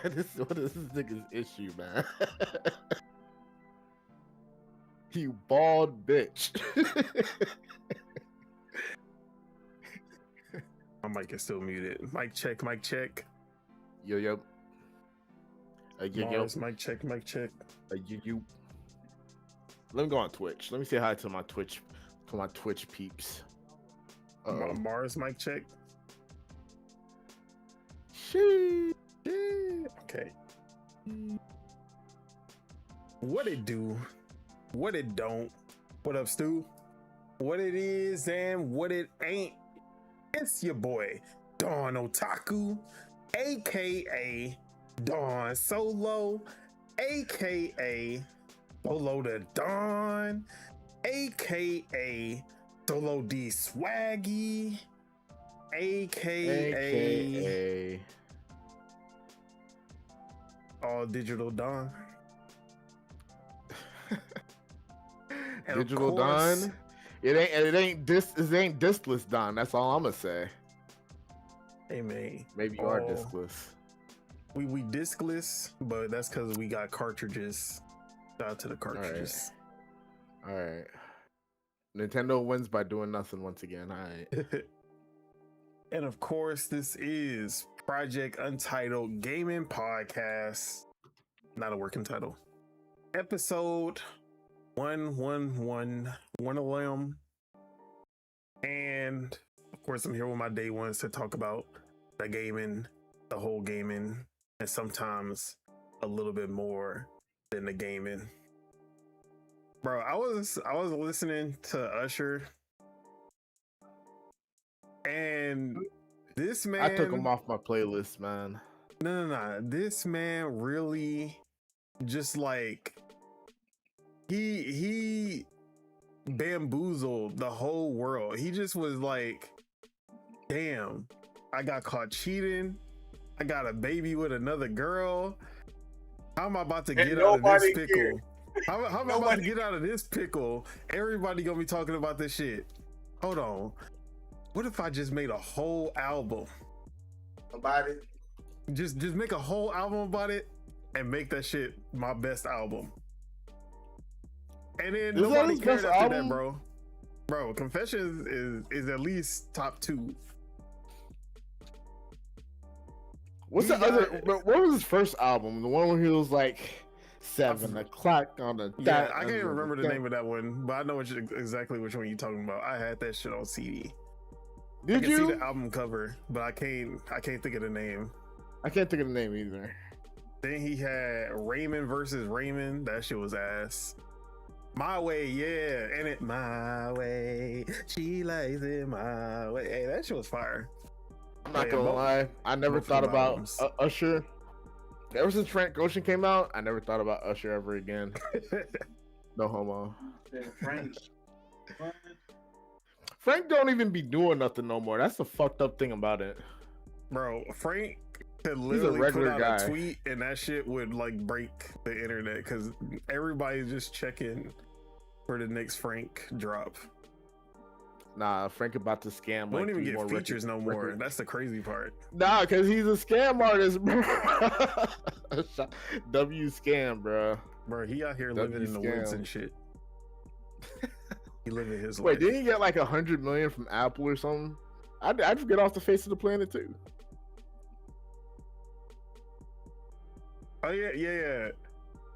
What is this nigga's issue, man? You bald bitch. My mic is still muted. Mic check, mic check. Yo, yo. Mars, mic check, mic check. You. Let me go on Twitch. Let me say hi to my Twitch peeps. Mars, mic check. Shee. Okay. What it do? What it don't? What up, Stu? What it is and what it ain't. It's your boy, Dawn Otaku, aka Dawn Solo, aka Solo the Dawn, aka Solo D Swaggy, aka All Digital Dawn. Digital Dawn. It ain't diskless Dawn. That's all I'm gonna say. Hey man, maybe you are diskless. We diskless, but that's because we got cartridges. Shout out to the cartridges. All right. Nintendo wins by doing nothing once again. All right. And of course, this is Project Untitled Gaming Podcast. Not a working title. Episode 111, one of them. And of course, I'm here with my day ones to talk about the gaming, the whole gaming, and sometimes a little bit more than the gaming. Bro, I was listening to Usher, and this man, I took him off my playlist, man. No. This man really just like he bamboozled the whole world. He just was like, damn, I got caught cheating. I got a baby with another girl. How am I about to get out of this pickle? How am I about to get out of this pickle? Everybody gonna be talking about this shit. Hold on. What if I just made a whole album about it? Just make a whole album about it and make that shit my best album. And then nobody cared after that, bro. Bro, Confessions is at least top 2. What's the other? What was his first album? The one where he was like 7 o'clock on the. Yeah, I can't even remember the name of that one, but I know exactly which one you're talking about. I had that shit on CD. Did you see the album cover? But I can't think of the name. I can't think of the name either. Then he had Raymond versus Raymond. That shit was ass. My Way, yeah, and it my way. She likes it my way. Hey, that shit was fire. I'm not gonna lie, I never thought about Usher. Ever since Frank Ocean came out, I never thought about Usher ever again. No homo. Frank don't even be doing nothing no more. That's the fucked up thing about it. Bro, Frank could literally put out a tweet and that shit would like break the internet because everybody's just checking for the next Frank drop. Nah, Frank about to scam. Don't even get features no more. That's the crazy part. Nah, because he's a scam artist, bro. W scam, bro. Bro, he out here living in the woods and shit. He living his life. Wait, didn't he get like 100 million from Apple or something? I'd forget off the face of the planet too. Oh yeah.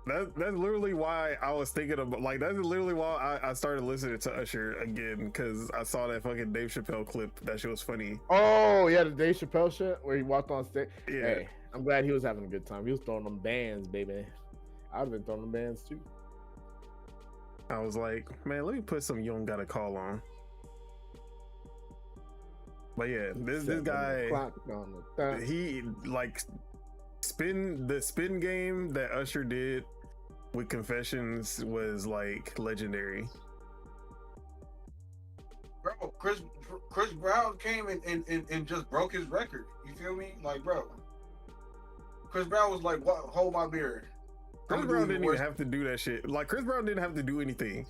That's literally why I was thinking about, like, that's literally why I started listening to Usher again, because I saw that fucking Dave Chappelle clip. That shit was funny. Oh yeah, the Dave Chappelle shit where he walked on stage. Yeah. Hey, I'm glad he was having a good time. He was throwing them bands, baby. I've been throwing them bands too. I was like, man, let me put some You Don't Gotta Call on. But yeah, this guy, he like the spin game that Usher did with Confessions was like legendary. Bro, Chris Brown came and just broke his record. You feel me? Like, bro, Chris Brown was like, "What? Hold my beer." Chris Brown didn't even have to do that shit. Like, Chris Brown didn't have to do anything.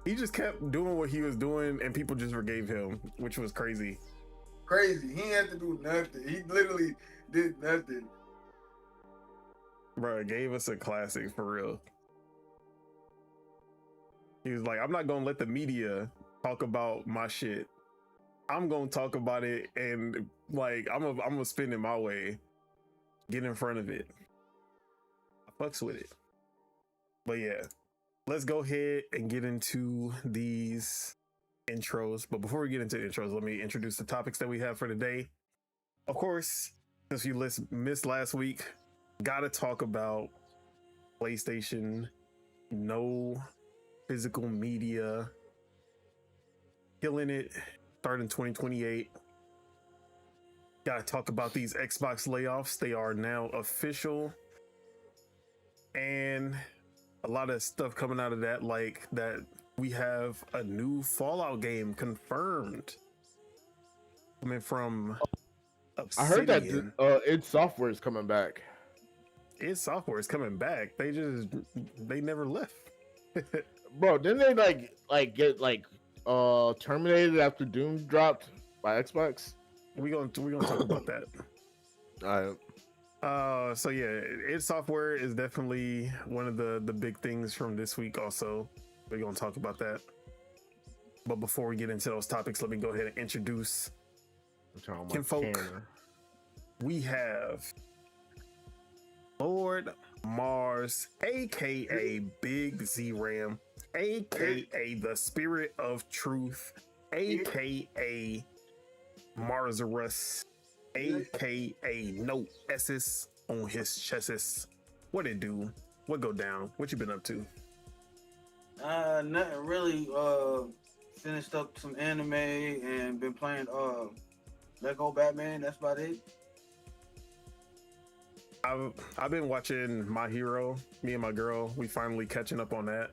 He just kept doing what he was doing, and people just forgave him, which was crazy. Crazy. He had to do nothing. He literally did nothing. Bro, gave us a classic for real. He was like, I'm not gonna let the media talk about my shit. I'm gonna talk about it, and like I'm gonna spin it my way. Get in front of it. I fucks with it. But yeah, let's go ahead and get into these intros. But before we get into the intros, let me introduce the topics that we have for today. Of course, since you missed last week, gotta talk about PlayStation, no physical media, killing it, starting 2028. Gotta talk about these Xbox layoffs. They are now official. And a lot of stuff coming out of that, like that we have a new Fallout game confirmed. Coming from Obsidian. I heard that id Software is coming back. id Software is coming back. They never left. Bro, didn't they get terminated after Doom dropped by Xbox? We gonna talk about that. All right. So yeah, id Software is definitely one of the big things from this week. Also, we're gonna talk about that. But before we get into those topics, let me go ahead and introduce kinfolk. We have Lord Mars, aka Big Z Ram, aka the Spirit of Truth, aka Marzarus, aka no S's on his chesses. What it do? What go down? What you been up to? Nothing really. Finished up some anime and been playing Lego Batman. That's about it. I've been watching My Hero. Me and my girl, we finally catching up on that.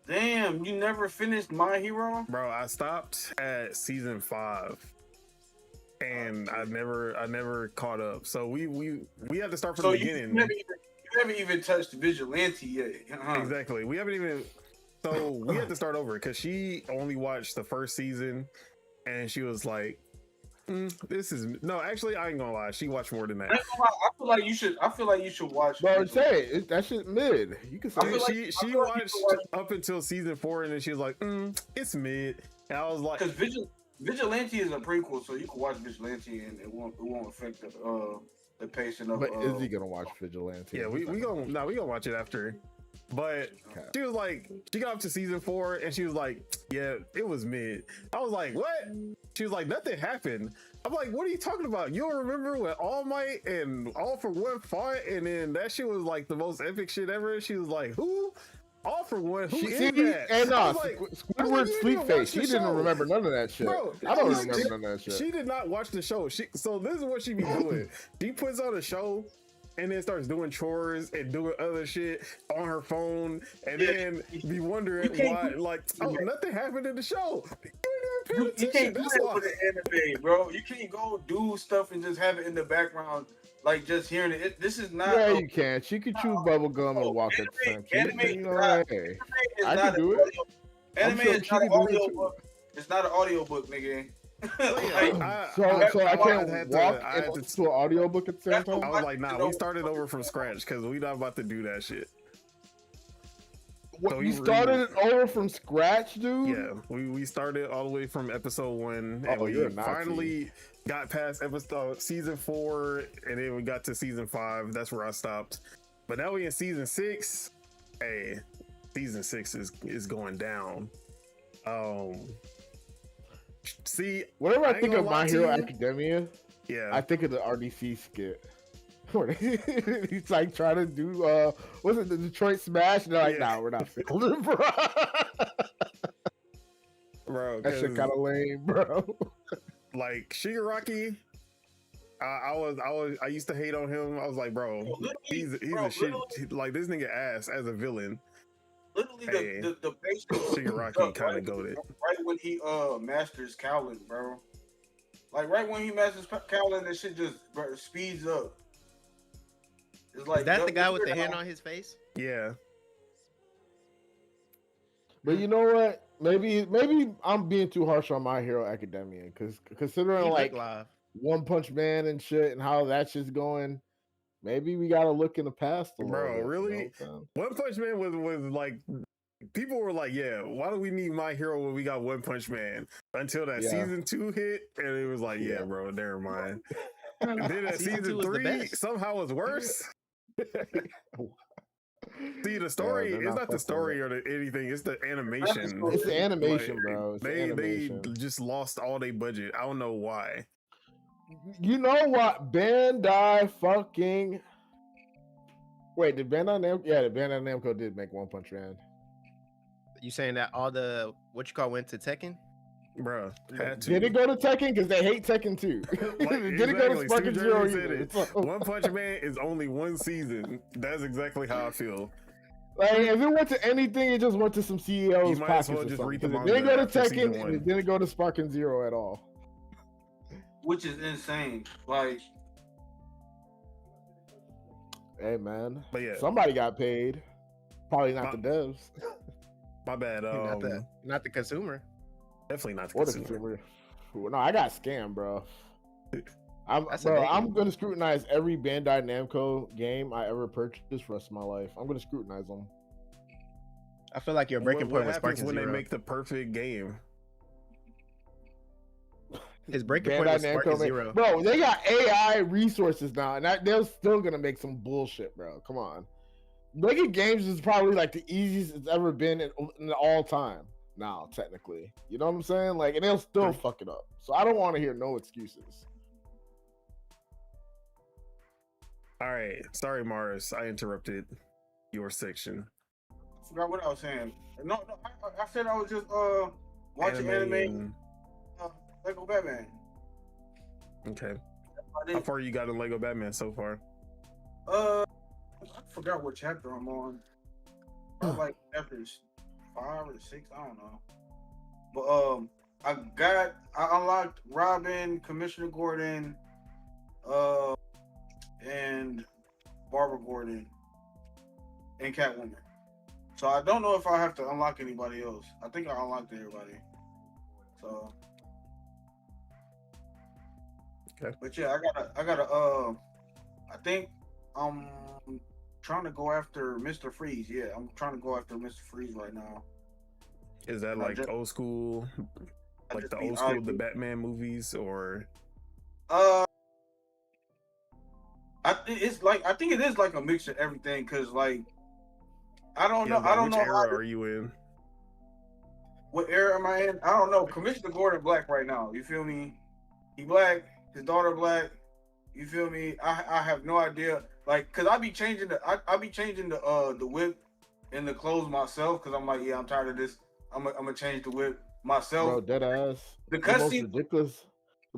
Damn, you never finished My Hero? Bro, I stopped at season 5. And I never caught up. So we had to start from the beginning. You haven't even touched Vigilante yet. Exactly. We haven't even. So we had to start over because she only watched the first season, and she was like, "This is no." Actually, I ain't gonna lie. She watched more than that. I feel like you should watch. Bro, say that shit mid. You can say she watched up until season 4, and then she was like, "It's mid." And I was like, "Because Vigilante is a prequel, so you can watch Vigilante, and it won't affect the pacing of." But is he gonna watch Vigilante? Yeah, we gonna watch it after. But she was like, she got up to season 4 and she was like, yeah, it was mid. I was like, what? She was like, nothing happened. I'm like, what are you talking about? You don't remember when All Might and All for One fought, and then that shit was like the most epic shit ever? She was like, who? All for One? Who is that? And Squidward's sweet face. She didn't remember none of that shit. Bro, I don't remember none of that shit. She did not watch the show. So this is what she be doing. She puts on a show and then starts doing chores and doing other shit on her phone, and then be wondering why, like, nothing happened in the show. You can't do that with the anime, bro. You can't go do stuff and just have it in the background, like just hearing it. This is not. Yeah, you can. She could chew bubble gum and walk at the same time. I can do it. Anime is not an audio book. It's not an audio book, nigga. So I can't walk and listen to an audiobook at the same time? I was like, nah, we started over from scratch because we not about to do that shit. What, so you started it over from scratch, dude? Yeah, we started all the way from episode 1, and we finally got past season 4, and then we got to season 5. That's where I stopped. But now we in season 6. Hey, season 6 is going down. See, whenever I think of My Hero Academia, I think of the RDC skit. He's like trying to do what's it, the Detroit Smash? And they're like, nah, we're not feeling it, bro. Bro, that shit kind of lame, bro. Like Shigaraki, I used to hate on him. I was like, bro, he's a shit. Like this nigga ass as a villain. Literally, the base Shigaraki kind of goated. Right when he masters Kowlin, bro. Like right when he masters Kowlin, that shit just speeds up. It's like, is that the guy with the hand on his face? Yeah. But you know what? Maybe I'm being too harsh on My Hero Academia because considering like One Punch Man and shit and how that's just going, Maybe we gotta look in the past a little Bro, bit, really? you know? One Punch Man was like, people were like, yeah, why do we need My Hero when we got One Punch Man? Until that season 2 hit, and it was like, yeah, bro, never mind. And then at season 3 somehow was worse. See, the story is not the story or anything, it's the animation. It's the animation, like, bro. It's they animation. just lost all their budget. I don't know why. You know what? Bandai fucking. Wait, did Bandai Namco? Yeah, the Bandai Namco did make One Punch Man. You saying that all the what you call went to Tekken? Bro, had to. Did it go to Tekken? Because they hate Tekken too. Did it go to Sparking Zero? One Punch Man is only one season. That's exactly how I feel. Like, if it went to anything, it just went to some CEO's might pockets as well or just something. read the It manga didn't go to after season Tekken, and 1. it didn't go to Sparking Zero at all. Which is insane. Like, hey man, but yeah, somebody got paid. Probably not the devs. My bad. Not the consumer. Definitely not the Or the consumer. No, I got scammed, bro. I'm gonna scrutinize every Bandai Namco game I ever purchased for the rest of my life. I'm gonna scrutinize them. I feel like your breaking point was Sparking when Zero. they make the perfect game. His breaking point was Sparking Zero. Bro, they got AI resources now, and they're still gonna make some bullshit, bro. Come on. Making games is probably like the easiest it's ever been in all time. Now, technically, you know what I'm saying? Like, and they'll still fuck it up. So I don't want to hear no excuses. All right, sorry, Mars, I interrupted your section. I forgot what I was saying. No, I said I was just watching anime. Lego Batman. Okay. How far you got in Lego Batman so far? I forgot what chapter I'm on. Like chapters 5 or 6, I don't know. But I unlocked Robin, Commissioner Gordon, and Barbara Gordon, and Catwoman. So I don't know if I have to unlock anybody else. I think I unlocked everybody. So. Okay. But yeah, I think I'm trying to go after Mr. Freeze. Yeah, I'm trying to go after Mr. Freeze right now. Is that like old school, like the old school, the Batman movies, or? I think it is like a mix of everything, cause like I don't know. Which era are you in? What era am I in? I don't know. Commissioner Gordon Black right now. You feel me? He black. His daughter black. You feel me? I have no idea. Like, cause I be changing the whip and the clothes myself. Cause I'm like, yeah, I'm tired of this. I'm gonna change the whip myself. Bro, dead ass. The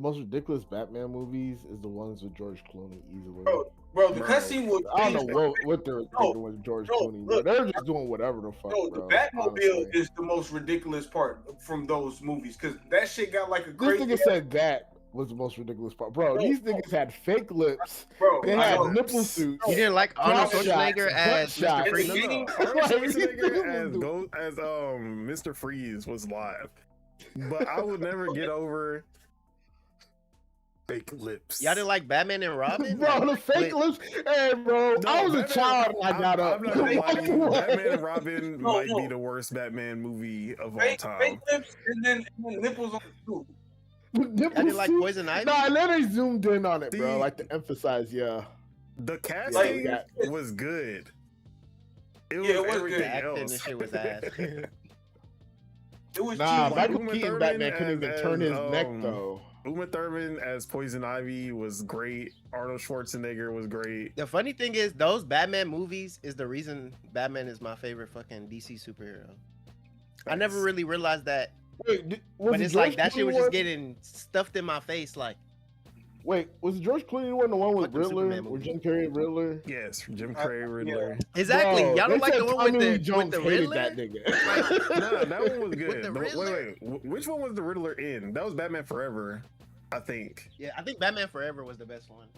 most ridiculous Batman movies is the ones with George Clooney easily. Bro, the cutscene was. I don't know what they're doing with George Clooney. Look, they're just doing whatever the fuck. No, the Batmobile is the most ridiculous part from those movies, cause that shit got like a crazy. This nigga said that was the most ridiculous part, bro. These niggas had fake lips. Bro, they had nipple suits. You didn't like Arnold Schwarzenegger as Mr. Freeze? Arnold Schwarzenegger as Mr. Freeze was live, but I would never get over fake lips. Y'all didn't like Batman and Robin? Bro, the fake lips. Hey, bro, I was a child when I got up. I'm not gonna lie to you. Batman and Robin might be the worst Batman movie of all time. Fake lips and then nipples on the suit. I didn't like Poison Ivy. No, and then they zoomed in on it, bro. Like to emphasize, yeah. The casting was good. It was good. The acting, this shit was ass. It was Michael Keaton Batman couldn't even turn his neck though. Uma Thurman as Poison Ivy was great. Arnold Schwarzenegger was great. The funny thing is, those Batman movies is the reason Batman is my favorite fucking DC superhero. I never really realized that. Wait, when it's like that shit was just getting stuffed in my face, like. Wait, was George Clooney the one with Riddler? Or Jim Carrey Riddler? Yes, Jim Carrey Riddler. Yeah. Exactly. Bro, y'all don't like the one with the Riddler? That nigga. No, that one was good. Wait, which one was the Riddler in? That was Batman Forever, I think. Yeah, I think Batman Forever was the best one.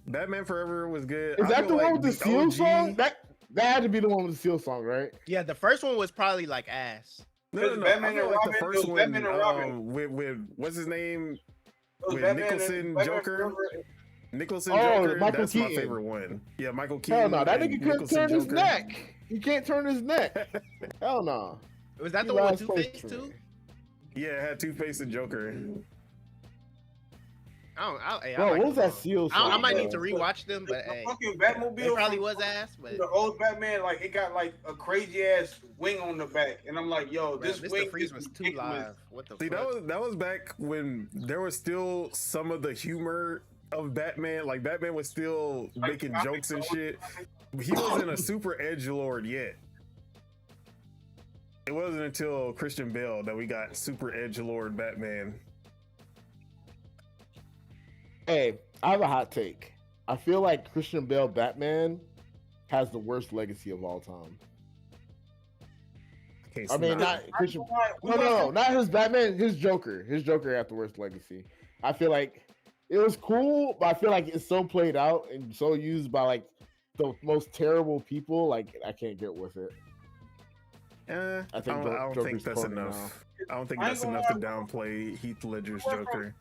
Batman Forever was good. Is that the one with the Seal song? That had to be the one with the Seal song, right? Yeah, the first one was probably like ass. No. Batman and Robin, the first one, Batman and Robin. with what's his name? With Batman Nicholson, and Joker. Nicholson Oh, Joker, Michael that's my Keaton. favorite one. Yeah, Michael Keaton. Hell no, that and nigga couldn't Nicholson turn his Joker. neck. He can't turn his neck. Hell no. Was that He the one with last place Two-Face for too? me. Yeah, it had Two-Face and Joker. Bro, what was that seal? I song, might bro? need to rewatch them, but The hey, fucking Batmobile. it probably from- was ass. But The old Batman, like it got like a crazy ass wing on the back, and I'm like, yo, bro, this wing Mr. Freeze is was too ridiculous. live. What the See, fuck? that was back when there was still some of the humor of Batman. Like Batman was still making jokes and shit. He wasn't a super edgelord yet. It wasn't until Christian Bale that we got super edgelord Batman. Hey, I have a hot take. I feel like Christian Bale Batman has the worst legacy of all time. I mean, not Christian. No, not his Batman. His Joker. His Joker had the worst legacy. I feel like it was cool, but I feel like it's so played out and so used by like the most terrible people. Like I can't get with it. I think don't Joker's think that's corny enough. I don't think I that's ain't enough to gonna downplay Heath Ledger's Joker.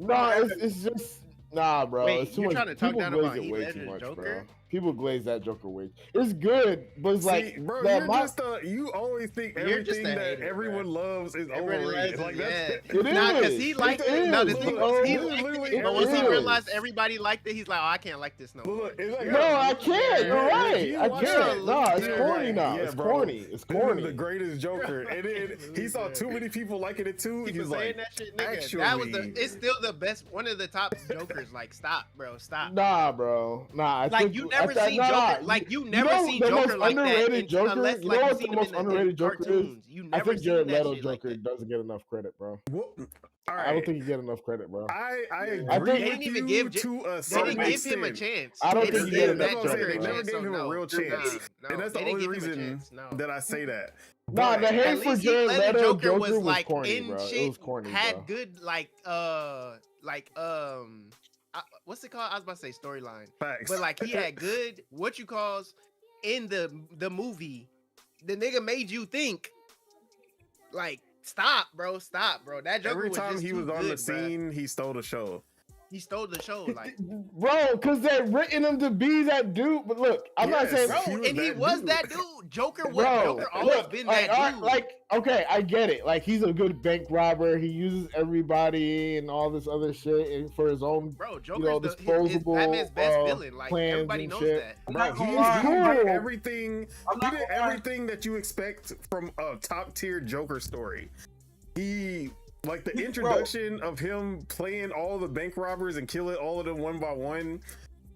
No, it's just nah, bro. Wait, it's too you're much. trying to talk People down glaze about it Heath way Ledger's too much, Joker? bro. People glaze that Joker way. It's good, but it's See, like, bro, that you're my- just you always think You're just everything a that hater, everyone bro. loves is Everybody overrated. likes Like it, that's It Nah, because is. he It liked it. is. No, the thing Look, was, he look, liked literally it. But once he everything. realized everybody liked it, he's like, oh, I can't like this no more. Look, it's like, No, I can't. You're Yeah, right. he I watched can't. it. No, it's Yeah, corny right. now. Yeah, It's bro. corny. It's This is corny. the greatest Joker, and then he saw too many people liking it too. He He's was saying like, that shit, nigga. That was actually- it's still the best, one of the top Jokers. Like, stop, bro, stop. Nah, bro. Nah, I Like think, you never I, seen nah, Joker. Like you you never know seen the most Joker like that underrated Joker? unless You like know you what seen the him most in the underrated Joker is? cartoons. You I never think seen Jared that Leto shit Joker like that. doesn't get enough credit, bro. all right. I don't think he get enough credit, bro. I I agree think- with They didn't even you give to a They certain didn't give him a extent. chance. I don't They think didn't he get give enough that credit, Joker a bro. Never chance. gave So him a no. real chance. No, And that's the they didn't only give him a reason chance, no. that I say that. Nah, But- the At hate for least Heath Jared Ledger Leto Joker was like corny, in bro. It shit. was corny, Had bro. good what's it called? I was about to say storyline, Facts. but like he had good what you calls in the movie. The nigga made you think. Like stop, bro. That Joker Every was time just he too was on good, the bruh. scene, he stole the show. He stole the show, like Bro, because they written him to be that dude. But look, I'm not Yes. saying, bro, He was and he that was dude. that dude. Joker was bro, Joker always look, been like, that dude. like, okay, I get it. Like, he's a good bank robber. He uses everybody and all this other shit and for his own. Bro, Joker's know, his disposable, Batman's best villain. Like plans everybody and knows shit. that. I'm Bro, not gonna he lie. did Cool. everything. I'm He not did gonna lie. everything that you expect from a top tier Joker story. He like the introduction of him playing all the bank robbers and killing all of them one by one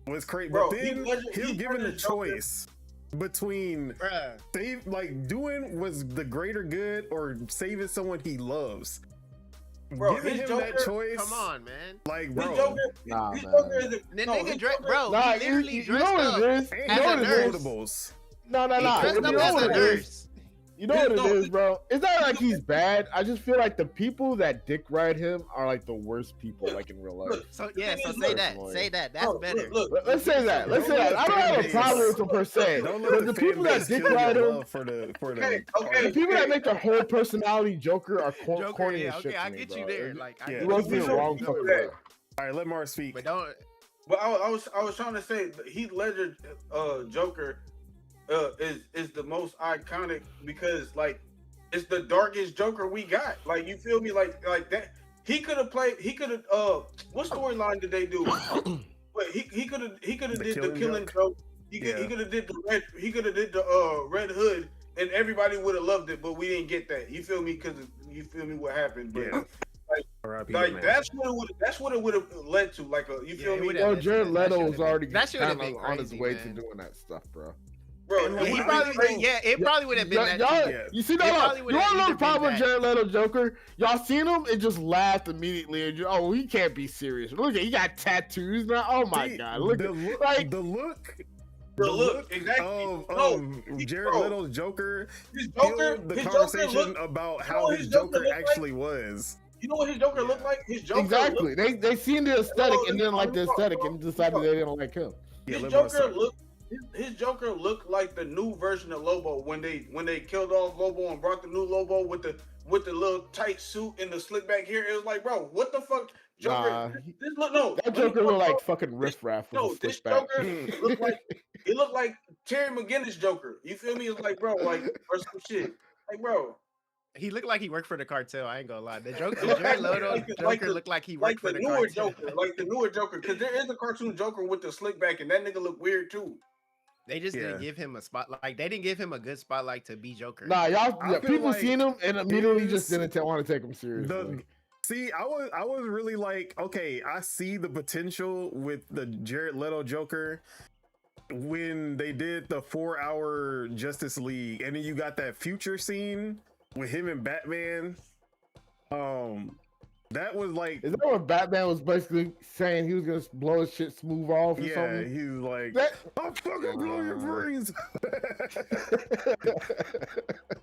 was crazy. Bro, But then Heath him given the Ledger's Joker- choice between Bruh. doing was the greater good or saving someone he loves. Bro, Giving his him Joker- that choice, Come on, man. like His bro, Joker, Nah, his man. Joker is a, The no, nigga his dressed, Joker- bro. Nah, He literally you dressed know up. what it is. and You as know a what it nurse. is. quotables. No, He dressed You up know as what a it is. nurse. You know what it is, bro? It's not like he's bad. I just feel like the people that dick ride him are like the worst people, like in real life. So yeah, so Look, say that. look. Say that. That's Bro, better. Look, Let's say that. Let's say that. I don't have a problem with him per se. Don't But let the the people fan that base dick kill ride your him, love for the Okay, the people that make the whole personality Joker are Joker, corny yeah, as shit okay, to I me, get bro. you there. Like, I Yeah. get He you. was being wrong You fucking know way. All right, let Mars speak. But don't. but I was trying to say that Heath Ledger Joker is the most iconic because like it's the darkest Joker we got. Like you feel me? Like that. He could have played. He could have. What storyline did they do? But he could have The did the Killing killing Joke? joke. He Yeah. could have did the red. He could have did the Red Hood, and everybody would have loved it. But we didn't get that. You feel me? Because you feel me? What happened? But Yeah. R.I.P. like man. that's what it would have led to. Like you Yeah, feel it me? would've- Yo, that Jared should've Leto been- was already that should've kind been of on his crazy, way man. to doing that stuff, bro. Bro, And it He would- probably, yeah, it probably would have been that. Y'all, too. you see It that? probably You would've want to know either the problem been with that. Jared Leto Joker? Y'all seen him and just laughed immediately. And oh, he can't be serious. Look at he got tattoos now. Oh my See, god, look the at look, like the look, The look, exactly. of No, Jared bro. Leto's Joker his Joker, killed the his conversation Joker look. about you know how what his his Joker Joker look like? actually was. You know what his Joker Yeah. looked like? His Joker exactly. Looked, They seen the aesthetic and didn't like the aesthetic and decided they didn't like him. Yeah, his let Mars Joker talk. looked. His Joker looked like the new version of Lobo when they killed off Lobo and brought the new Lobo with the little tight suit and the slick back hair. It was like, bro, what the fuck? Joker, Nah, this look no. that Joker look like fucking riffraff with No, a this slick back. Joker looked like Terry McGinnis Joker. You feel me? It's like, bro, like or some shit. Like, bro. He looked like he worked for the cartel. I ain't gonna lie. The Jared Leto Joker looked like he worked for the newer cartel. Joker, like the newer Joker, because there is a cartoon Joker with the slick back, and that nigga look weird too. They just didn't give him a spot. Like they didn't give him a good spotlight to be Joker. Nah, y'all, I feel people like seen him and immediately just didn't want to take him seriously. See, I was really like, okay, I see the potential with the Jared Leto Joker when they did the 4-hour Justice League, and then you got that future scene with him and Batman. That was like, is that what Batman was basically saying? He was gonna blow his shit smooth off or yeah, something? he was like, That- I'll fucking blow your brains.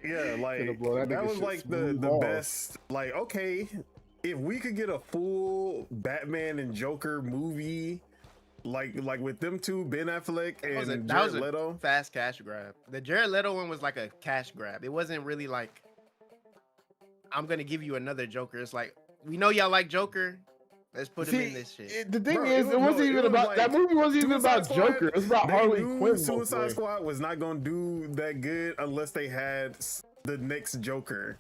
Yeah, like that was like the best. Like, okay, if we could get a full Batman and Joker movie, like with them two, Ben Affleck and Jared Leto, fast cash grab. The Jared Leto one was like a cash grab. It wasn't really like, I'm gonna give you another Joker. It's like, we know y'all like Joker. Let's put him in this shit. The thing is, it wasn't even about like, that movie. Wasn't even about Joker. It was about Harley Quinn. Suicide Squad was not gonna do that good unless they had the next Joker.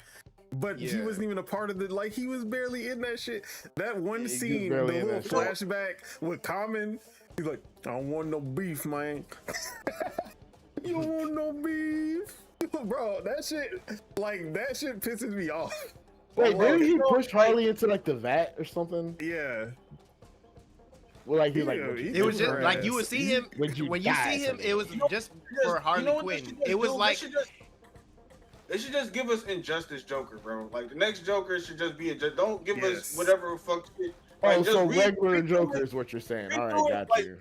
But he wasn't even a part of the, like, he was barely in that shit. That one scene, the little flashback with Common, he's like, I don't want no beef, man. You don't want no beef. Bro, that shit pisses me off. Wait, didn't he push Harley into like the vat or something? Yeah. Well, like he it was just like you would see him when you see him. It was just for Harley Quinn. It was like they should just give us Injustice Joker, bro. Like the next Joker should just be don't give us whatever fuck shit. Like, oh, so regular Joker is what you're saying. All right, got you.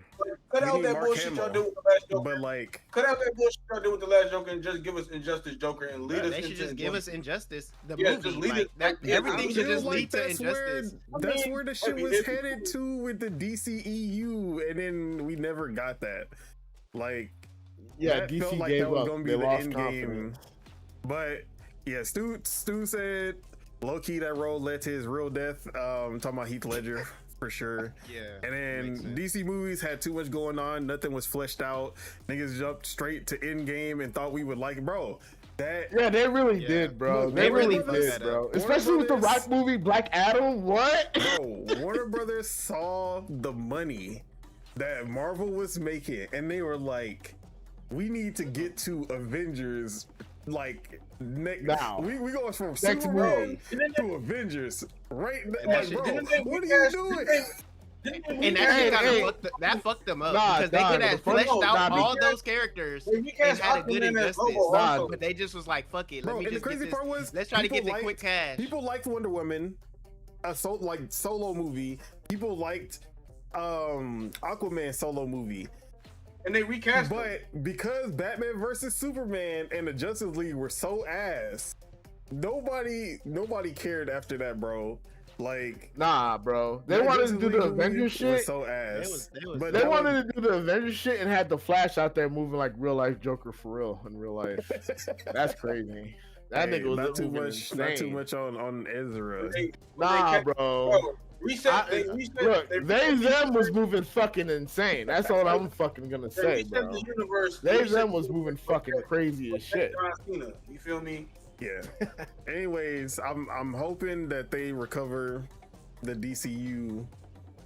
Cut out that bullshit y'all do with the last Joker. But like, cut out that bullshit y'all do with the last Joker and just give us Injustice Joker and lead us. They should just give us Injustice. The just movie, lead like, everything should just like lead to Injustice. That's where the shit was headed to with the DCEU, and then we never got that. Like, yeah, DC felt like gave that was up. gonna be They the lost end confidence. game. But yeah, Stu said low key that role led to his real death. Talking about Heath Ledger. For sure. Yeah. And then DC movies had too much going on. Nothing was fleshed out. Niggas jumped straight to Endgame and thought we would like it. Bro, they really did, bro. Look, they really did, bro. Especially with the Rock movie, Black Adam. What? Bro, Warner Brothers saw the money that Marvel was making, and they were like, we need to get to Avengers like now. We going from Superman to Avengers right now. Like, bro, what are you doing? And that fucked them up because they could have fleshed out all those characters and had a good Injustice. But they just was like, fuck it. Let me just get this. Let's try to get the quick cash. People liked Wonder Woman, solo movie. People liked Aquaman solo movie. And they recast but because Batman versus Superman and the Justice League were so ass, nobody cared after that, bro. Like, nah, bro. They wanted to do the Avengers shit. So ass. But they wanted to do the Avengers shit and had the Flash out there moving like real life Joker for real in real life. That's crazy. That nigga was not too much on Ezra. Nah, bro. They them was moving fucking insane. That's all I'm fucking gonna say, bro. They them was moving fucking crazy as shit. You feel me? Yeah. Anyways, I'm hoping that they recover the DCU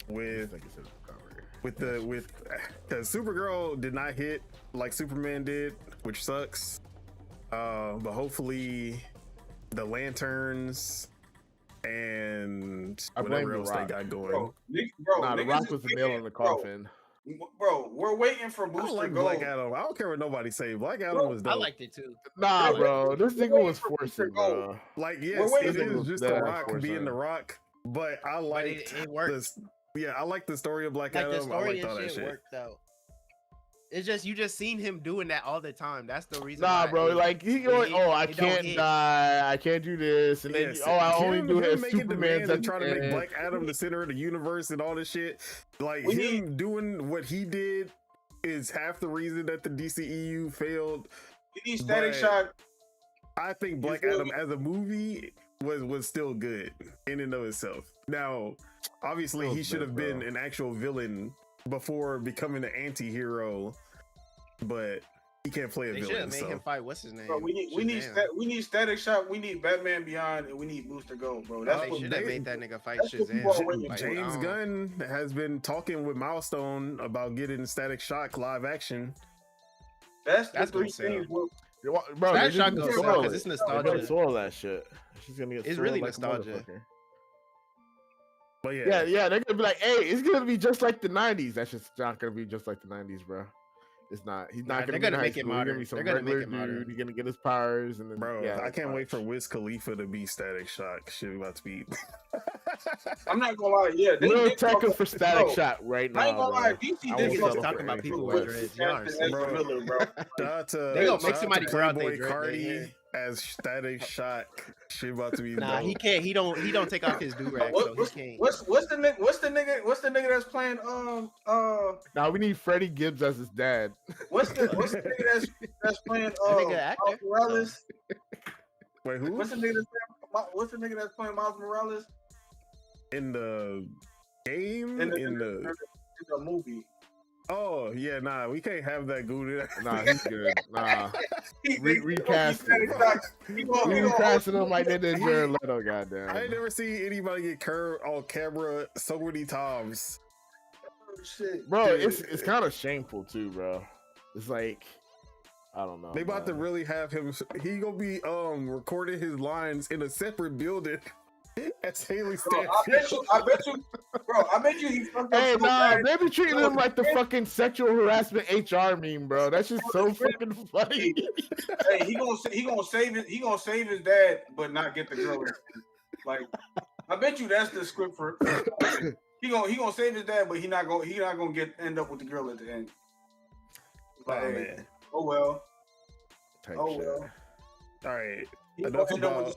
with because Supergirl did not hit like Superman did, which sucks. But hopefully the Lanterns and whatever else they got going. Nah, the Rock was the nail in the coffin. Bro, we're waiting for Booster I like Gold. Black Adam. I don't care what nobody say. Black Adam was dope. I liked it too. Nah, bro, this nigga was forcing, bro. Like, yes, it is just the Rock being the Rock, but I liked this. Yeah, I like the story of Black Adam. The story I liked all that shit. Worked out. It's just you just seen him doing that all the time. That's the reason. Nah, bro, like he going, I can't die, I can't do this, and then I only do his Superman and trying to make Black Adam the center of the universe and all this shit. Like him doing what he did is half the reason that the DCEU failed. You need Static Shock. I think Black Adam as a movie was still good in and of itself. Now, obviously, he should have been an actual villain before becoming an anti-hero, but he can't play a villain. They should have made him fight. What's his name? Bro, we need Static Shock. We need Batman Beyond, and we need Booster Gold, bro. That's they should have made that nigga fight Shazam. James Gunn has been talking with Milestone about getting Static Shock live action. That's the three things. Bro, Static Shock goes because it's nostalgia. All that shit. She's gonna get. It's really nostalgia. But yeah, they're gonna be like, hey, it's gonna be just like the '90s. That's just not gonna be just like the '90s, bro. It's not. He's not gonna. They're gonna make it modern. They're gonna make it modern. He's gonna get his powers, and then, bro, I can't wait for Wiz Khalifa to be Static Shock. Shit about to be. I'm not gonna lie. Yeah, we're checking for Static Shock right now. I ain't gonna lie. DC did talking about people with dreads. They gonna make somebody grow out their Cardi as Static Shock. Shit about to be. Nah, he can't. He don't take off his do-rag, so he can't. What's the nigga that's playing? Now we need Freddie Gibbs as his dad. What's the nigga that's playing? Miles Morales. Wait, who? What's the nigga that's playing Miles Morales in the game? In the movie. Oh yeah, nah, we can't have that good. Nah, he's good. Nah, recasting. Recasting him like they did Jared Leto. Goddamn. I ain't never seen anybody get curved on camera so many times. Shit, bro, it's kind of shameful too, bro. It's like, I don't know. They about to really have him. He gonna be recording his lines in a separate building. That's Haley Stanfield. I bet you he fucked up. Hey, nah, they be treating him like the fucking sexual harassment HR meme, bro. That's just so fucking funny. Hey, he gonna save his dad, but not get the girl. Like, I bet you that's the script for. He gonna save his dad, but he not gonna end up with the girl at the end. Like, oh man. Oh well. Well. All right. Enough about. With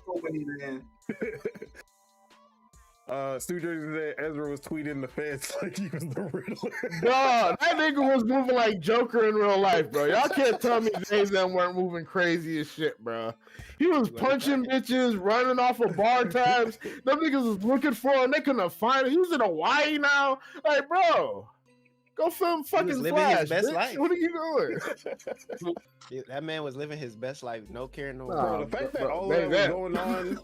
the Stu Jersey said Ezra was tweeting the feds like he was the Riddler. Bro, that nigga was moving like Joker in real life, bro. Y'all can't tell me James them weren't moving crazy as shit, bro. He was punching bitches, running off of bar tabs. Them niggas was looking for him. They couldn't find him. He was in Hawaii now. Like, bro, go film fucking Flash. His best life. What are you doing? That man was living his best life. No care, no. Bro, the fact that all that was going on.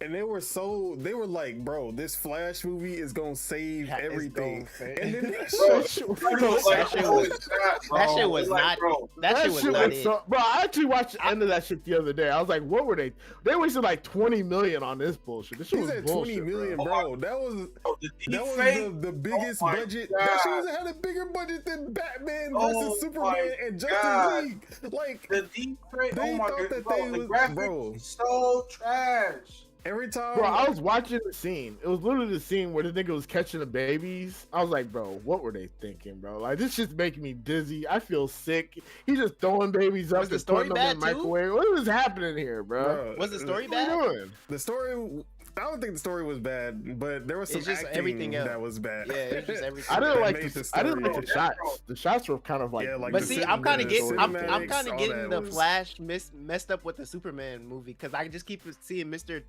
And they were like, bro, this Flash movie is gonna save everything. And then that shit was not. Bro, I actually watched the end of that shit the other day. I was like, what were they? They wasted like $20 million on this bullshit. This shit was bullshit. $20 million, bro. That was the biggest budget. God. That shit had a bigger budget than Batman versus Superman and Justice League. Like the deep fake. They thought that they was, bro, so trash. Every time, bro, I was watching the scene. It was literally the scene where the nigga was catching the babies. I was like, bro, what were they thinking, bro? Like, this shit's making me dizzy. I feel sick. He's just throwing babies up and throwing them in the microwave. What is happening here, bro? Was the story bad? The story. I don't think the story was bad, but there was some acting everything that was bad. Yeah, it's just everything. I didn't like the shots. The shots were kind of like. Yeah, like but see, I'm kind of getting the Flash messed up with the Superman movie because I just keep seeing Mr.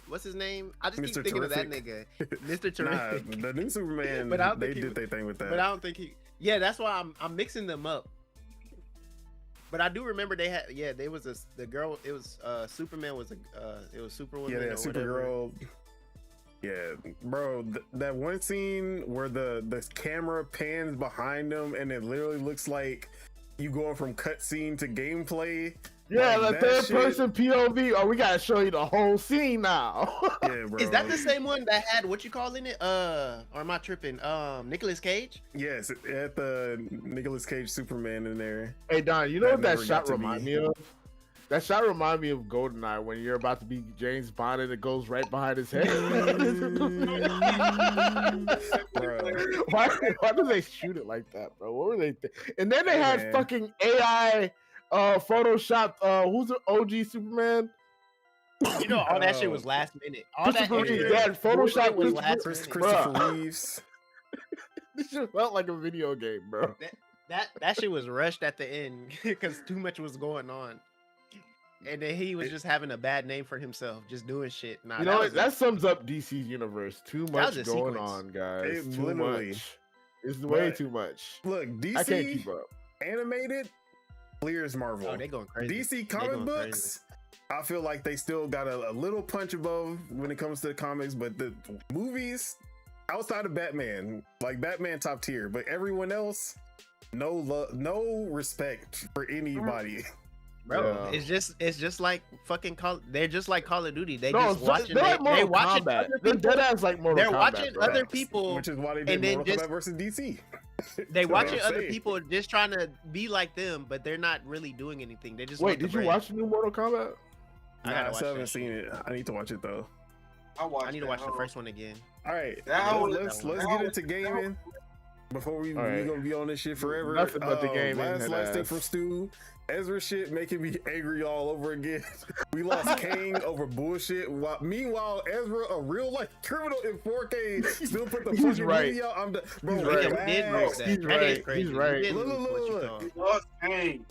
What's his name? I just keep thinking of that nigga, Mr. Terrific. The new Superman, they did their thing with that. But I don't think he. Yeah, that's why I'm mixing them up. But I do remember they had. Yeah, there was the girl. It was Superman was it was Superwoman. Yeah, Supergirl. Yeah, bro, that one scene where the camera pans behind them and it literally looks like you going from cutscene to gameplay. Yeah, like the third person POV. Oh, we gotta show you the whole scene now. Yeah, bro. Is that the same one that had what you call in it? Or am I tripping? Nicolas Cage? Yes, it had the Nicolas Cage Superman in there. Hey Don, you know what that shot remind me of? That shot remind me of GoldenEye when you're about to be James Bond and it goes right behind his head. Why do they shoot it like that, bro? What were they And then they had fucking AI Photoshop. Who's the OG Superman? You know, all that shit was last minute. All that Photoshop was last minute. Christopher Reeves. This just felt like a video game, bro. That shit was rushed at the end because too much was going on. And then he was just having a bad name for himself, just doing shit. Nah, you know what? That sums up DC's universe. Too much going on, guys. Too much. It's way too much. Look, DC I can't keep up. Animated clears Marvel. Oh, they going crazy. DC comic books, I feel like they still got a little punch above when it comes to the comics, but the movies outside of Batman, like Batman top tier, but everyone else, no respect for anybody. Bro, yeah. It's just like fucking they're just like Call of Duty. They just watching they watching other people. They're dead ass like Mortal They're Kombat, watching bro. other people, which is why they did Mortal Kombat versus DC. They watching other people just trying to be like them, but they're not really doing anything. They just wait. Did you watch the new Mortal Kombat? I haven't seen it. I need to watch it though. I need to watch the first one again. All right, let's get into gaming before we gonna be on this shit forever. Nothing but the gaming. Last thing from Stu. Ezra shit making me angry all over again. We lost Kang over bullshit. Meanwhile, Ezra, a real life criminal in 4K, still put the fucking movie out. Bro, he's right. He's right. Look. We lost Kang.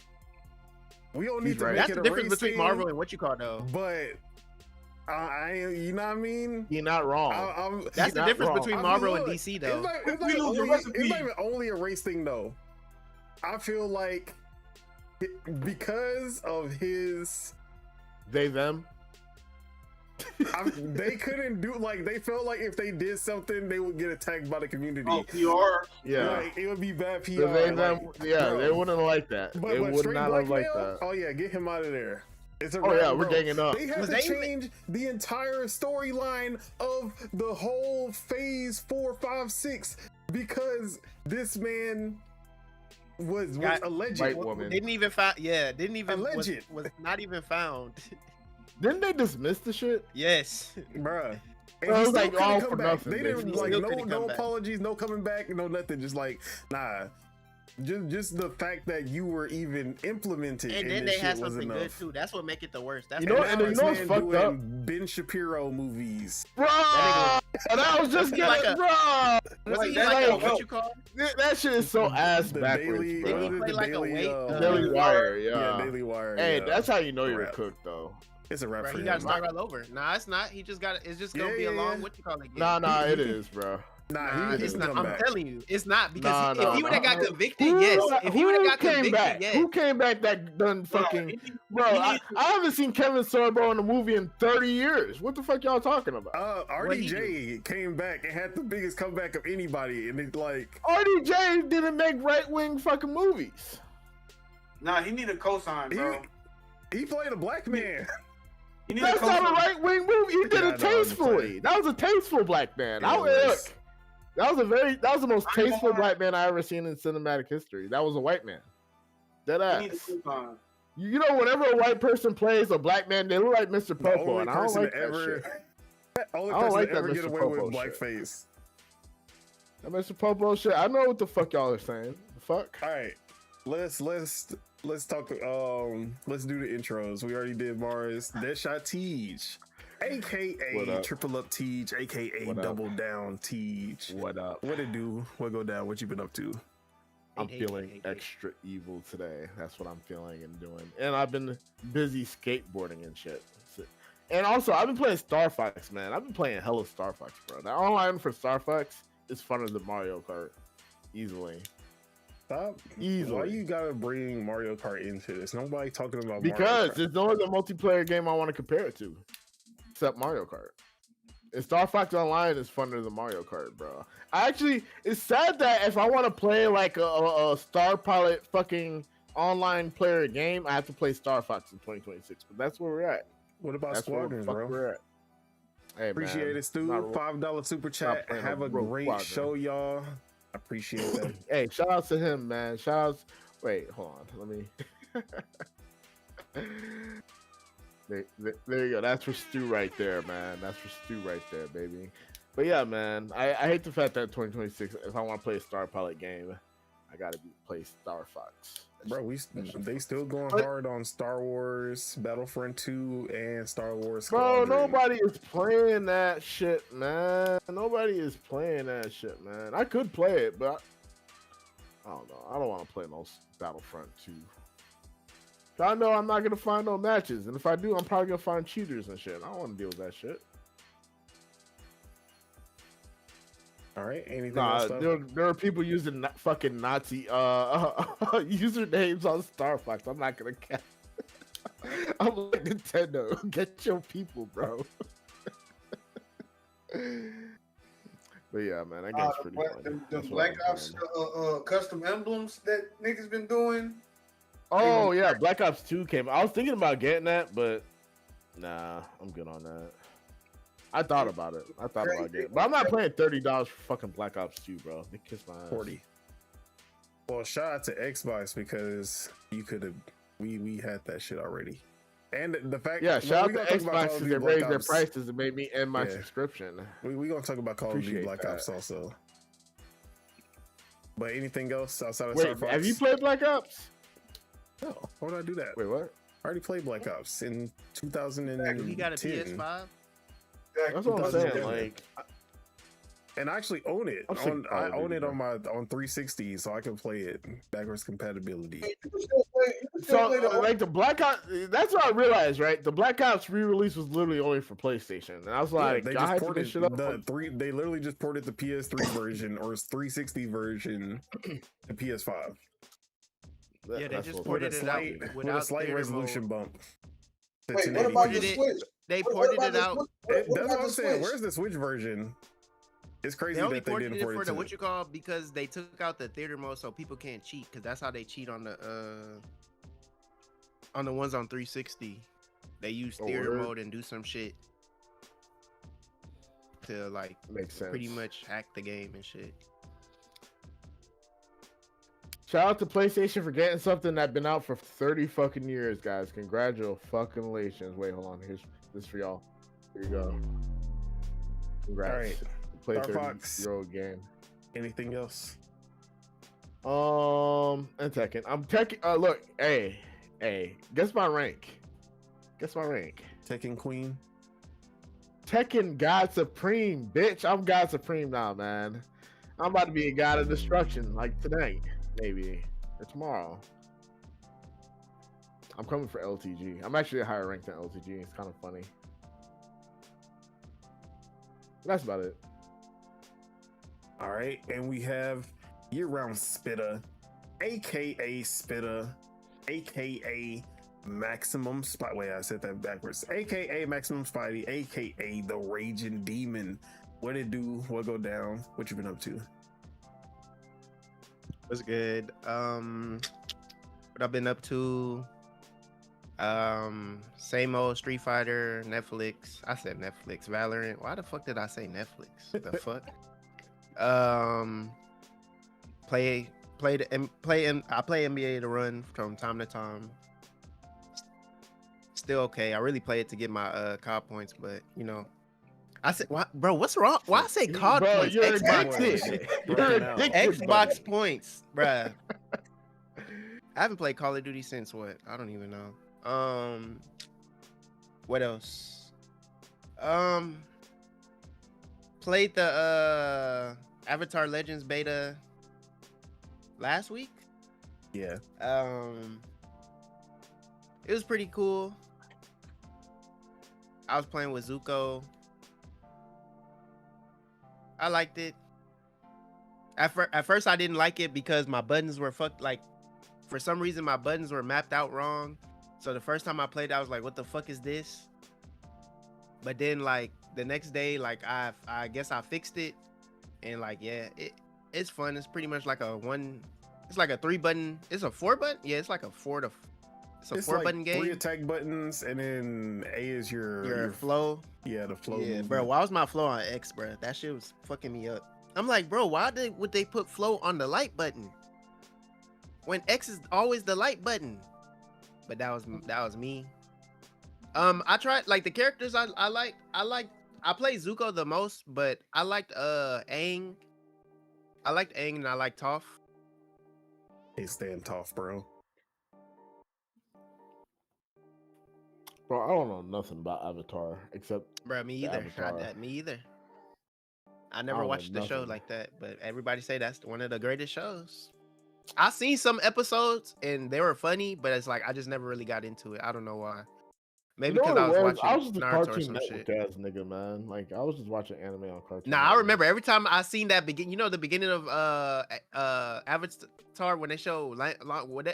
We don't need to make That's it the a difference race between thing, Marvel and what you call though. But you know what I mean? You're not wrong. That's the difference between Marvel and DC though. It's not even only a race thing though. I feel like because of his them they couldn't do, like, they felt like if they did something they would get attacked by the community. Oh, PR. Yeah, like it would be bad PR. They wouldn't like that. They would not have liked that. Oh yeah, get him out of there. We're ganging up. They had to change the entire storyline of the whole phase 4, 5, 6 because this man was alleged. White woman. Didn't even alleged. Was not even found. Didn't they dismiss the shit? Yes, bruh. And it was like all for nothing. They didn't like no apologies, no coming back, no nothing. Just like nah. Just the fact that you were even implemented, and then they had something good too. That's what make it the worst. That's you know what's fucked up? Ben Shapiro movies, bro. And I was just getting, bro. What you call that shit is so ass backwards, bro. Daily Wire, yeah, Daily Wire. Hey, that's how you know you're cooked, though. It's a rap for you. Gotta start all over. Nah, it's not. He just got. It's just gonna be a long. What you call it? Nah, it is, bro. Nah, it's not. I'm telling you, it's not because if he would have got convicted, yes. If he would have got convicted, yes. Who came back that done fucking? Bro, I haven't seen Kevin Sorbo in a movie in 30 years. What the fuck y'all talking about? RDJ came back and had the biggest comeback of anybody, and it's like RDJ didn't make right wing fucking movies. Nah, he need a cosign, bro. He played a black man. That's not a right wing movie. He did it tastefully. That was a tasteful black man. That was the most tasteful black man I ever seen in cinematic history. That was a white man. Dead ass. You know, whenever a white person plays a black man, they look like Mr. Popo, and I don't like that shit. Only person to ever get away with blackface. That Mr. Popo shit. I know what the fuck y'all are saying. The fuck. All right, let's talk. Let's do the intros. We already did Mars. Deadshot Teej, aka Triple Up Teej, aka Double Down Teej. What up? What it do? What go down? What you been up to? I'm feeling extra evil today. That's what I'm feeling and doing. And I've been busy skateboarding and shit. And also, I've been playing Star Fox, man. I've been playing hella Star Fox, bro. The online for Star Fox is funner than Mario Kart, easily. Stop. Easily. Why you gotta bring Mario Kart into this? Nobody talking about because there's no other multiplayer game I want to compare it to, except Mario Kart. And Star Fox Online is funner than Mario Kart, bro. It's sad that if I want to play like a Star Pilot fucking online player game, I have to play Star Fox in 2026. But that's where we're at. What about Squadron, bro? We're at. Hey, appreciate it, Stu. $5 super chat. Have a great show, y'all. I appreciate that. Hey, shout out to him, man. Wait, hold on. Let me. There you go. That's for Stu right there, man. That's for Stu right there, baby. But yeah, man, I hate the fact that 2026, if I want to play a Star Pilot game, I gotta play Star Fox. Bro, they still going hard on Star Wars, Battlefront 2, and Star Wars Squadron. Bro, nobody is playing that shit, man. Nobody is playing that shit, man. I could play it, but I don't know. I don't want to play no Battlefront 2. I know I'm not gonna find no matches, and if I do, I'm probably gonna find cheaters and shit. I don't want to deal with that shit. All right. Anything else? There are people using fucking Nazi usernames on Star Fox. I'm not gonna catch. I'm like, Nintendo, get your people, bro. But yeah, man, I guess pretty funny. The Black Ops custom emblems that niggas been doing. Oh yeah, Black Ops 2 came. I was thinking about getting that, but nah, I'm good on that. I thought about it. But I'm not paying $30 for fucking Black Ops 2, bro. They kiss my ass. 40. Well, shout out to Xbox because you could have. We had that shit already. And the fact, shout out to Xbox because they raised their prices and made me end my subscription. We gonna talk about Call of Duty Black Ops also. But anything else outside of Star Fox? Have you played Black Ops? No. Why would I do that? Wait, what? I already played Black Ops in 2010. You got a PS5? That's what I'm saying. Like, and I actually own it. I own it on 360, so I can play it backwards compatibility. So, like the Black Ops, that's what I realized, right? The Black Ops re-release was literally only for PlayStation, and I was like, they just ported They literally just ported the PS3 version or 360 version to PS5. Yeah, they just ported it out with a slight resolution bump. Wait, what about the Switch? They ported it out. That's what I'm saying. Where's the Switch version? It's crazy that they didn't port it for the because they took out the theater mode so people can't cheat, because that's how they cheat on the ones on 360. They use theater mode and do some shit to like pretty much hack the game and shit. Shout out to PlayStation for getting something that's been out for 30 fucking years, guys. Congratulations. Wait, hold on. Here's this for y'all. Here you go. Congrats. All right. Play 30-year-old game. Anything else? And Tekken. I'm Tekken. Look, hey. Guess my rank. Tekken Queen. Tekken God Supreme, bitch. I'm God Supreme now, man. I'm about to be a God of Destruction, like tonight, maybe, or tomorrow. I'm coming for LTG. I'm actually a higher rank than LTG. It's kind of funny. That's about it. All right, and we have year-round Spitter, aka Spitter, aka Maximum Spidey. Wait, I said that backwards. AKA Maximum Spidey, aka the Raging Demon. What it do? What go down? What you been up to? What's good? What I've been up to? Same old Street Fighter, Netflix. I said Netflix, Valorant. Why the fuck did I say Netflix? The fuck? I play NBA to run from time to time. Still okay. I really play it to get my COD points, but you know, I said, bro, what's wrong? Why I say COD points? You're addicted. Xbox points, bruh. I haven't played Call of Duty since what? I don't even know. What else? Played the Avatar Legends beta last week. Yeah. It was pretty cool. I was playing with Zuko. I liked it. At first I didn't like it because my buttons were fucked. Like, for some reason my buttons were mapped out wrong. So the first time I played, I was like, what the fuck is this? But then like the next day, like I guess I fixed it. And like, yeah, it's fun. It's pretty much like it's like a 3-button. It's a 4-button? Yeah, it's like a 4-button game. 3 attack buttons, and then A is your flow. Yeah, the flow. Yeah, bro. Why was my flow on X, bro? That shit was fucking me up. I'm like, bro, why would they put flow on the light button when X is always the light button? But that was me. I tried like the characters I played Zuko the most, but I liked Aang. I liked Aang and I liked Toph. Hey, stand Toph, bro. Bro, I don't know nothing about Avatar except. Bro, me either. Me either. I never watched the show like that, but everybody say that's one of the greatest shows. I seen some episodes and they were funny, but it's like I just never really got into it. I don't know why. Maybe because I was watching just a Naruto Cartoon or some Network shit. ass nigga, man. Like I was just watching anime on Cartoon Nah, Network. I remember every time I seen that the beginning of Avatar when they show I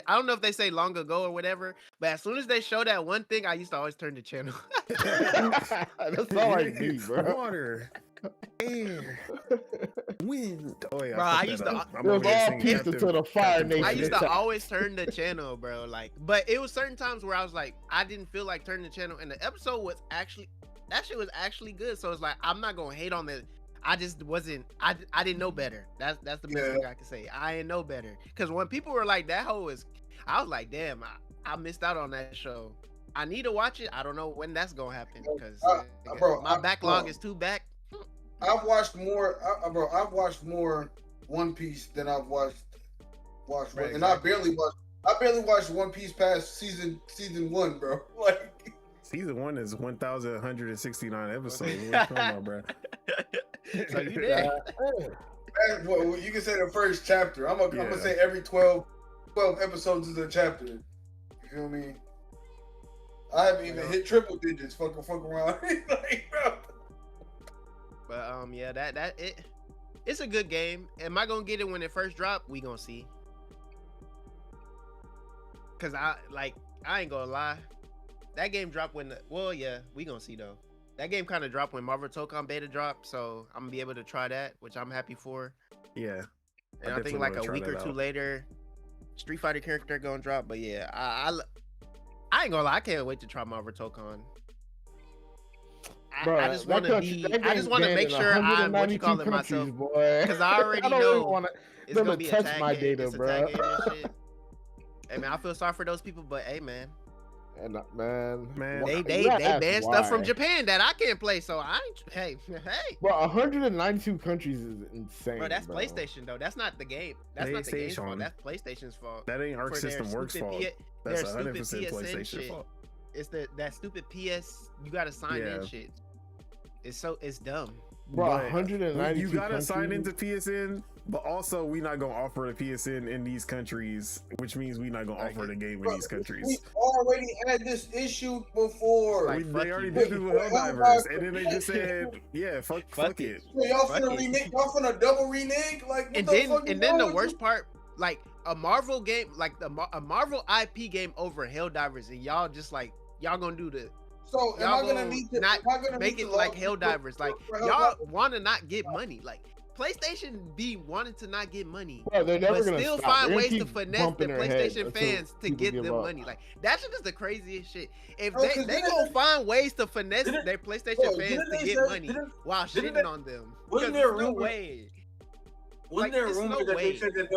don't know if they say long ago or whatever, but as soon as they show that one thing, I used to always turn the channel. That's all I need, bro. Water, air, wind. Oh yeah, bro, I used to. It was all pieced into the Fire Nation. I used to always turn the channel, bro. Like, but it was certain times where I was like, I didn't feel like turning the channel, and the episode was actually that shit was actually good. So it's like I'm not gonna hate on it. I just wasn't. I didn't know better. That's the best thing I can say. I didn't know better because when people were like that hoe is, I was like, damn, I missed out on that show. I need to watch it. I don't know when that's gonna happen because my backlog is too back. I've watched more, I've watched more One Piece than I've watched, Right, and I barely watched One Piece past season 1, bro. Like season 1 is 1,169 episodes. What you talking about, bro? So you did. Well, you can say the first chapter. I'm gonna say every 12 episodes is a chapter. You feel me? I haven't even hit triple digits. Fuck around. Like, bro. But it's a good game. Am I gonna get it when it first dropped? We gonna see. Cause I ain't gonna lie. That game dropped when we gonna see though. That game kind of dropped when Marvel Tokon beta dropped, so I'm gonna be able to try that, which I'm happy for. Yeah. And I think like a week or two later, Street Fighter character gonna drop. But yeah, I ain't gonna lie, I can't wait to try Marvel Tokon. I just want to make sure I'm what you call it myself, because I already know it's gonna be touch my data, bro. Hey man, I feel sorry for those people, but hey man, and man, they banned stuff from Japan that I can't play, so I ain't. Hey, bro, 192 countries is insane. Bro, that's PlayStation though. That's not the game. That's not the game's fault. That's PlayStation's fault. That ain't Arc System Works fault. That's 100% PlayStation fault. It's that stupid PS. You gotta sign in shit. It's dumb. Bro, 192. You gotta sign into PSN, but also we not gonna offer the PSN in these countries, which means we not gonna offer the game in these countries. We already had this issue before. They already did it with Helldivers, and then they just said, "Yeah, fuck it." So y'all finna renege? Y'all finna double renege? Like, and then the worst part, like a Marvel game, like a Marvel IP game over Helldivers, and y'all just like y'all gonna do the. So am I gonna need to not make it like Helldivers? Like y'all want to not get money? Like PlayStation be wanting to not get money, bro, they're never but still find ways to finesse the PlayStation fans to get them up. Money. Like that shit is the craziest shit. If they gonna find ways to finesse their PlayStation fans to get money while shitting on them, wasn't there no way? Wasn't there a rumor that they said that they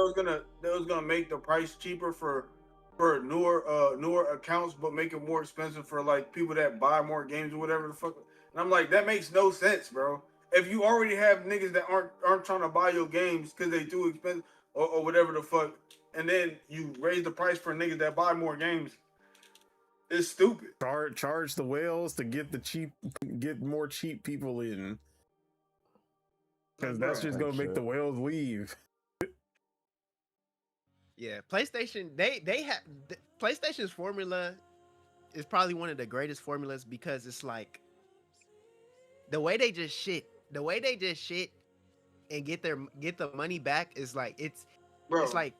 was gonna make the price cheaper for newer accounts, but make it more expensive for like people that buy more games or whatever the fuck? And I'm like, that makes no sense, bro. If you already have niggas that aren't trying to buy your games because they too expensive or whatever the fuck, and then you raise the price for niggas that buy more games, it's stupid. Charge the whales to get more cheap people in, because that's just gonna make the whales leave. Yeah, PlayStation. They have PlayStation's formula is probably one of the greatest formulas because it's like the way they just shit and get the money back is like it's like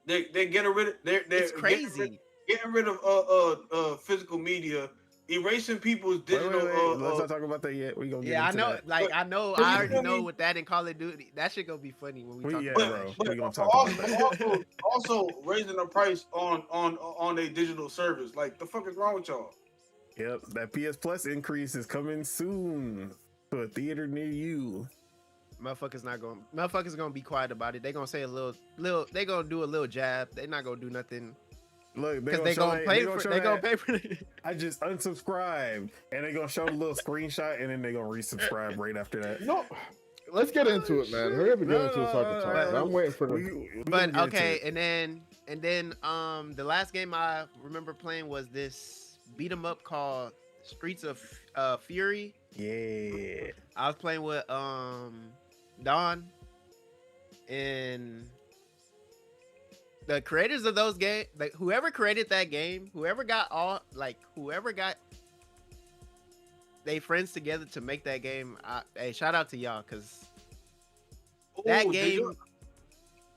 they get rid of it's crazy. Getting rid of physical media, erasing people's digital. Wait. Let's not talk about that yet. We gonna get into I know. that. Like I know. I already know with that in Call of Duty. That shit gonna be funny when we talk about that. We gonna talk about that. Also raising the price on a digital service. Like the fuck is wrong with y'all? Yep, that PS Plus increase is coming soon to a theater near you. Motherfuckers gonna be quiet about it. They gonna say a little. They gonna do a little jab. They not gonna do nothing. Look, because they gonna pay for it. I just unsubscribed, and they gonna show a little screenshot, and then they gonna resubscribe right after that. No, let's get into it, man. Hurry up and get into the fucking talk. I'm waiting for the. But okay, and then the last game I remember playing was this beat 'em up called Streets of Fury. Yeah, I was playing with Don, and the creators of those games, like whoever created that game, whoever got they friends together to make that game. Hey, shout out to y'all, because that game.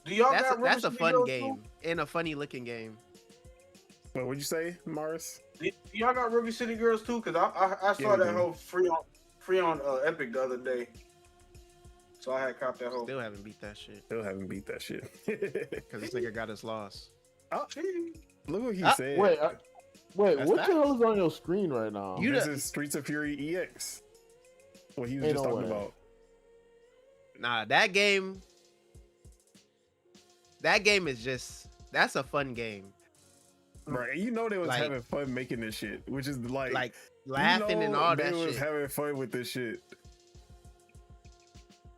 Do y'all that's a fun game and a funny looking game. What would you say, Mars? Do y'all got River City Girls too? Because I saw that whole free on Epic the other day. So I had copped that whole. Still haven't beat that shit. Because this nigga got us lost. Oh, look what he said. Wait, That's what facts. the hell is on your screen right now? This is Streets of Fury EX. What he was just talking about. Nah, that game is just, that's a fun game. Right, you know they was having fun making this shit, which is like laughing and all that shit. They was having fun with this shit.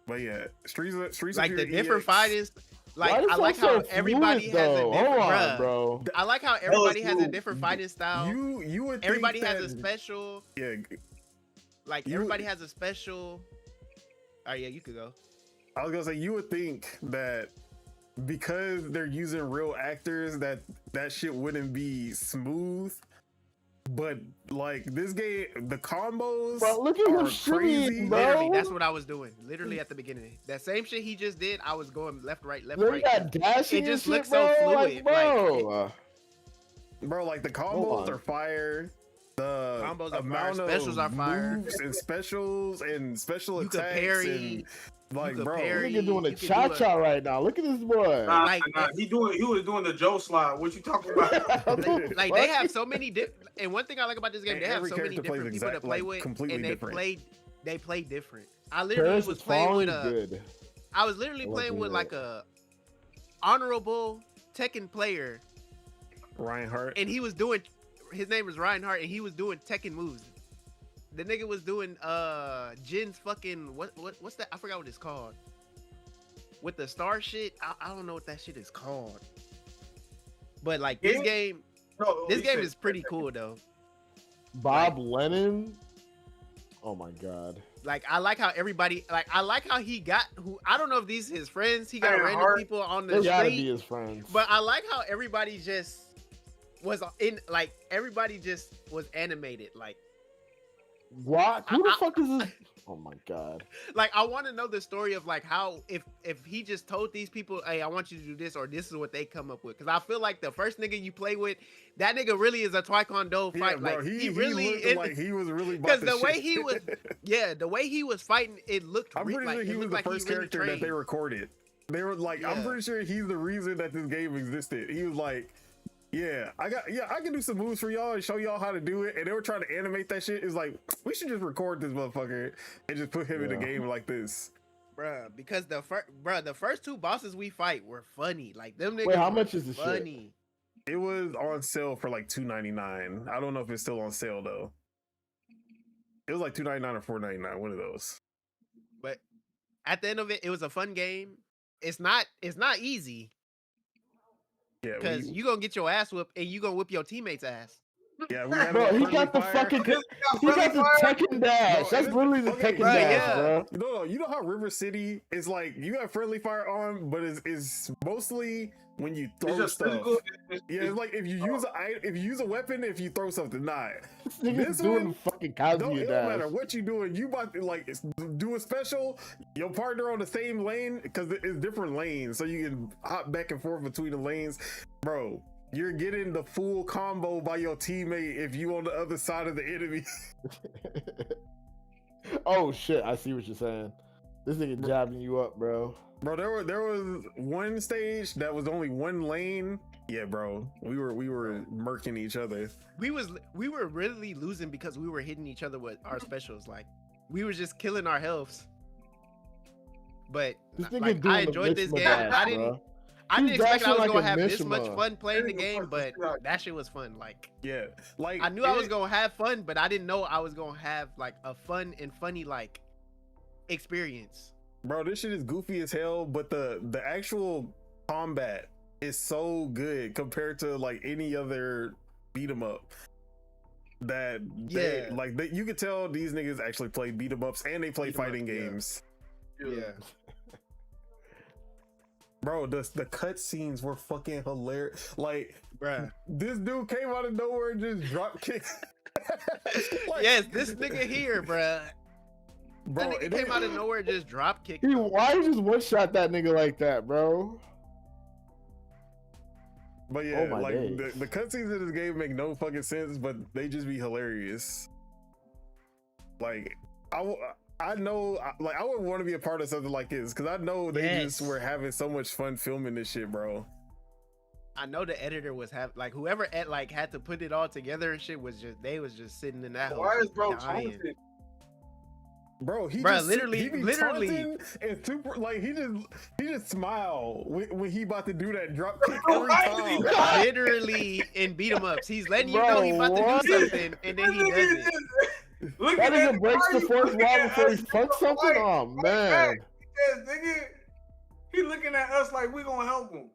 But yeah, Streets of like Fury the different EX. fighters. Like I like how everybody has a different, bro. I like how everybody has a different fighting style. You would think everybody has a special. Yeah. Like everybody has a special. Oh yeah, you could go. I was gonna say you would think that because they're using real actors that shit wouldn't be smooth. But like this game, the combos look at him shooting, bro. Literally, that's what I was doing. Literally at the beginning, that same shit he just did, I was going left, right. It just looks so fluid, bro. Like the combos are fire. The combos are amount fire. Specials are fire. And specials and special you attacks. Could parry. Like, bro, you're doing a cha-cha right now. Look at this boy. Nah, he was doing the Joe slide. What you talking about? Like they have so many and one thing I like about this game, they have so many different people to play with, and they play different. I literally was playing with I was literally playing with like a honorable Tekken player, Reinhardt, and his name is Reinhardt, and he was doing Tekken moves. The nigga was doing Jin's fucking what's that? I forgot what it's called. With the star shit, I don't know what that shit is called. But like this game is pretty cool though. Bob Lennon. Oh my god. Like I like how everybody I like how he got I don't know if these his friends. He got random people on the street. Gotta be his friends. But I like how everybody just was everybody just was animated like. What? Who the fuck is this? Oh my god! Like, I want to know the story of like how if he just told these people, "Hey, I want you to do this," or this is what they come up with. Because I feel like the first nigga you play with, that nigga really is a Taekwondo fight. Bro, like he really like he was really because the way he was, the way he was fighting, it looked. I'm pretty sure he was the first character that they recorded. They were like, I'm pretty sure he's the reason that this game existed. He was like. Yeah, I can do some moves for y'all and show y'all how to do it. And they were trying to animate that shit. It's like, we should just record this motherfucker and just put him in a game like this. Bruh, because the first two bosses we fight were funny. Like them niggas. Wait, how much is the funny? Shit? It was on sale for like $2.99. I don't know if it's still on sale though. It was like $2.99 or $4.99, one of those. But at the end of it, it was a fun game. It's not easy. Yeah, because you gonna get your ass whooped and you gonna whip your teammates' ass. Yeah, bro, he got the fucking Tekken dash. That's literally the Tekken dash, bro. No, you know how River City is like you have friendly fire on, but it's mostly when you throw stuff. Yeah, it's like if you use a weapon, if you throw something, nah. This doing fucking Kazuya it dash. don't matter what you doing. You about to like do a special. Your partner on the same lane because it's different lanes, so you can hop back and forth between the lanes, bro. You're getting the full combo by your teammate if you on the other side of the enemy. Oh shit! I see what you're saying. This nigga jabbing you up, bro. Bro, there was one stage that was only one lane. Yeah, bro, we were murking each other. We were really losing because we were hitting each other with our specials. Like we were just killing our healths. But like, I enjoyed this game. I didn't expect I was gonna have this much fun playing the game, but that shit was fun. Like, yeah, like I knew I was gonna have fun, but I didn't know I was gonna have like a fun and funny like experience. Bro, this shit is goofy as hell, but the actual combat is so good compared to like any other beat 'em up. That you could tell these niggas actually play beat 'em ups and they play fighting games. Yeah. Bro, the cutscenes were fucking hilarious. Like, bruh, this dude came out of nowhere and just drop kicked. Like, yes, this nigga here, bruh. Bro, that nigga came out of nowhere and just drop kicked. Why you just one shot that nigga like that, bro? But yeah, like the cutscenes in this game make no fucking sense, but they just be hilarious. Like, I know, like, I would want to be a part of something like this because I know they just were having so much fun filming this shit, bro. I know the editor was whoever had to put it all together and shit was just sitting in that. Why is bro taunting? Bro, he literally and super like he just smile when he about to do that drop kick every time. Literally in beat 'em ups, he's letting you know he about to do something, and then he does it. Look that nigga breaks the fourth wall before he fucks something. Oh man, he looking at us like we gonna help him.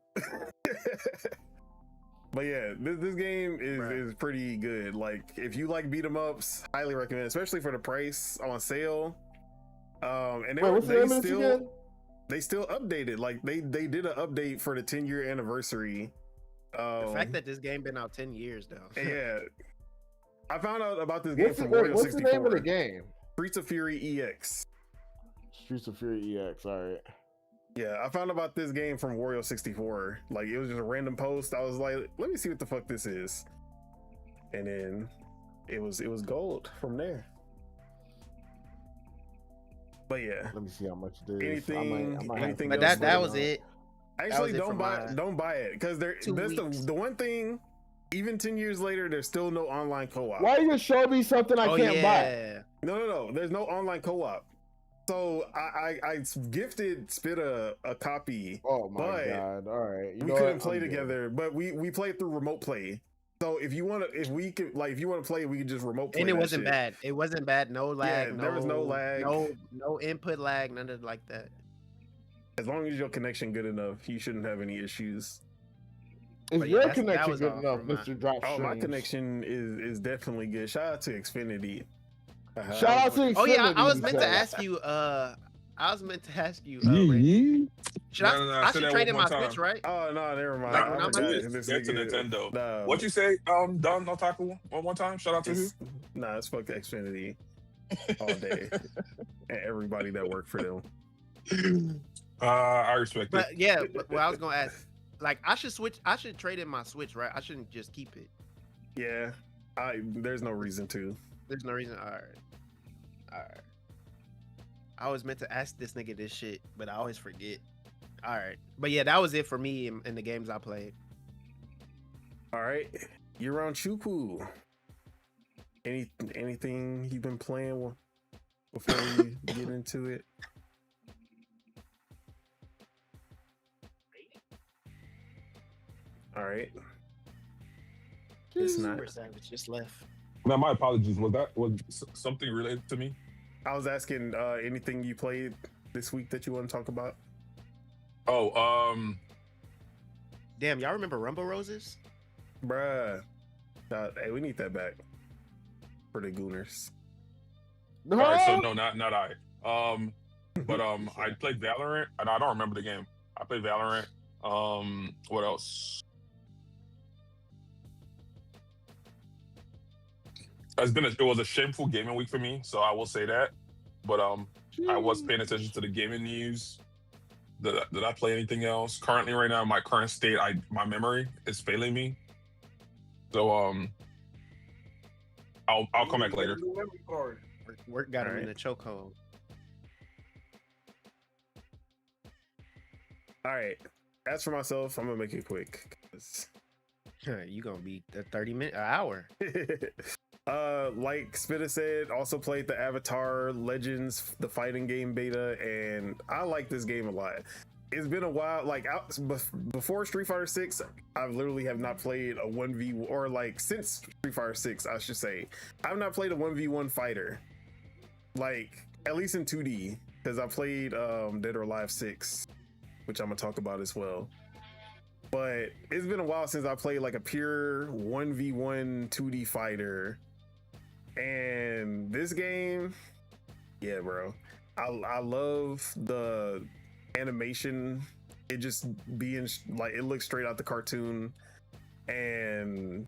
But yeah, this game is pretty good. Like, if you like beat 'em ups, highly recommend, especially for the price on sale. And they still updated. Like they did an update for the 10-year anniversary. The fact that this game been out 10 years though. Yeah, I found out about this game from Royal 64. What's the name of the game? Streets of Fury EX. Streets of Fury EX. All right. Yeah, I found out about this game from Wario 64. Like, it was just a random post. I was like, let me see what the fuck this is. And then it was gold from there. But yeah. Let me see how much it is. Anything but that was it. Actually, don't buy it. Because that's the one thing, even 10 years later, there's still no online co-op. Why you show me something I can't buy? No. There's no online co-op. So I gifted Spit a copy. Oh my god! All right, we couldn't play together, but we played through remote play. So if you want to play, we could just remote play. And it wasn't bad. It wasn't bad. No lag. Yeah, there was no lag. No input lag. None of like that. As long as your connection good enough, you shouldn't have any issues. Is your connection good enough, Mr. Drop? Oh, my connection is definitely good. Shout out to Xfinity. Shout out to Xfinity. Oh yeah, I was meant to ask you. Should I should trade in my Switch, right? Oh no, never mind. That's to Nintendo. No. What you say? Don Otaku one time. Shout out to who? Nah, it's fuck Xfinity all day and everybody that worked for them. I respect it. Yeah, but I was gonna ask, like, I should trade in my Switch, right? I shouldn't just keep it. Yeah, there's no reason to. There's no reason. All right. I was meant to ask this nigga this shit, but I always forget. All right, but yeah, that was it for me in the games I played. All right, you're on Chuku. Anything you've been playing before we get into it? All right. It's not. Super Savage just left. Now, my apologies. Was something related to me? I was asking anything you played this week that you want to talk about. Oh, damn, y'all remember Rumble Roses? Bruh. Hey, we need that back for the Gooners. All right, so no, not I. But I played Valorant, and I don't remember the game. I played Valorant. What else? It was a shameful gaming week for me, so I will say that. But I was paying attention to the gaming news. Did I play anything else? Currently, right now, my current state, my memory is failing me. So I'll come back later. Work got him in the chokehold. All right. As for myself, I'm gonna make it quick. You gonna be a 30-minute, an hour. Like Spitta said, also played the Avatar Legends, the fighting game beta, and I like this game a lot. It's been a while, like before Street Fighter 6, I literally have not played a 1v, or like since Street Fighter 6, I should say. I've not played a 1v1 fighter, like at least in 2D, because I played Dead or Alive 6, which I'm gonna talk about as well. But it's been a while since I played like a pure 1v1 2D fighter. And this game, yeah, bro. I love the animation it just being like, it looks straight out the cartoon, and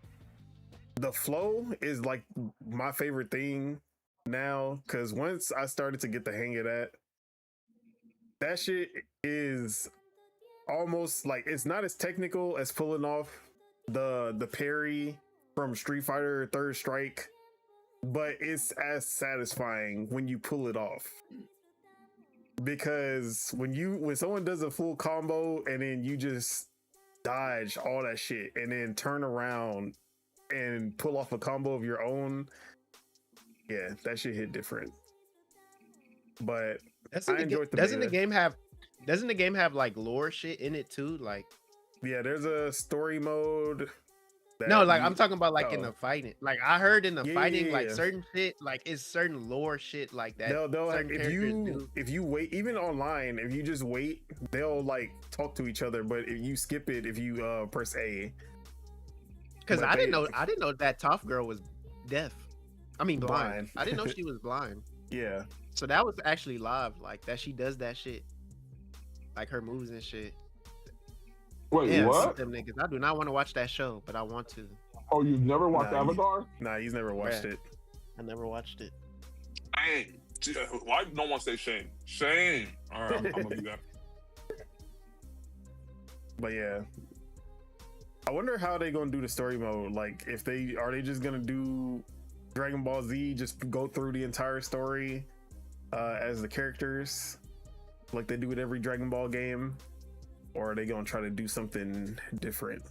the flow is like my favorite thing now, because once I started to get the hang of that shit is almost like, it's not as technical as pulling off the parry from Street Fighter Third Strike, but it's as satisfying when you pull it off. Because when someone does a full combo and then you just dodge all that shit and then turn around and pull off a combo of your own, yeah, that shit hit different. But I enjoyed the doesn't the game have like lore shit in it too? Like, yeah, there's a story mode. No, like I'm talking about like in the fighting. Like I heard in the fighting, like certain shit, like it's certain lore shit like that. They'll like, if you wait, even online, if you just wait, they'll like talk to each other. But if you skip it, if you press A. Because I didn't know that Tough Girl was deaf. I mean blind. I didn't know she was blind. Yeah. So that was actually live, like that she does that shit, like her moves and shit. Wait, yeah, what? Them niggas. I do not want to watch that show, but I want to. Oh, you've never watched Avatar? Nah, he's never watched it. I never watched it. Dang. Why no one say shame? Shame. All right, I'm gonna do that. But yeah, I wonder how they gonna do the story mode. Like, if they just gonna do Dragon Ball Z, just go through the entire story as the characters, like they do with every Dragon Ball game, or are they gonna try to do something different?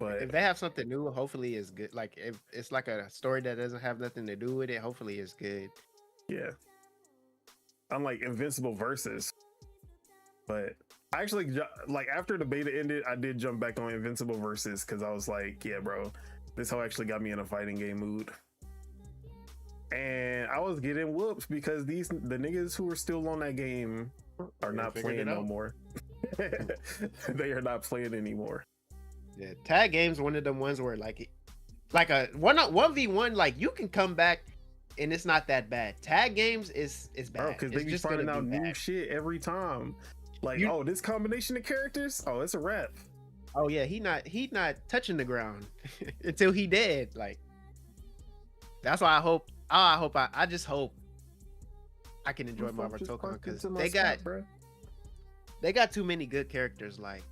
But if they have something new, hopefully it's good. Like if it's like a story that doesn't have nothing to do with it, hopefully it's good. Yeah. Unlike Invincible Versus. But I actually, like, after the beta ended, I did jump back on Invincible Versus because I was like, yeah, bro, this hoe actually got me in a fighting game mood. And I was getting whoops because the niggas who are still on that game are not playing no more. They are not playing anymore. Yeah, tag games one of them ones where like a 1v1, like you can come back and it's not that bad. Tag games is bad because they be finding out new shit every time. Like, oh, this combination of characters, oh, it's a wrap. Oh yeah, he not touching the ground until he dead. Like, that's why I just hope I can enjoy Marvel Tokon because they got too many good characters. Like,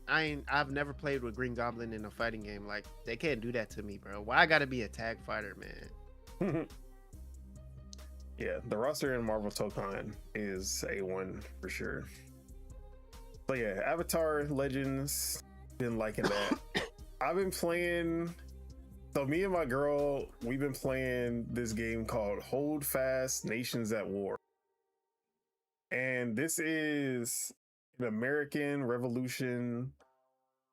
I've never played with Green Goblin in a fighting game. Like, they can't do that to me, bro. Why I gotta be a tag fighter, man? Yeah, the roster in Marvel Tokon is A1 for sure. But yeah, Avatar Legends, been liking that. I've been playing, so me and my girl, we've been playing this game called Hold Fast Nations at War. And this is an American Revolution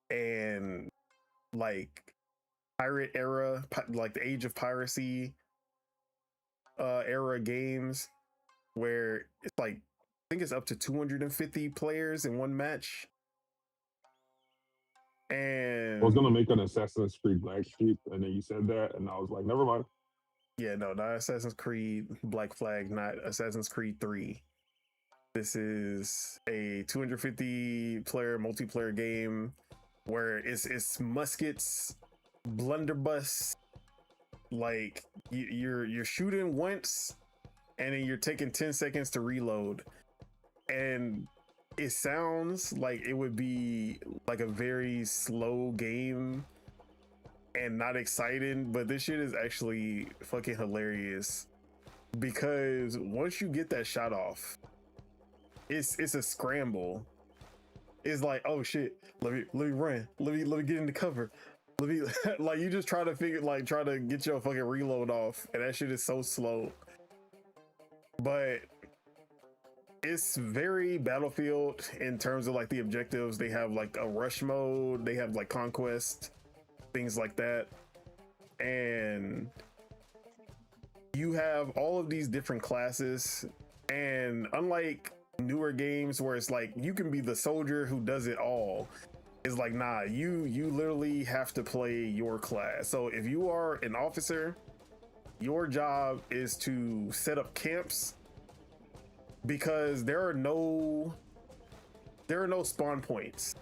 and like pirate era, like the age of piracy era games, where it's like, I think it's up to 250 players in one match. And I was gonna make an Assassin's Creed Black Sheep, and then you said that, and I was like, never mind. Yeah, no, not Assassin's Creed Black Flag, not Assassin's Creed 3. This is a 250 player multiplayer game where it's muskets, blunderbuss. Like you're shooting once and then you're taking 10 seconds to reload, and it sounds like it would be like a very slow game and not exciting, but this shit is actually fucking hilarious because once you get that shot off, it's a scramble. It's like, oh shit, let me run, let me get into cover. Like, you just try to get your fucking reload off, and that shit is so slow. But it's very Battlefield in terms of like the objectives. They have like a rush mode, they have like conquest, things like that. And you have all of these different classes, and unlike newer games where it's like you can be the soldier who does it all, it's like, nah, you literally have to play your class. So if you are an officer, your job is to set up camps because there are no spawn points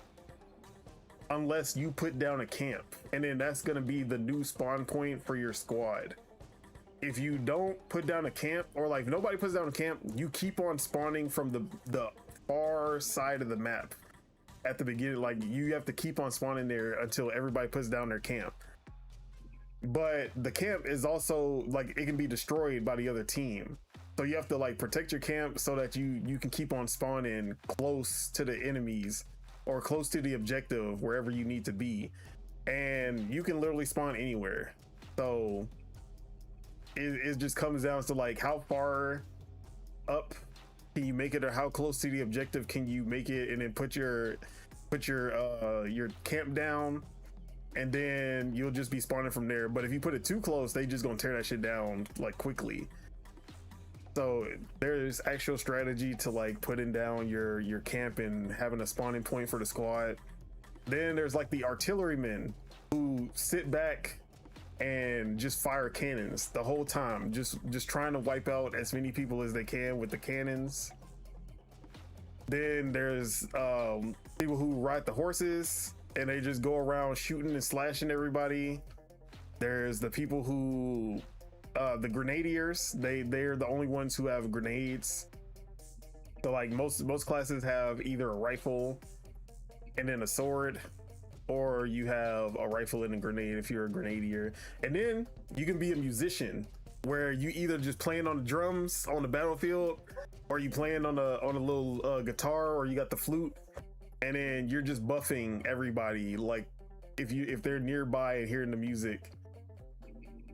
unless you put down a camp, and then that's going to be the new spawn point for your squad. If you don't put down a camp, or like nobody puts down a camp, you keep on spawning from the far side of the map at the beginning. Like you have to keep on spawning there until everybody puts down their camp. But the camp is also like, it can be destroyed by the other team. So you have to like protect your camp so that you can keep on spawning close to the enemies or close to the objective, wherever you need to be. And you can literally spawn anywhere. So it just comes down to like how far up can you make it, or how close to the objective can you make it, and then put your camp down, and then you'll just be spawning from there. But if you put it too close, they just gonna tear that shit down like quickly. So there's actual strategy to like putting down your camp and having a spawning point for the squad. Then there's like the artillerymen who sit back and just fire cannons the whole time, just trying to wipe out as many people as they can with the cannons. Then there's people who ride the horses and they just go around shooting and slashing everybody. There's the people who the grenadiers, they're the only ones who have grenades. So like most classes have either a rifle and then a sword, or you have a rifle and a grenade if you're a grenadier. And then you can be a musician, where you either just playing on the drums on the battlefield, or you playing on a little guitar, or you got the flute, and then you're just buffing everybody, like if they're nearby and hearing the music.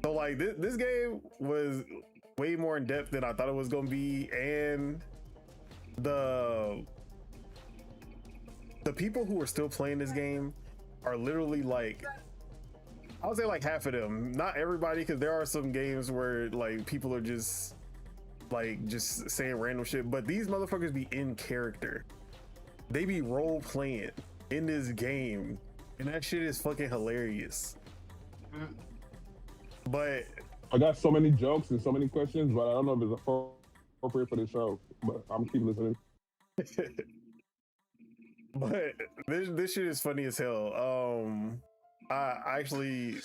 So like this game was way more in depth than I thought it was gonna be, and the people who are still playing this game are literally like, I would say like half of them, not everybody, because there are some games where like people are just saying random shit, but these motherfuckers be in character. They be role playing in this game, and that shit is fucking hilarious. But I got so many jokes and so many questions, but I don't know if it's appropriate for the show, but I'm keep listening. But this shit is funny as hell. I actually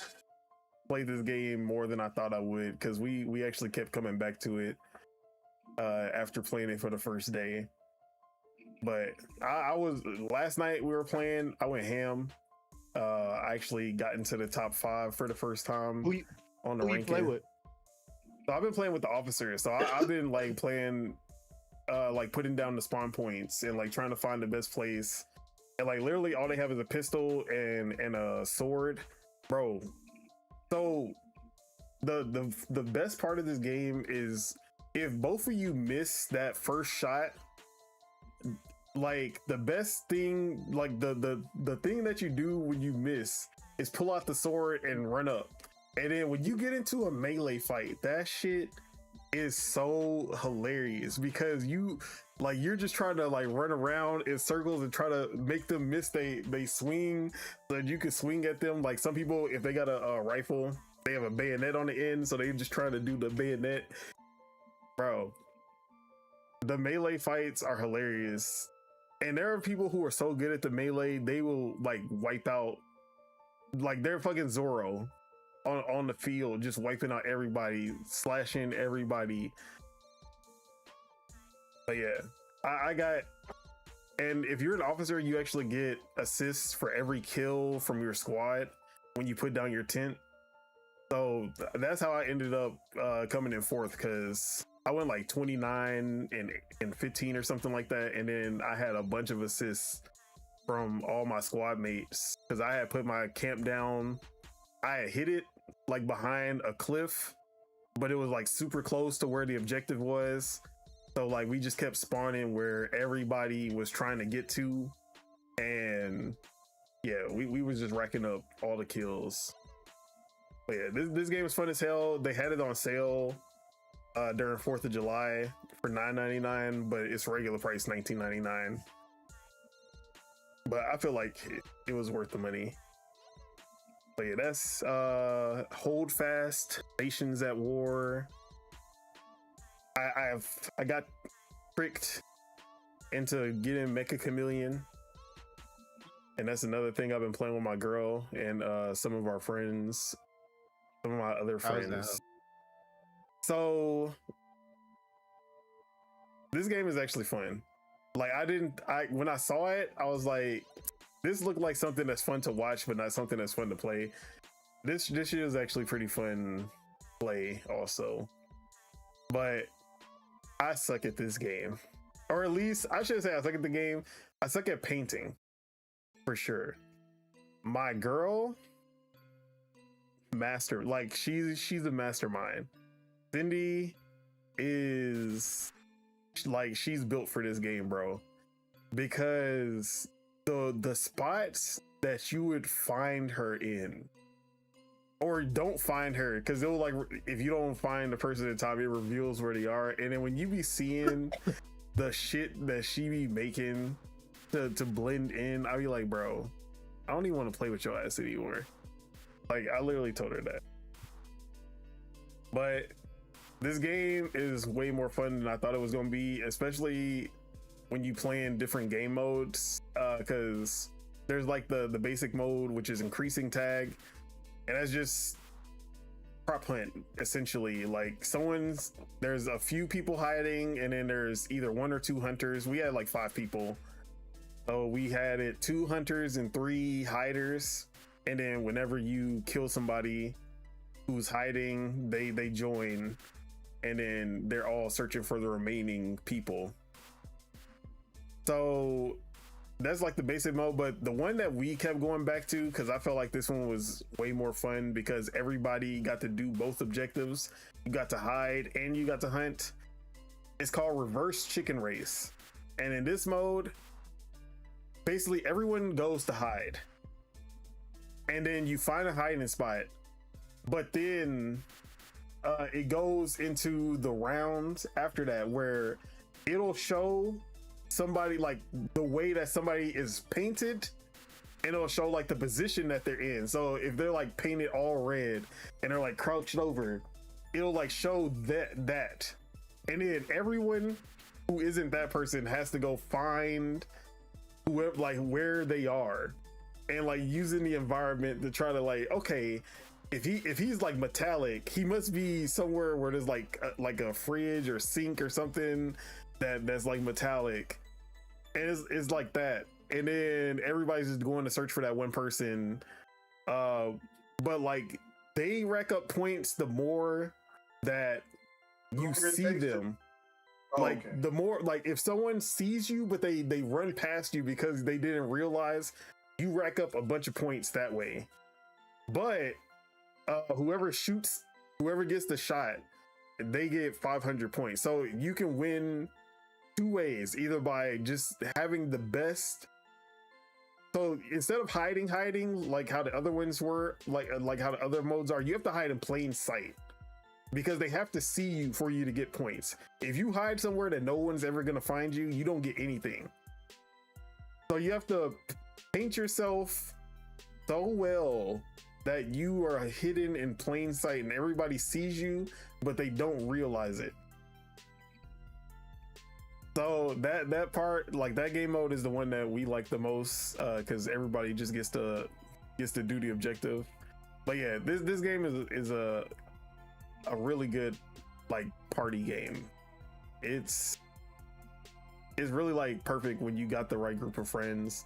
played this game more than I thought I would, because we actually kept coming back to it after playing it for the first day. But I was, last night we were playing, I went ham. I actually got into the top 5 for the first time on the ranking. Who you play with? So I've been playing with the officers. So I've been like playing, like putting down the spawn points and like trying to find the best place. And like literally all they have is a pistol and a sword, bro. So the best part of this game is if both of you miss that first shot, like the best thing, like the thing that you do when you miss is pull out the sword and run up. And then when you get into a melee fight, that shit is so hilarious, because you're just trying to like run around in circles and try to make them miss they swing, so that you can swing at them. Like some people, if they got a rifle, they have a bayonet on the end, so they just trying to do the bayonet. Bro, the melee fights are hilarious. And there are people who are so good at the melee, they will like wipe out, like they're fucking Zorro on the field, just wiping out everybody, slashing everybody. But yeah, I got, and if you're an officer, you actually get assists for every kill from your squad when you put down your tent. So that's how I ended up coming in 4th, because I went like 29 and 15 or something like that, and then I had a bunch of assists from all my squad mates, because I had put my camp down. I had hit it like behind a cliff, but it was like super close to where the objective was. So like we just kept spawning where everybody was trying to get to, and yeah, we was just racking up all the kills. But yeah, this game is fun as hell. They had it on sale during 4th of July for $9.99, but it's regular price $19.99. But I feel like it was worth the money. But yeah, that's Hold Fast, Nations at War. I got tricked into getting Mecha Chameleon. And that's another thing I've been playing with my girl and some of our friends, some of my other friends. So this game is actually fun. Like when I saw it, I was like, this looked like something that's fun to watch, but not something that's fun to play. This year is actually pretty fun play also. But I suck at this game. Or at least I should say I suck at the game. I suck at painting. For sure. My girl, she's a mastermind. Cindy is like, she's built for this game, bro. Because the spots that you would find her in, or don't find her, because it'll like, if you don't find the person at the top, it reveals where they are. And then when you be seeing the shit that she be making to blend in, I'll be like, bro, I don't even want to play with your ass anymore. Like, I literally told her that. But this game is way more fun than I thought it was going to be, especially when you play in different game modes, because there's like the basic mode, which is increasing tag, and that's just prop hunt essentially. Like, there's a few people hiding, and then there's either 1 or 2 hunters. We had like 5 people, so we had it 2 hunters and 3 hiders, and then whenever you kill somebody who's hiding, they join, and then they're all searching for the remaining people. So that's like the basic mode. But the one that we kept going back to, because I felt like this one was way more fun because everybody got to do both objectives. You got to hide and you got to hunt. It's called Reverse Chicken Race. And in this mode, basically everyone goes to hide, and then you find a hiding spot, but then it goes into the rounds after that where it'll show somebody, like the way that somebody is painted, and it'll show like the position that they're in. So if they're like painted all red and they're like crouched over, it'll like show that and then everyone who isn't that person has to go find whoever, like where they are, and like using the environment to try to like, okay, if he's like metallic, he must be somewhere where there's like a fridge or sink or something that's like metallic, and it's like that. And then everybody's just going to search for that one person, but like they rack up points the more that you see them. Like, okay, the more, like if someone sees you but they run past you because they didn't realize, you rack up a bunch of points that way. But whoever gets the shot, they get 500 points. So you can win 2 ways, either by just having the best. So instead of hiding like how the other ones were, like how the other modes are, you have to hide in plain sight, because they have to see you for you to get points. If you hide somewhere that no one's ever going to find you, you don't get anything. So you have to paint yourself so well that you are hidden in plain sight and everybody sees you, but they don't realize it. So that part, like that game mode, is the one that we like the most, because everybody just gets to do the objective. But yeah, this game is a really good like party game. It's really like perfect when you got the right group of friends,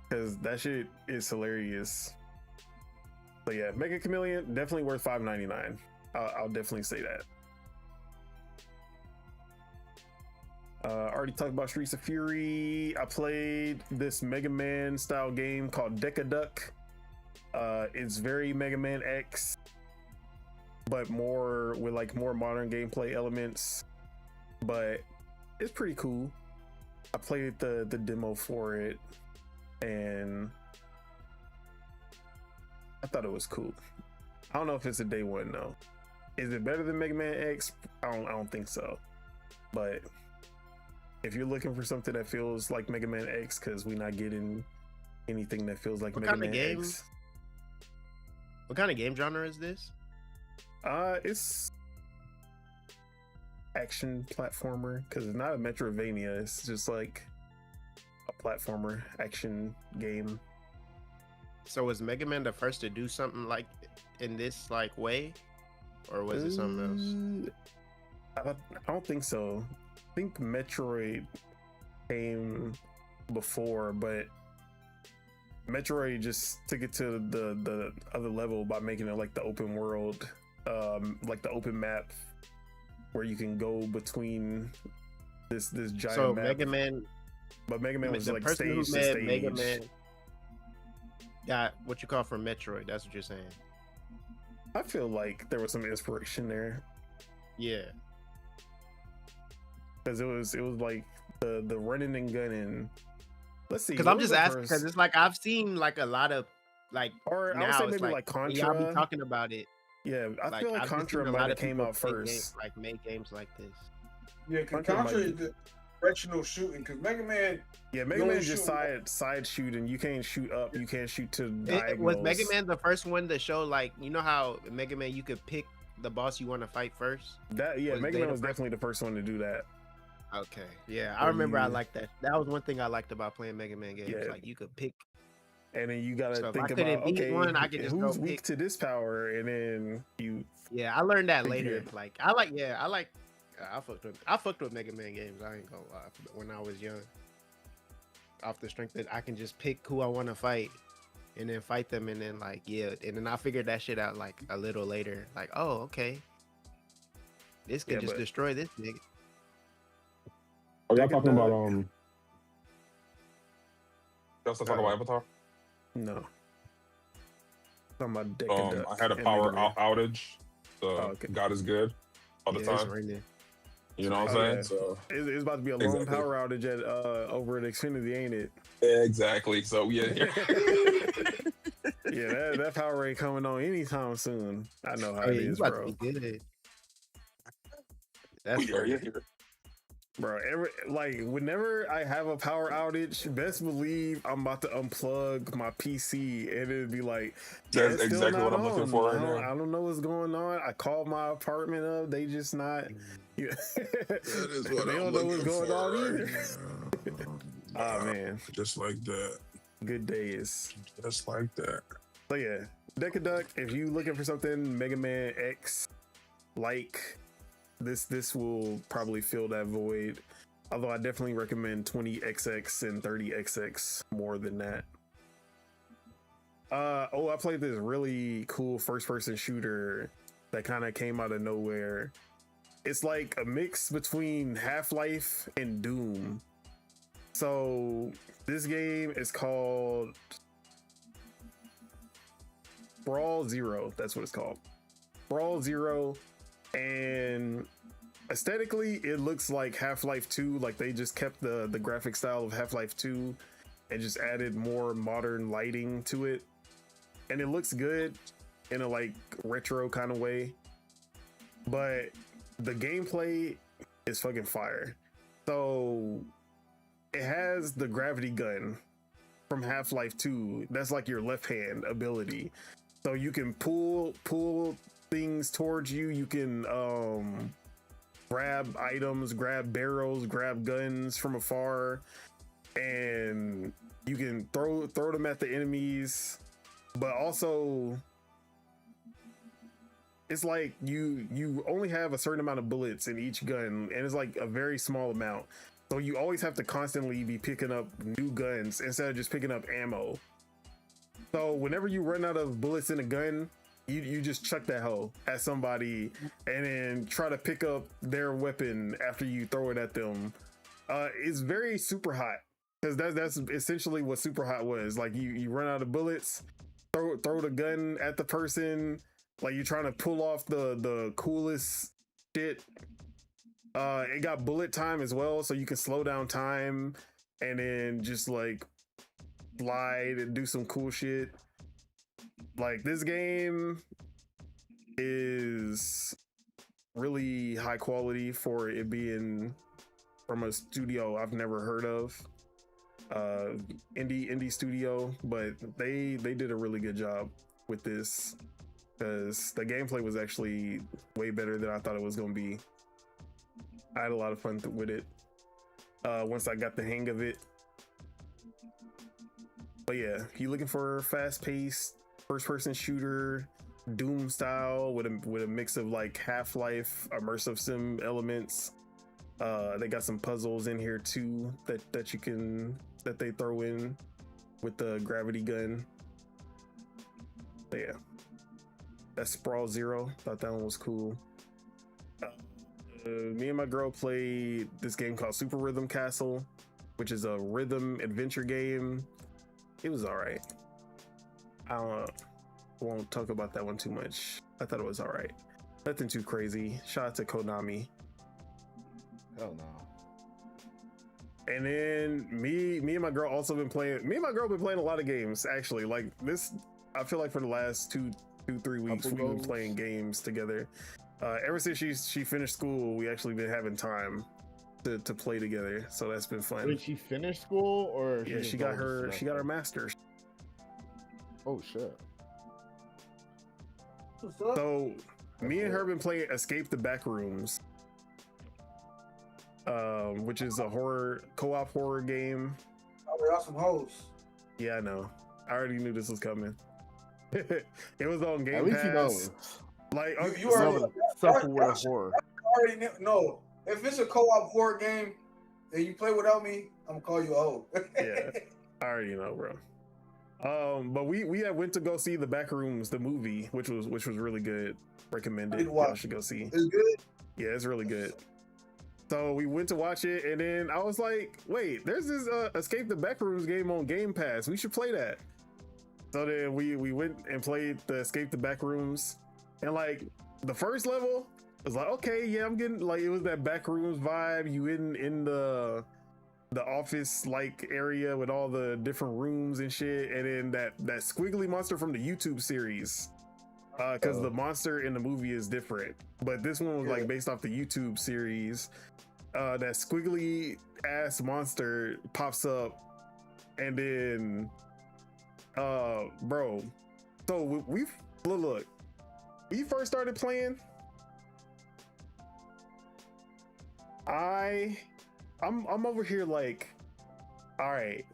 because that shit is hilarious. So yeah, Mecha Chameleon, definitely worth $5.99. I'll definitely say that. Already talked about Streets of Fury. I played this Mega Man style game called Decaduck. It's very Mega Man X, but more with like more modern gameplay elements. But it's pretty cool. I played the demo for it, and I thought it was cool. I don't know if it's a day one though. Is it better than Mega Man X? I don't think so. But if you're looking for something that feels like Mega Man X, because we're not getting anything that feels like Mega Man X. What kind of game genre is this? It's action platformer, because it's not a Metroidvania. It's just like a platformer action game. So was Mega Man the first to do something like in this like way, or was it something else? I don't think so. I think Metroid came before, but Metroid just took it to the other level by making it like the open world, like the open map where you can go between this giant so map. Mega Man was like stage to stage. Mega Man got what you call from Metroid. That's what you're saying. I feel like there was some inspiration there. Yeah, because it was like the running and gunning. Let's see. Because I'm just asking because it's like I've seen like a lot of like, or now I would say maybe like Contra. Y'all be talking about it. Yeah, I feel like Contra might have came out first. Make games like this. Yeah, Contra is the directional shooting. Because Mega Man. Yeah, Mega Man just side shooting. You can't shoot up. You can't shoot to diagonals. Was Mega Man the first one to show like, you know how Mega Man you could pick the boss you want to fight first? Mega Man was definitely the first one to do that. Okay, yeah, I remember. I liked that. That was one thing I liked about playing Mega Man games. Yeah. Like you could pick, and then you gotta think about I could just who's weak to this power, and then you. Yeah, I learned that later. Like I fucked with Mega Man games. I ain't gonna lie. When I was young, off the strength that I can just pick who I want to fight, and then fight them, and then and then I figured that shit out like a little later. Like, oh, okay, this could just destroy this nigga. Are y'all talking about Y'all still talking about Avatar? No. Talking about I had a power outage, so God is good all the time. Right, you know what I'm saying? Yeah. So it's about to be a long power outage at over at Xfinity, ain't it? Yeah, exactly. So yeah. Yeah, that power ain't coming on anytime soon. I know how it is, bro. That's Bro, whenever I have a power outage, best believe I'm about to unplug my PC and it'd be like, that's exactly what I'm looking for right now. I don't know what's going on. I called my apartment up, they just not. Yeah. That is what they don't know what's going on either. Oh man, just like that. Good days. Just like that. So yeah, Decaduck. If you looking for something Mega Man X like. This will probably fill that void, although I definitely recommend 20XX and 30XX more than that. I played this really cool first-person shooter that kind of came out of nowhere. It's like a mix between Half-Life and Doom. So this game is called Brawl Zero. That's what it's called. Brawl Zero. And aesthetically, it looks like Half-Life 2. Like they just kept the graphic style of Half-Life 2 and just added more modern lighting to it. And it looks good in a like retro kind of way. But the gameplay is fucking fire. So it has the gravity gun from Half-Life 2. That's like your left hand ability. So you can pull things towards you. You can grab items, grab barrels, grab guns from afar, and you can throw them at the enemies. But also it's like you only have a certain amount of bullets in each gun, and it's like a very small amount, so you always have to constantly be picking up new guns instead of just picking up ammo. So whenever you run out of bullets in a gun, you just chuck that hoe at somebody and then try to pick up their weapon after you throw it at them. It's very Super Hot, because that's essentially what Super Hot was. Like you run out of bullets, throw the gun at the person, like you're trying to pull off the coolest shit. It got bullet time as well, so you can slow down time and then just like slide and do some cool shit. Like this game is really high quality for it being from a studio I've never heard of. Indie studio, but they did a really good job with this, because the gameplay was actually way better than I thought it was going to be. I had a lot of fun with it once I got the hang of it. But yeah, if you're looking for fast-paced first-person shooter, Doom style with a mix of like Half-Life immersive sim elements, they got some puzzles in here too that they throw in with the gravity gun. But yeah, that's Sprawl Zero. Thought that one was cool. Me and my girl played this game called Super Rhythm Castle, which is a rhythm adventure game. It was all right. I won't talk about that one too much. I thought it was all right. Nothing too crazy. Shout out to Konami. Hell no. And then me and my girl also been playing. Me and my girl been playing a lot of games actually. Like this, I feel like for the last 2-3 weeks we've been playing games together. Ever since she finished school, we actually been having time to play together. So that's been fun. Did she finish school or? Yeah, she got her master's. Oh shit. So me and her been playing Escape the Backrooms, which is a co-op horror game. Oh, we got some hoes. Yeah, I know. I already knew this was coming. It was on Game Pass. At least you know. Like you already self-aware horror. I already know. If it's a co-op horror game and you play without me, I'm gonna call you a hoe. Yeah, I already know, bro. But we went to go see The Backrooms, the movie, which was really good. Recommended. Y'all should go see. It's good. Yeah, it's really good. So we went to watch it, and then I was like, wait, there's this Escape the Backrooms game on Game Pass. We should play that. So then we went and played the Escape the Backrooms, and like the first level was like, okay, yeah, I'm getting like, it was that Backrooms vibe. You in the office like area with all the different rooms and shit, and then that squiggly monster from the YouTube series, because the monster in the movie is different, but this one was like based off the YouTube series. That squiggly ass monster pops up, and then bro, so we look, we first started playing, I'm over here like, all right,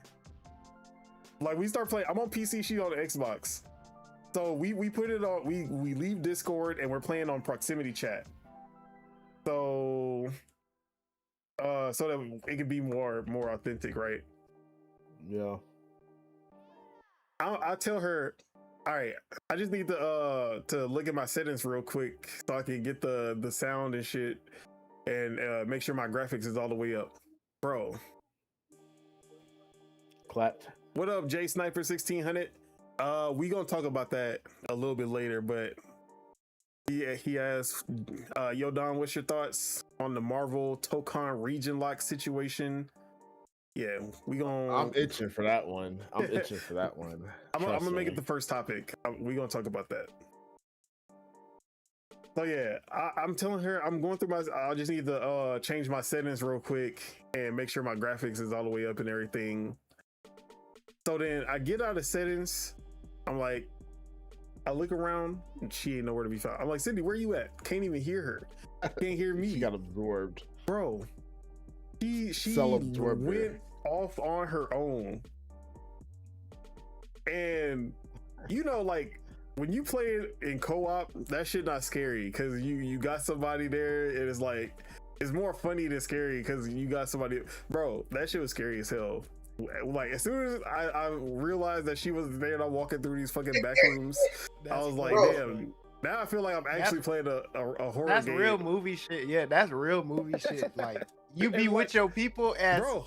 like we start playing. I'm on PC, she on the Xbox, so we put it on. We leave Discord and we're playing on proximity chat, so so that it can be more authentic, right? Yeah. I tell her, all right, I just need to look at my settings real quick so I can get the sound and shit, and make sure my graphics is all the way up. Bro, Clapped. what up, J Sniper 1600? We gonna talk about that a little bit later, but he asked, yo Don, what's your thoughts on the Marvel Tokon region lock situation? Yeah, I'm itching for that one. I'm gonna make it the first topic. We gonna talk about that. So yeah, I'm telling her I'm going through I just need to change my settings real quick and make sure my graphics is all the way up and everything. So then I get out of settings. I'm like, I look around and she ain't nowhere to be found. I'm like, Cindy, where you at? Can't even hear her. Can't hear me. She got absorbed. Bro, she went off on her own. And you know, like when you play it in co-op, that shit not scary because you got somebody there, and it's like it's more funny than scary because you got somebody. Bro, that shit was scary as hell. Like as soon as I realized that she was there and I'm walking through these fucking back rooms, I was like, damn. Now I feel like I'm actually playing a horror that's game. That's real movie shit. Yeah, that's real movie shit. Like you be with your people as bro.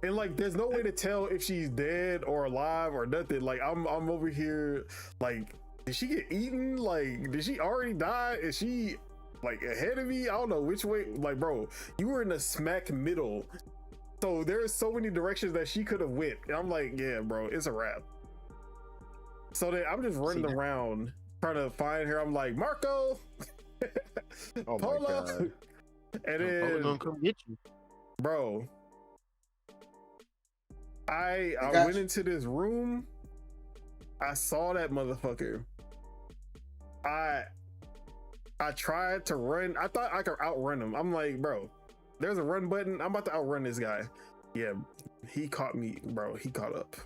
And like there's no way to tell if she's dead or alive or nothing. Like I'm over here like, did she get eaten? Like did she already die? Is she like ahead of me? I don't know which way. Like bro, you were in the smack middle. So there's so many directions that she could have went. And I'm like, yeah, bro, it's a wrap. So then I'm just running around trying to find her. I'm like, Marco, oh Paula. my God. And then gonna come get you, bro. I went into this room. I saw that motherfucker. I tried to run. I thought I could outrun him. I'm like, bro, There's a run button. I'm about to outrun this guy. Yeah, he caught me, bro. He caught up.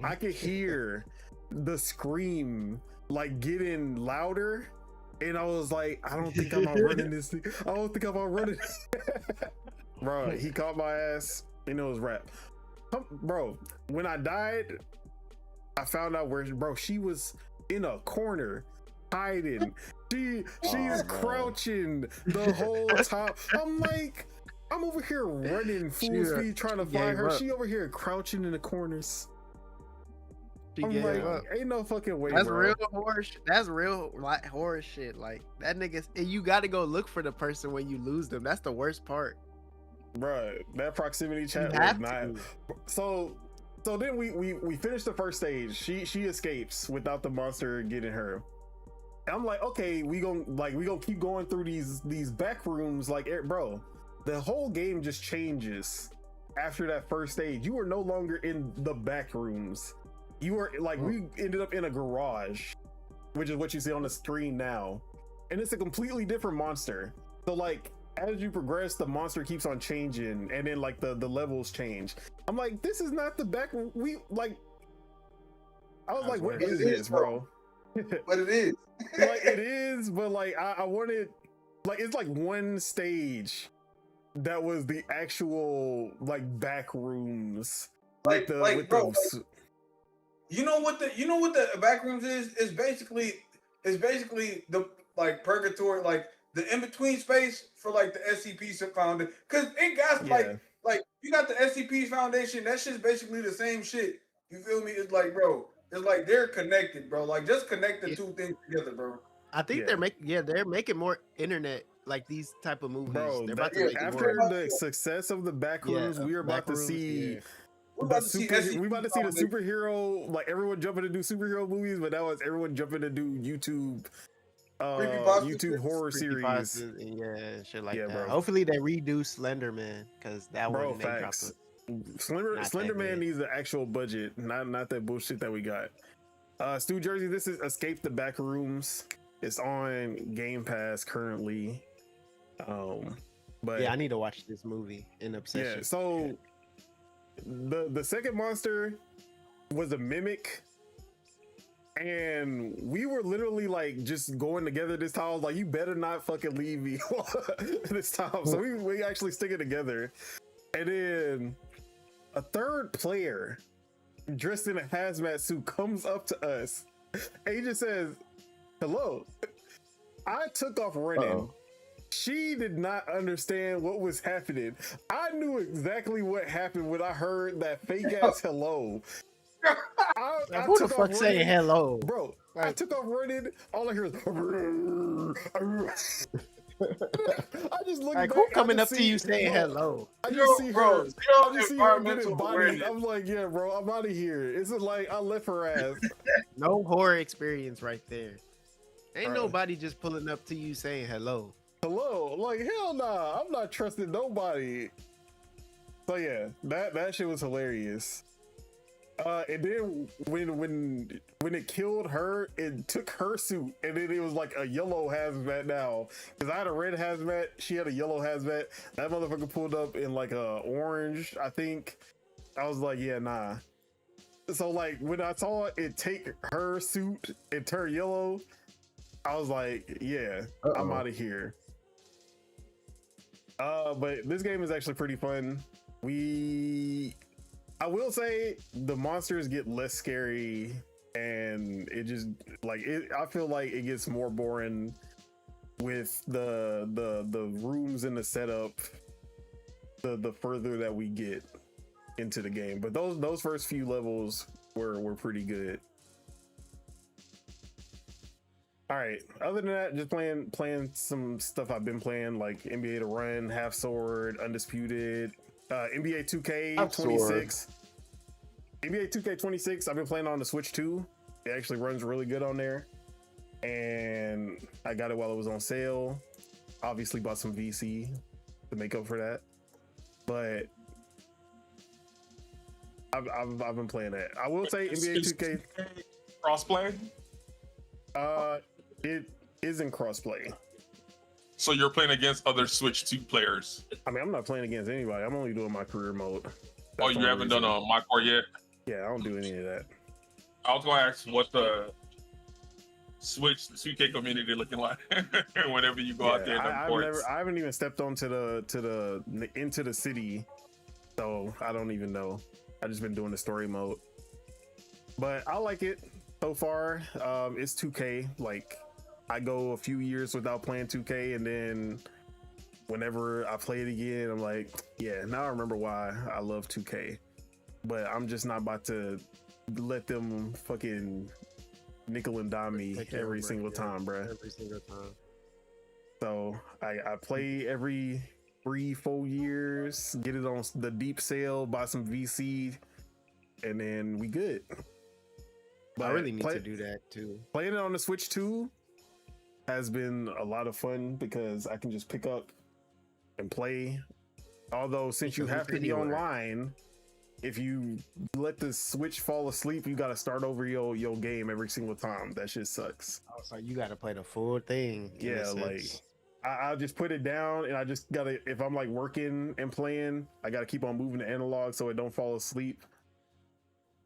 I could hear the scream like getting louder, and I was like, I don't think I'm outrunning this thing. I don't think I'm outrunning. Bro, he caught my ass, and it was rap. Bro, when I died, I found out where, bro, she was in a corner hiding. She's crouching the whole time. I'm like, I'm over here running full speed trying to find her. She over here crouching in the corners. I'm like, ain't no fucking way. That's bro. Real horror. That's real like horror shit. Like that nigga, and you got to go look for the person when you lose them. That's the worst part, bro. That proximity chat was not. So then we finished the first stage. She escapes without the monster getting her. I'm like, okay, we gonna keep going through these back rooms, like, bro. The whole game just changes after that first stage. You are no longer in the back rooms. You are like, we ended up in a garage, which is what you see on the screen now, and it's a completely different monster. So like, as you progress, the monster keeps on changing, and then like the levels change. I'm like, this is not the back. We like, I was like, what is this, bro? But it is. Like it is, but like I wanted, like, it's like one stage that was the actual like back rooms, like those. You know what the back rooms is? It's basically the like purgatory, like the in between space for like the SCP foundation. Cause it got like you got the SCP foundation. That shit's basically the same shit. You feel me? It's like, bro, it's like they're connected, bro. Like just connect the two things together, bro. I think they're making more internet like these type of movies. Bro, they're about to make after the success of the back rooms, we are about to see. We about to see the superhero, like everyone jumping to do superhero movies, but that was everyone jumping to do YouTube horror series. Yeah, shit like that. Bro. Hopefully they redo Slender Man, because that one they dropped. Slender Man needs an actual budget, not that bullshit that we got. Stu Jersey, this is Escape the Back Rooms. It's on Game Pass currently. But yeah, I need to watch this movie in Obsession. Yeah, so the second monster was a mimic, and we were literally like just going together this time. I was like, you better not fucking leave me this time. So we actually stick it together, and then a third player dressed in a hazmat suit comes up to us, and he just says, "Hello." I took off running. She did not understand what was happening. I knew exactly what happened when I heard that fake ass hello. I who the fuck saying hello, bro? Like, I took off running. All I hear is. I just look like, who coming up to you saying hello? I just see her. I just see her getting bodied. I'm like, yeah, bro, I'm out of here. It's like I left her ass. No horror experience right there. Ain't nobody just pulling up to you saying hello. Hello, like hell nah. I'm not trusting nobody. So yeah, that shit was hilarious. And then when it killed her, it took her suit, and then it was like a yellow hazmat now. Because I had a red hazmat, she had a yellow hazmat. That motherfucker pulled up in like a orange, I think. I was like, yeah, nah. So like when I saw it take her suit and turn yellow, I was like, yeah, I'm out of here. But this game is actually pretty fun. I will say the monsters get less scary, and it just like I feel like it gets more boring with the rooms and the setup the further that we get into the game. But those first few levels were pretty good. All right. Other than that, just playing some stuff I've been playing, like NBA The Run, Half Sword, Undisputed, NBA 2K26. NBA 2K26, I've been playing on the Switch too. It actually runs really good on there. And I got it while it was on sale. Obviously bought some VC to make up for that. But I've been playing that. I will say NBA 2K crossplay. It isn't crossplay. So you're playing against other Switch 2 players? I mean, I'm not playing against anybody. I'm only doing my career mode. Oh, you haven't done My Core yet? Yeah, I don't do any of that. I was gonna ask what the Switch 2K community looking like whenever you go out there. I haven't even stepped onto into the city, so I don't even know. I just been doing the story mode, but I like it so far. It's 2K. Like, I go a few years without playing 2K, and then whenever I play it again, I'm like, yeah, now I remember why I love 2K. But I'm just not about to let them fucking nickel and dime me every single time, bro. Every single time. So I play every 3-4 years, get it on the deep sale, buy some VC, and then we good. But I really need to do that too. Playing it on the Switch 2 has been a lot of fun because I can just pick up and play. Although since you have to be online, if you let the Switch fall asleep, you got to start over your game every single time. That shit sucks. Oh, so you got to play the full thing. Yeah, like I'll just put it down, and I just gotta, if I'm like working and playing, I gotta keep on moving the analog so it don't fall asleep.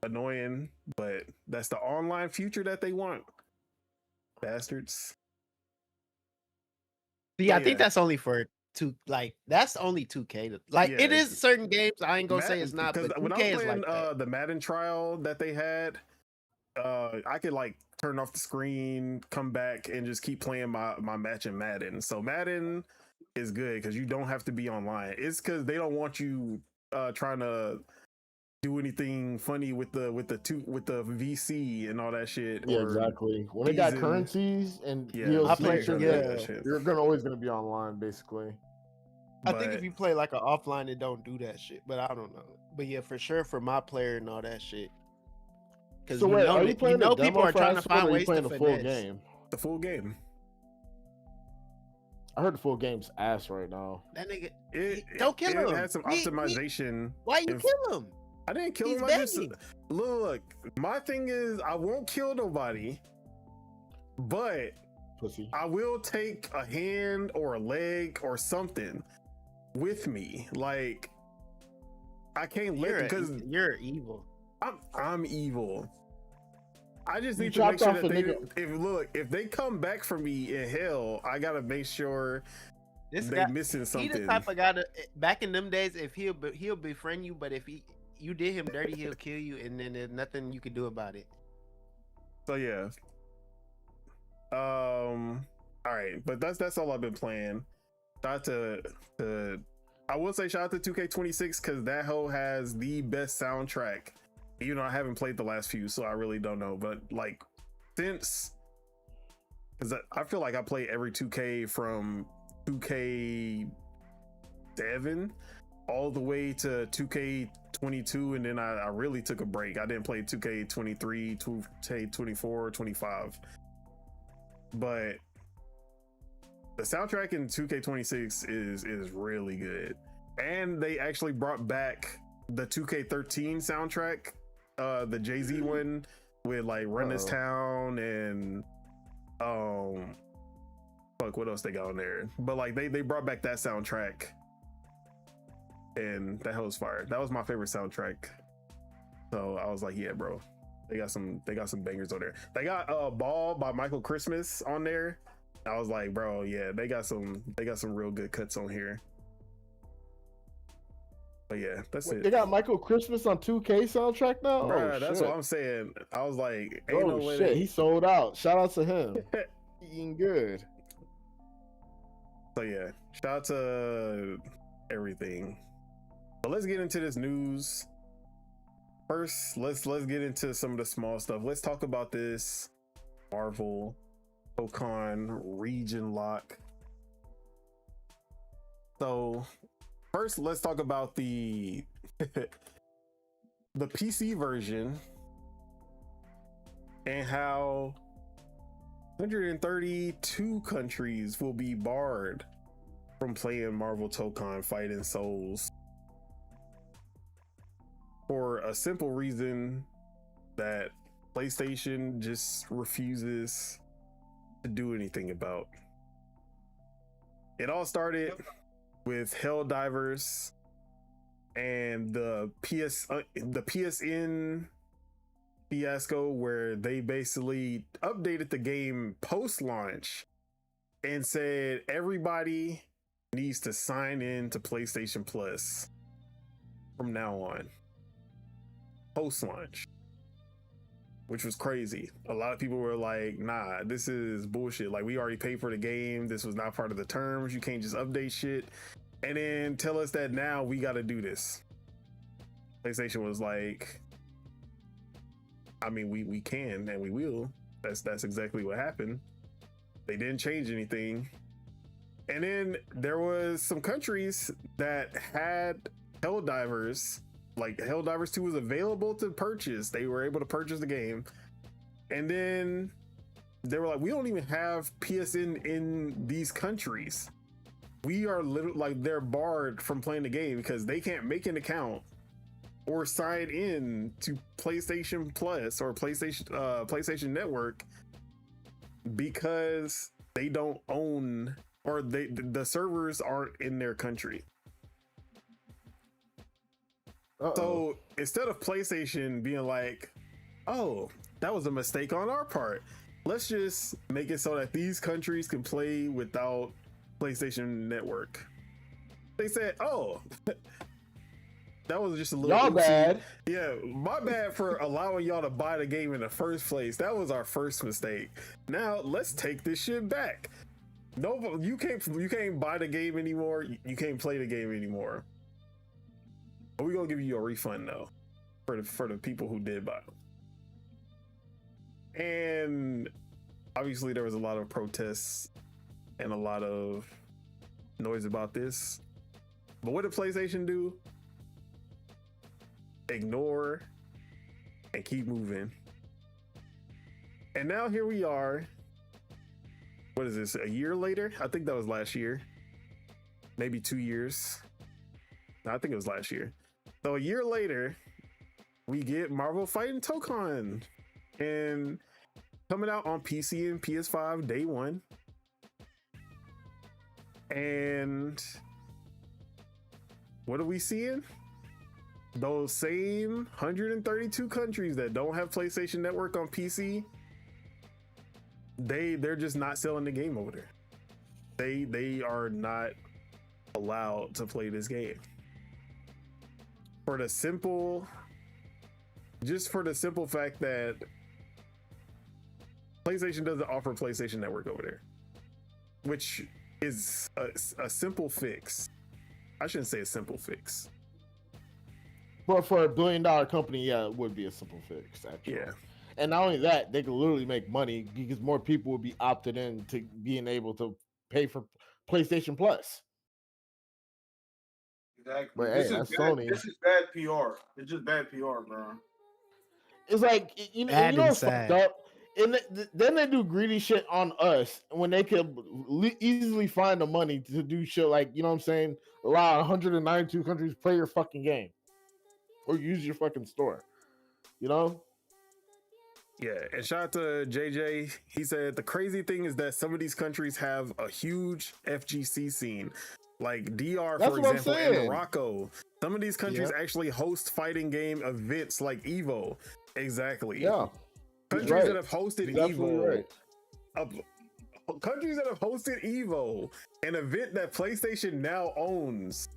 Annoying, but that's the online future that they want. Bastards. Yeah, I think that's only for that's only 2K. Like, it is certain games. I ain't gonna say it's not, but when 2K I was is playing like the Madden trial that they had, I could like turn off the screen, come back, and just keep playing my match in Madden. So Madden is good because you don't have to be online. It's because they don't want you trying to do anything funny with the VC and all that shit. Yeah, exactly. When they got currencies and you're always gonna be online, basically. I think if you play like an offline, it don't do that shit. But I don't know. But yeah, for sure, for my player and all that shit. Because so wait, are you playing the people are trying to find ways to the full game? The full game. I heard the full game's ass right now. That nigga, don't kill him. It had some optimization. Why you kill him? I didn't kill him. I just look. My thing is, I won't kill nobody, but pussy. I will take a hand or a leg or something with me. Like, I can't let it because you're evil. I'm evil. I just need to make sure that if they come back for me in hell, I gotta make sure they're missing something. He the type of guy that, back in them days, if he'll befriend you, but if you did him dirty, he'll kill you, and then there's nothing you can do about it. So yeah. All right, but that's all I've been playing. I will say shout out to 2K26 because that hoe has the best soundtrack. Even though I haven't played the last few, so I really don't know. But like, because I feel like I play every 2K from 2K7 all the way to 2K22, and then I really took a break. I didn't play 2K23, 2K24, 25. But the soundtrack in 2K26 is really good, and they actually brought back the 2K13 soundtrack, the Jay-Z one with like Run This Town and what else they got on there? But like they brought back that soundtrack, and that was fire. That was my favorite soundtrack. So I was like, yeah, bro, they got some bangers on there. They got Ball by Michael Christmas on there. I was like, bro, yeah, they got some real good cuts on here. But yeah, that's it. They got Michael Christmas on 2K soundtrack now? Bruh, that's what I'm saying. I was like, ain't no way. He sold out. Shout out to him. Eating good. So yeah, shout out to everything. But let's get into this news. First, let's get into some of the small stuff. Let's talk about this Marvel Pokemon region lock. So first, let's talk about the the PC version and how 132 countries will be barred from playing Marvel Pokemon Fighting Souls for a simple reason that PlayStation just refuses to do anything about. It all started with Helldivers and the PSN Fiasco, where they basically updated the game post-launch and said everybody needs to sign in to PlayStation Plus from now on. Post-launch. Which was crazy. A lot of people were like, nah, this is bullshit. Like, we already paid for the game. This was not part of the terms. You can't just update shit and then tell us that now we got to do this. PlayStation was like, I mean, we can and we will. That's exactly what happened. They didn't change anything. And then there was some countries that had Helldivers. Like, Helldivers 2 was available to purchase. They were able to purchase the game. And then they were like, we don't even have PSN in these countries. We are literally, like, they're barred from playing the game because they can't make an account or sign in to PlayStation Plus or PlayStation Network because they don't own, or the servers aren't in their country. So instead of PlayStation being like, oh, that was a mistake on our part, let's just make it so that these countries can play without PlayStation Network. They said, oh, that was just a little y'all bad. Yeah, my bad for allowing y'all to buy the game in the first place. That was our first mistake. Now let's take this shit back. No, you can't buy the game anymore. You can't play the game anymore. But we're gonna give you a refund though, for the people who did buy them. And obviously there was a lot of protests and a lot of noise about this. But what did PlayStation do? Ignore and keep moving. And now here we are. What is this? A year later? I think that was last year. Maybe 2 years. No, I think it was last year. So a year later, we get Marvel Fighting Tokon and coming out on PC and PS5 day one. And what are we seeing? Those same 132 countries that don't have PlayStation Network on PC, they're just not selling the game over there. They are not allowed to play this game. For the simple fact that PlayStation doesn't offer PlayStation Network over there, which is a simple fix. I shouldn't say a simple fix. But for $1 billion company, yeah, it would be a simple fix, actually. Yeah. And not only that, they could literally make money because more people would be opted in to being able to pay for PlayStation Plus. Exactly. But hey, that's Sony. This is bad PR. It's just bad PR, bro. It's like, you know what's fucked up? And then they do greedy shit on us when they could easily find the money to do shit like, you know what I'm saying? Allow 192 countries play your fucking game or use your fucking store, you know? Yeah, and shout out to JJ. He said the crazy thing is that some of these countries have a huge FGC scene. Like DR, for example, and Morocco. Some of these countries actually host fighting game events like Evo. Exactly. Yeah. Countries that have hosted Evo. Countries that have hosted Evo, an event that PlayStation now owns.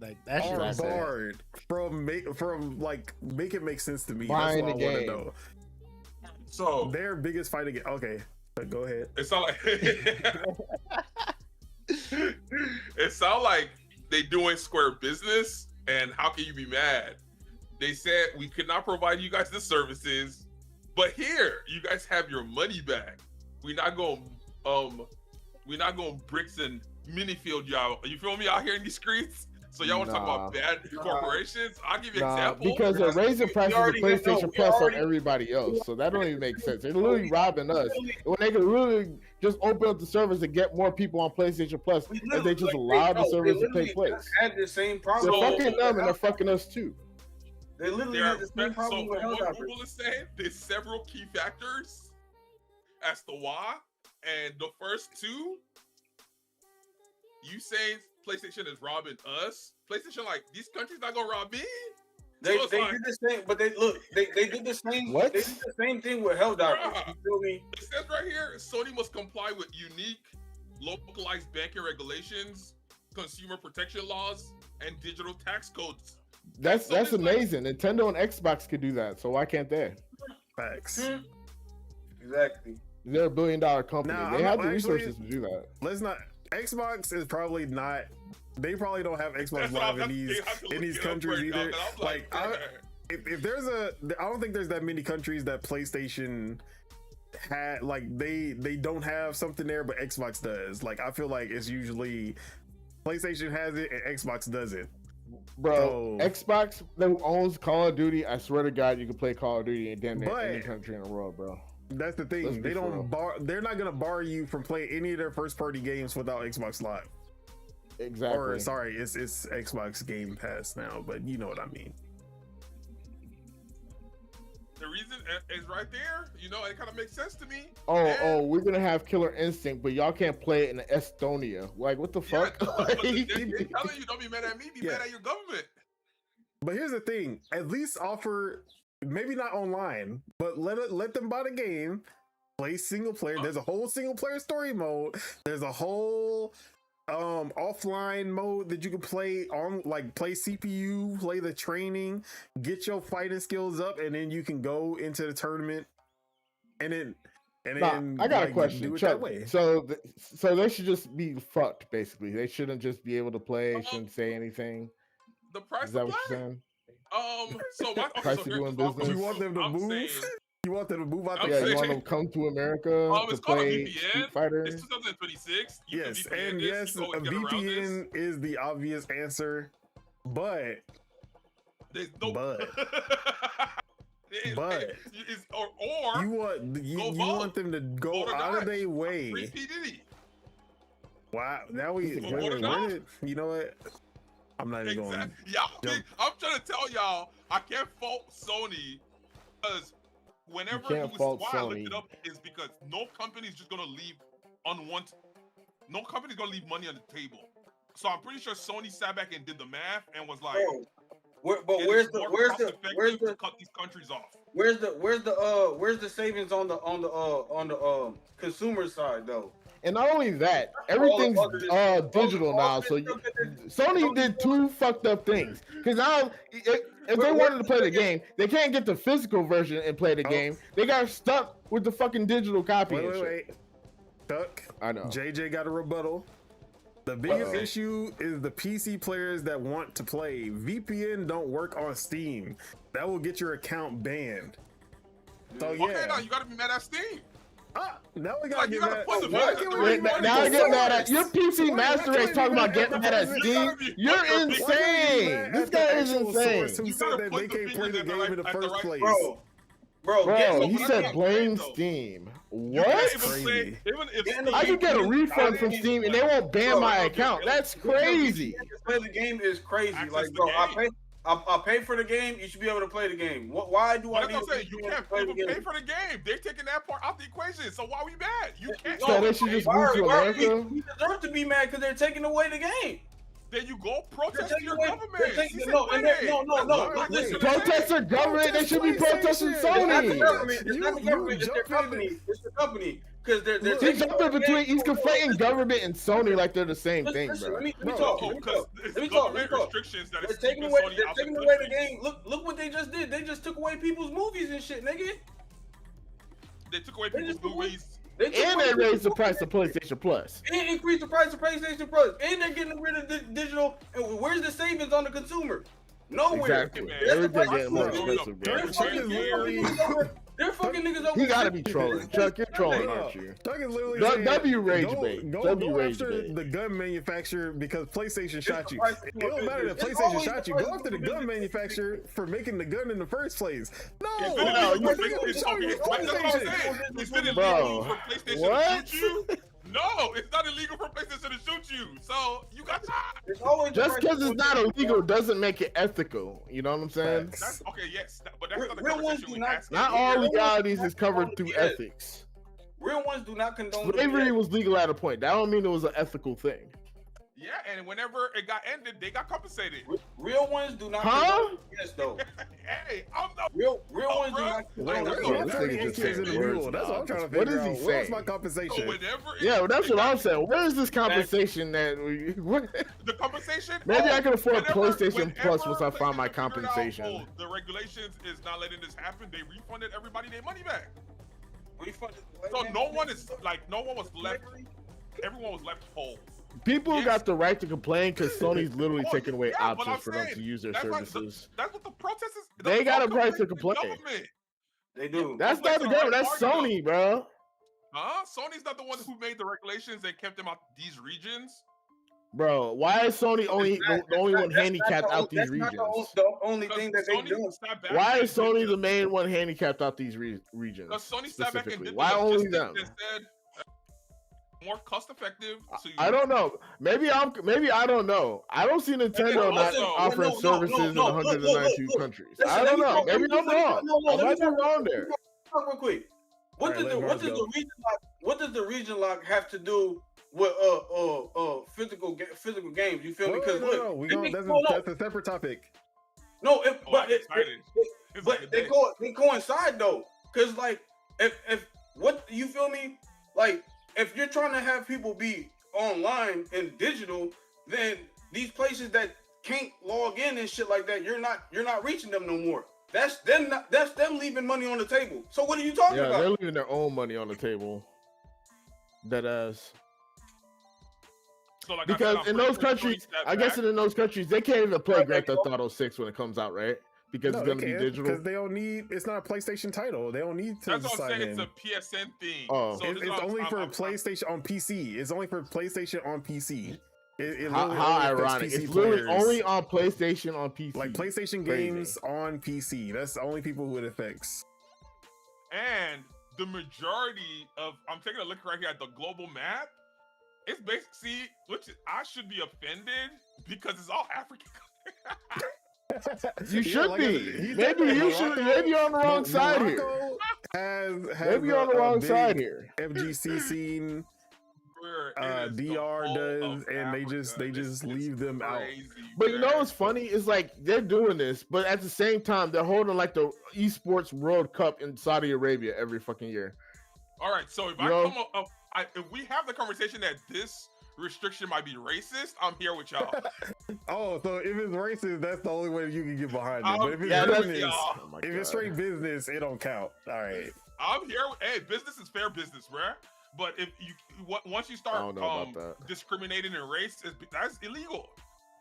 Like that's are barred from make it make sense to me. Buying that's what I want to know. So their biggest fighting game. Okay, go ahead. It sounds like they doing square business, and how can you be mad? They said we could not provide you guys the services, but here you guys have your money back. We're not going bricks and minifield y'all. You feel me out here in these streets? So y'all want to talk about bad corporations? I'll give you an example. Because they're raising prices of PlayStation Plus on everybody else, so that don't even make sense. They're literally robbing us when they could really just open up the service and get more people on PlayStation Plus, and they just allow the service to take place. Had the same problem. They're fucking them, and they're fucking us too. They literally had the same problem with what Google is saying, there's several key factors as to why, and the first two you say PlayStation is robbing us. PlayStation, like, these countries not gonna rob me. They did the same, but they did the same. What? They did the same thing with Helldivers. You feel me? It says right here, Sony must comply with unique, localized banking regulations, consumer protection laws, and digital tax codes. That's amazing. Like, Nintendo and Xbox could do that, so why can't they? Facts. Exactly. They're a $1 billion company. Nah, they have the resources to do that. Let's not. Xbox is probably not. They probably don't have Xbox Live in these countries either. Like, if there's I don't think there's that many countries that PlayStation had. Like, they don't have something there, but Xbox does. Like, I feel like it's usually PlayStation has it and Xbox doesn't. Bro, Xbox that owns Call of Duty, I swear to God, you can play Call of Duty in damn near any country in the world, bro. That's the thing. They don't they're not gonna bar you from playing any of their first party games without Xbox Live. Exactly. Or sorry, it's Xbox Game Pass now, but you know what I mean. The reason is right there. You know, it kind of makes sense to me. Oh, we're gonna have Killer Instinct, but y'all can't play it in Estonia. Like, what the fuck? They're telling you, don't be mad at me. Be mad at your government. But here's the thing: at least offer, maybe not online, but let them buy the game, play single player. There's a whole single player story mode. There's a whole offline mode that you can play on, like play CPU, play the training, get your fighting skills up, and then you can go into the tournament. And then I got a question. Chuck, so they should just be fucked, basically. They shouldn't just be able to play. Shouldn't say anything. The price is that of what you're saying? So price of doing business. You want them to move? You want them to move out there? You want them to come to America to play Street Fighter? It's 2026. Yes, and yes, a VPN is the obvious answer, but there's no but or you want them to go out of their way. Wow, now you know what? I'm not even going. Y'all, I'm trying to tell y'all, I can't fault Sony because whenever I looked it up is because no company is just gonna leave unwanted. No company's gonna leave money on the table. So I'm pretty sure Sony sat back and did the math and was like, where's the cut these countries off? Where's the savings on the consumer side though? And not only that, everything's digital now. So Sony did two fucked up things. Because now, if they wanted to play the game, they can't get the physical version and play the game. They got stuck with the fucking digital copy. Wait. Stuck. I know. JJ got a rebuttal. The biggest issue is the PC players that want to play. VPN don't work on Steam. That will get your account banned. So yeah. Okay, now you gotta be mad at Steam. Now we gotta get mad. Now I get mad at your PC Master Race talking about getting mad at Steam. You're insane. This guy is insane. Who said that they can't play the game in the first place? Bro, he said blame Steam. What? Crazy. I can get a refund from Steam and they won't ban my account. That's crazy. Play the game is crazy. Like, bro, I pay for the game. You should be able to play the game. Why do I need to you can't pay for the game? They're taking that part out the equation. So why are we mad? You can't. So they should just move to America. We deserve to be mad because they're taking away the game. Then you go protest your government. No. Listen, protest their government. They should be protesting Sony. It's the company. Because they're jumping between. He's conflating government and Sony like they're the same thing, bro. Let me talk. Restrictions that they're taking away the game. Look what they just did. They just took away people's movies and shit, nigga. They took away people's movies. And they raised the price of PlayStation Plus. And increased the price of PlayStation Plus. And they're getting rid of the digital. And where's the savings on the consumer? Nowhere. Exactly. Everything getting more expensive, bro. They're fucking niggas over. You gotta be trolling. Chuck, you're trolling, aren't you? Chuck is literally W rage bait. Go after the gun manufacturer because PlayStation shot you. It don't matter that PlayStation shot you. Go after the gun manufacturer for making the gun in the first place. No, Is it illegal for PlayStation to shoot you? No, it's not illegal for PlayStation to shoot you. So you got shot. Just because it's not illegal doesn't make it ethical. You know what I'm saying? That's, okay, yes, but that's not the conversation we had. Not all legalities is covered through ethics. Real ones do not condone. Slavery was legal at a point. That don't mean it was an ethical thing. Yeah, and whenever it got ended, they got compensated. Real ones do not. Yes, though. Hey, I'm the real ones do not. That's what I'm trying to figure out. What is he saying? What's my compensation? That's what I'm saying. Where is this compensation that we? The compensation? Maybe I can afford PlayStation Plus once I find my compensation. The regulations is not letting this happen. They refunded everybody their money back. So no one was left. Everyone was left whole. People got the right to complain because Sony's literally taking away options for them to use their services. That's what the protest is. They got a right to complain. They do. That's not the government. That's Sony, bro. Huh? Sony's not the one who made the regulations and kept them out these regions. Bro, why is Sony the only one handicapped out these regions? The only thing that they do. Why is Sony the main one handicapped out these regions? Because Sony sat back and did why only them? More cost effective. I don't know. Maybe I don't know. I don't see Nintendo not offering services in 192 countries. I don't know. Maybe I'm wrong. I might be wrong there. Real quick. What does the region lock have to do with physical games? You feel me? Because that's a separate topic. No, but they coincide though. Because like if what you feel me? Like if you're trying to have people be online and digital, then these places that can't log in and shit like that, you're not reaching them no more. That's them leaving money on the table. So what are you talking about? Yeah, they're leaving their own money on the table. That ass. So like because in those countries, I guess in those countries, they can't even play Grand Theft Auto 6 when it comes out, right? Because it's gonna be digital. Because they don't need. It's not a PlayStation title. They don't need to. That's what I'm saying. It's a PSN thing. Oh, so it's only for PlayStation on PC. It's only for PlayStation on PC. How ironic! It's literally only on PlayStation on PC. Like PlayStation games on PC. That's the only people who it affects. And the majority of I'm taking a look right here at the global map. It's basically I should be offended because it's all African. You should be. Maybe you should. Maybe you're on the wrong side here. Maybe you're on the wrong side here. FGC scene. DR does, and they just leave them out. But you know what's funny? It's like they're doing this, but at the same time they're holding like the esports World Cup in Saudi Arabia every fucking year. All right, so if if we have the conversation that this restriction might be racist, I'm here with y'all. Oh, so if it's racist, that's the only way you can get behind it. But if it's business, if it's straight business, it don't count. All right. I'm here. Hey, business is fair business, bruh. But if you once you start discriminating in race, that's illegal.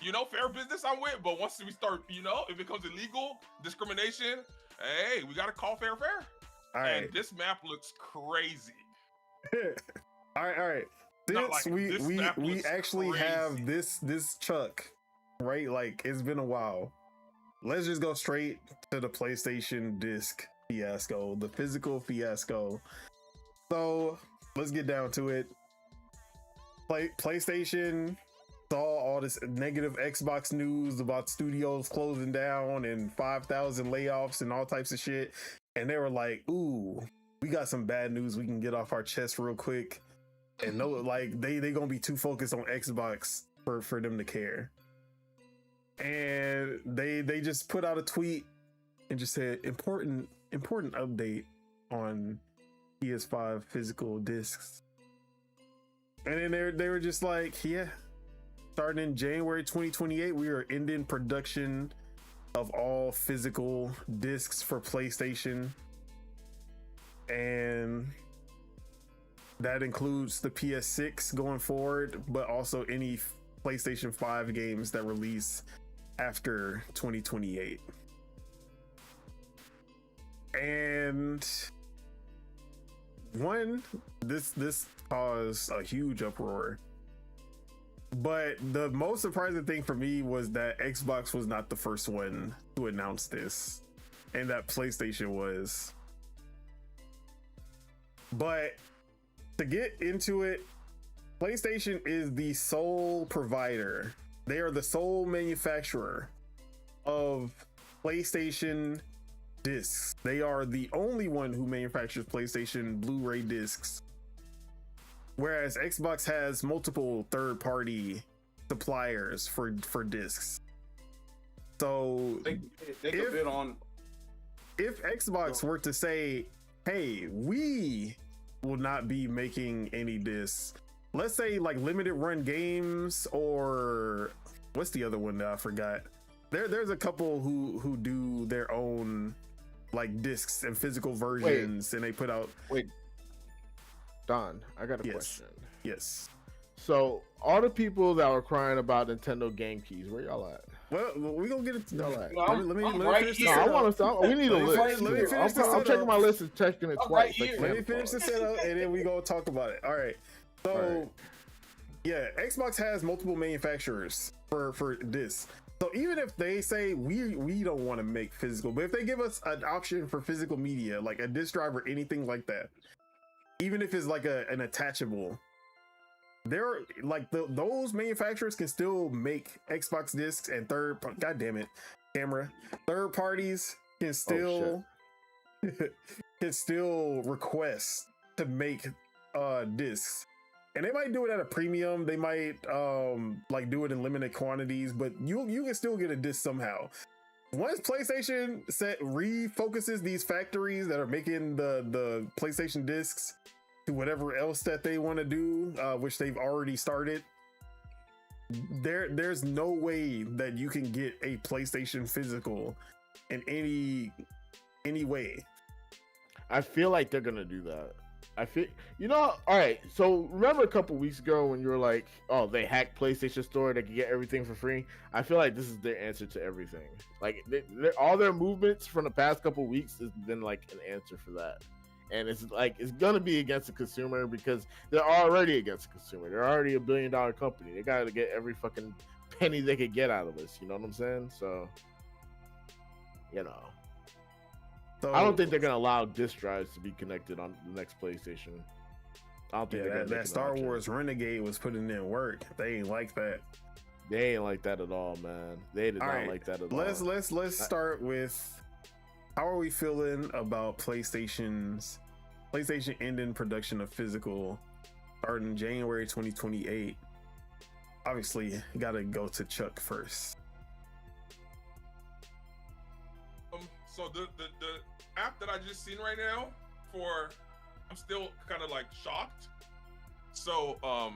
You know, fair business I'm with, but once we start, if it becomes illegal discrimination, hey, we gotta call fair. All right. And this map looks crazy. All right. We actually have this Chuck, right? Like it's been a while. Let's just go straight to the PlayStation disc fiasco, the physical fiasco. So let's get down to it. PlayStation saw all this negative Xbox news about studios closing down and 5,000 layoffs and all types of shit, and they were like, "Ooh, we got some bad news we can get off our chest real quick." And no, like they gonna be too focused on Xbox for them to care. And they just put out a tweet and just said important update on PS5 physical discs. And then they were just like, yeah, starting in January 2028, we are ending production of all physical discs for PlayStation. And that includes the PS6 going forward, but also any PlayStation 5 games that release after 2028. And this caused a huge uproar. But the most surprising thing for me was that Xbox was not the first one to announce this, and that PlayStation was. But to get into it, PlayStation is the sole provider. They are the sole manufacturer of PlayStation discs. They are the only one who manufactures PlayStation Blu-ray discs. Whereas Xbox has multiple third-party suppliers for discs. So they could bid on. If Xbox were to say, "Hey, we will not be making any discs," let's say like limited run games, or what's the other one that I forgot? There's a couple who do their own like discs and physical versions, and they put out. Wait, Don, I got a question. Yes. So all the people that were crying about Nintendo Game Keys, where y'all at? Well, we gonna get it. Y'all at? Let me finish. No, I want to. We need a list. Let me finish I'm checking my list and checking it twice. Right, let me finish the setup, and then we gonna talk about it. All right. So, yeah, Xbox has multiple manufacturers for this. So even if they say we don't want to make physical, but if they give us an option for physical media, like a disc drive or anything like that, even if it's like an attachable, they're like those manufacturers can still make Xbox discs, and third parties can still can still request to make discs. And they might do it at a premium. They might like do it in limited quantities, but you can still get a disc somehow. Once PlayStation refocuses these factories that are making the PlayStation discs to whatever else that they want to do, which they've already started, there's no way that you can get a PlayStation physical in any way. I feel like they're gonna do that. I feel, all right. So remember a couple weeks ago when you were like, "Oh, they hacked PlayStation Store; they can get everything for free." I feel like this is their answer to everything. Like all their movements from the past couple weeks has been like an answer for that, and it's gonna be against the consumer because they're already against the consumer. They're already $1 billion company. They gotta get every fucking penny they could get out of this. You know what I'm saying? So, So, I don't think they're gonna allow disc drives to be connected on the next PlayStation. I don't think that Star Wars Renegade was putting in work. They ain't like that. They ain't like that at all, man. They did not like that at all. Let's start with how are we feeling about PlayStation ending production of physical starting January 2028. Obviously, gotta go to Chuck first. So the app that I just seen right now I'm still kind of like shocked. So I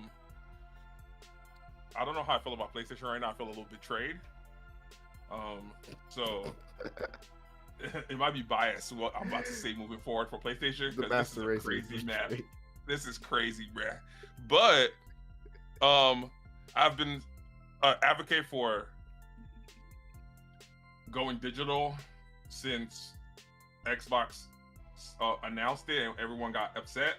don't know how I feel about PlayStation right now. I feel a little betrayed. So it might be biased what I'm about to say moving forward for PlayStation, because this is a crazy map. This is crazy, bruh. But I've been advocate for going digital since Xbox announced it and everyone got upset.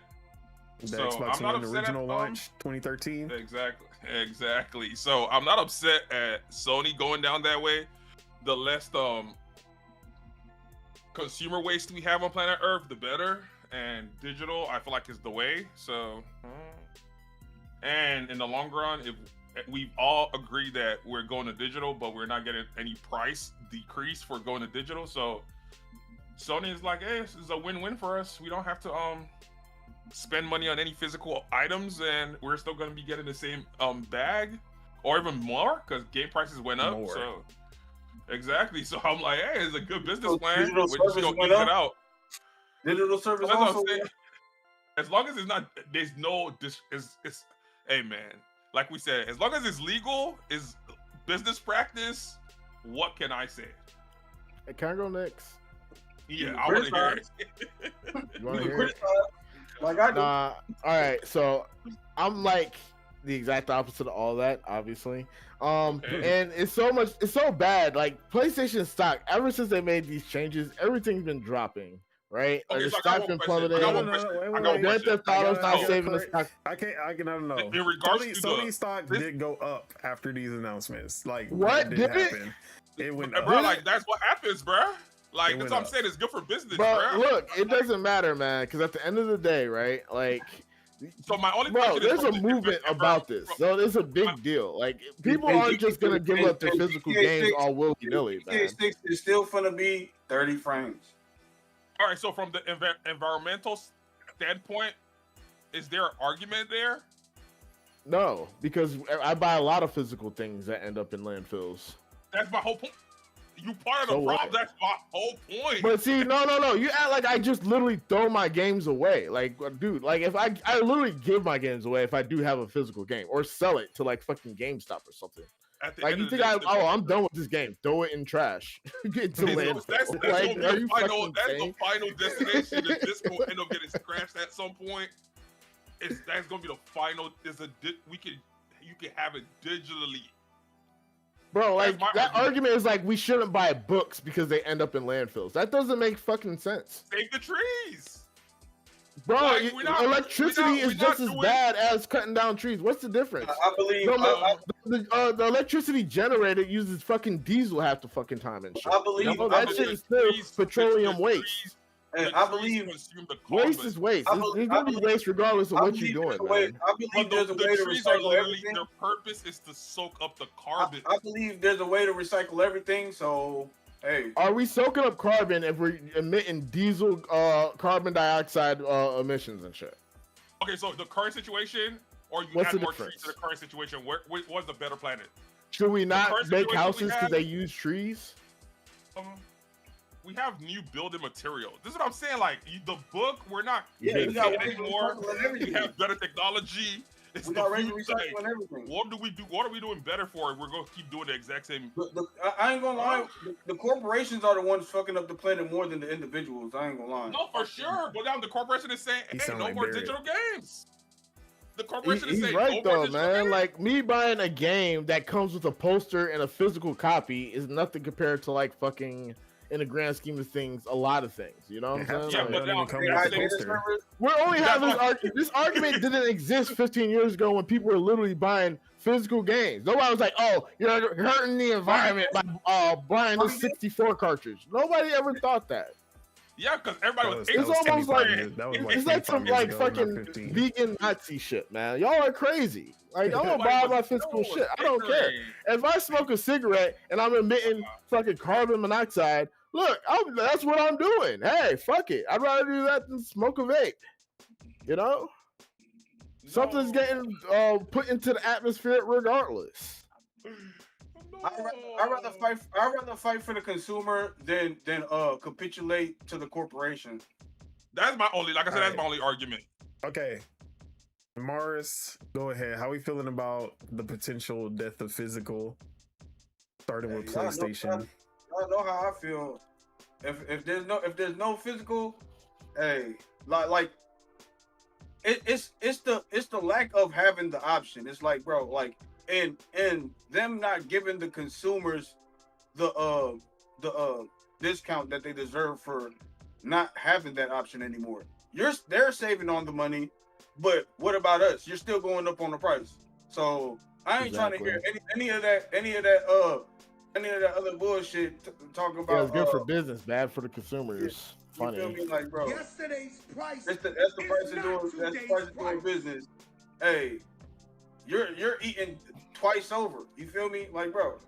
The Xbox One original launch 2013. Exactly. So I'm not upset at Sony going down that way. The less consumer waste we have on planet Earth, the better. And digital, I feel like, is the way. So, and in the long run, if we've all agreed that we're going to digital, but we're not getting any price decrease for going to digital. So Sony is like, hey, this is a win-win for us. We don't have to spend money on any physical items, and we're still going to be getting the same bag or even more because game prices went up. More. So exactly. So I'm like, hey, it's a good business plan. We're just going to ease it out. Digital service also. As long as it's not, there's no, it's, hey man, like we said, as long as it's legal, is business practice, what can I say? Hey, can I go next? Yeah, I want to hear it. You want to hear it? Like I do. All right, so I'm like the exact opposite of all that, obviously. And it's so bad. Like PlayStation stock, ever since they made these changes, everything's been dropping. Right? Okay, the so stock's been plummeting. Grand Theft Auto's not saving the stock. I don't know. In regards to Sony stock did go up after these announcements. Like what did happen? It went up. Bro, like that's what happens, bro. Like that's what I'm saying. It's good for business, bro. Look, it doesn't matter, man. Because at the end of the day, right? Like, so my only there's a movement about this, so it's a big deal. Like, people aren't just gonna give up their physical games all willy nilly, man. It's still gonna be 30 frames. All right, so from the environmental standpoint, is there an argument there? No, because I buy a lot of physical things that end up in landfills. That's my whole point. You part of the problem. That's my whole point. But see, no. You act like I just literally throw my games away. Like, dude, like if I literally give my games away if I do have a physical game or sell it to like fucking GameStop or something. Like you think I'm done with this game? Throw it in trash. Get to landfill. That's the final destination. The disc will end up getting scratched at some point. That's gonna be the final. You can have it digitally. Bro, like that argument is like we shouldn't buy books because they end up in landfills. That doesn't make fucking sense. Save the trees. Bro, like, electricity is just as bad as cutting down trees. What's the difference? I believe the electricity generated uses fucking diesel half the fucking time and shit. I believe that shit is still petroleum waste. And I believe waste is waste. It's gonna be waste regardless of what you're doing. I believe there's a way to recycle everything. Their purpose is to soak up the carbon. I believe there's a way to recycle everything. So, hey, are we soaking up carbon if we're emitting diesel carbon dioxide emissions and shit? Okay, so the current situation, or you add more trees to the current situation, what's the better planet? Should we not make houses because they use trees? We have new building material. This is what I'm saying. Like the book, we're not using it anymore. We have better technology. We got ready to recycle and everything. What do we do? What are we doing better for if we're going to keep doing the exact same? I ain't gonna lie. The corporations are the ones fucking up the planet more than the individuals. I ain't gonna lie. No, for sure. But now the corporation is saying, "Hey, no more digital games." The corporation is saying, right though, man. Like me buying a game that comes with a poster and a physical copy is nothing compared to like fucking. In the grand scheme of things, a lot of things. You know what I'm saying? Yeah, but now we're only having this argument. This argument didn't exist 15 years ago when people were literally buying physical games. Nobody was like, "Oh, you're hurting the environment by buying this 64 cartridge." Nobody ever thought that. Yeah, because everybody was. It's almost like it's like some like fucking vegan Nazi shit, man. Y'all are crazy. Like I'm gonna buy my physical shit. I don't care. If I smoke a cigarette and I'm emitting fucking carbon monoxide. Look, that's what I'm doing. Hey, fuck it. I'd rather do that than smoke a vape. You know? Something's getting put into the atmosphere regardless. I'd rather fight for the consumer than capitulate to the corporation. That's my only, like I said, that's my only argument. Okay. Morris, go ahead. How are we feeling about the potential death of physical? Starting with PlayStation. I know how I feel. If there's no physical, hey, like it's the lack of having the option. It's like, bro, like and them not giving the consumers the discount that they deserve for not having that option anymore. They're saving on the money, but what about us? You're still going up on the price. So I ain't trying to hear any of that other bullshit talking about. Yeah, it's good for business, bad for the consumers. Funny. You feel me? Like, bro, yesterday's price. That's the price of doing business. Hey, you're eating twice over. You feel me? Like, bro.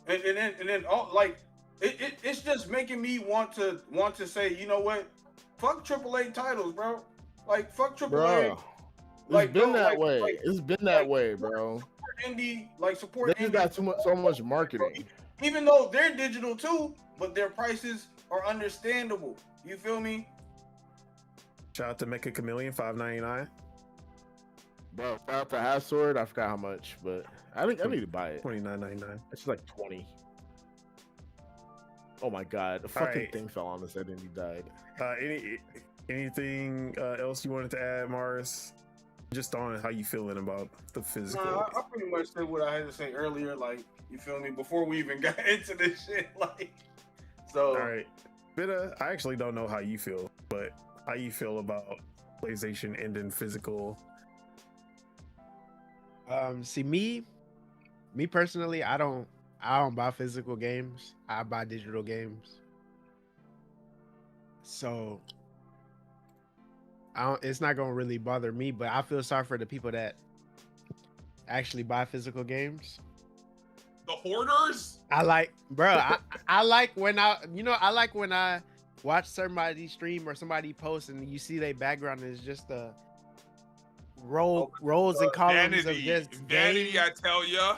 And then all like it's just making me want to say, you know what? Fuck AAA titles, bro. Like fuck AAA. Bro, it's been that way. It's been that way, bro. Indie, like support. They got so much marketing. Even though they're digital too, but their prices are understandable. You feel me? Shout out to Mecha Chameleon, $5.99. Bro, for Half Sword, I forgot how much, but I need to buy it. $29.99. It's like 20. Oh my god, the fucking thing fell on his head and he died. Anything else you wanted to add, Morris? Just on how you feeling about the physical. I pretty much said what I had to say earlier. Like, you feel me? Before we even got into this shit, like, so. All right, Bitta, I actually don't know how you feel, but how you feel about PlayStation ending physical? See, me personally, I don't buy physical games. I buy digital games. So it's not gonna really bother me, but I feel sorry for the people that actually buy physical games. The hoarders. I like when I watch somebody stream or somebody post and you see their background is just a rows and columns of just vanity. I tell ya.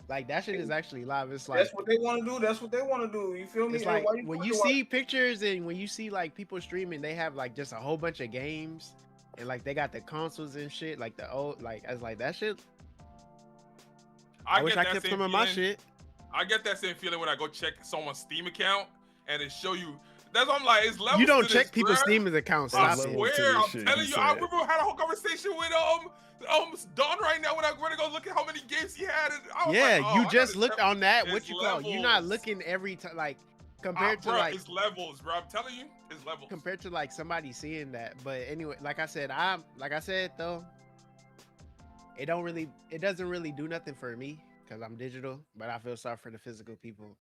Like that shit is actually live. It's like that's what they want to do. That's what they want to do. You feel me? It's like when you see pictures and when you see like people streaming, they have like just a whole bunch of games and like they got the consoles and shit. Like the old, like I was like that shit. I wish I kept some of my shit. I get that same feeling when I go check someone's Steam account and it show you. That's what I'm like. It's levels. You don't to check this, people's bruh. Steam accounts. I swear, I'm telling you. I remember I had a whole conversation with Don right now when I went to go look at how many games he had. And yeah, like, you just looked on that. What you call? You're not looking every time, like compared to bro, like it's levels, bro. I'm telling you, it's levels compared to like somebody seeing that. But anyway, like I said though, it doesn't really do nothing for me because I'm digital. But I feel sorry for the physical people,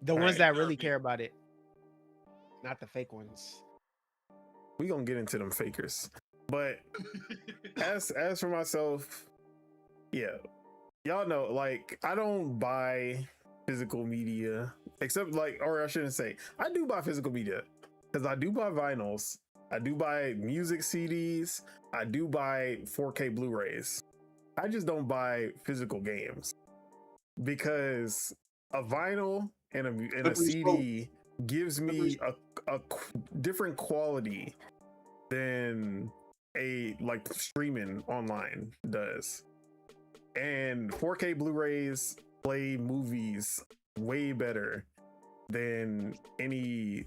the ones that really care about it, not the fake ones. We gonna get into them fakers. But as for myself, yeah, y'all know, like I don't buy physical media except like, or I shouldn't say, I do buy physical media because I do buy vinyls, I do buy music CDs, I do buy 4K Blu-rays. I just don't buy physical games because a vinyl and a CD gives me a different quality than a like streaming online does. And 4K Blu-rays play movies way better than any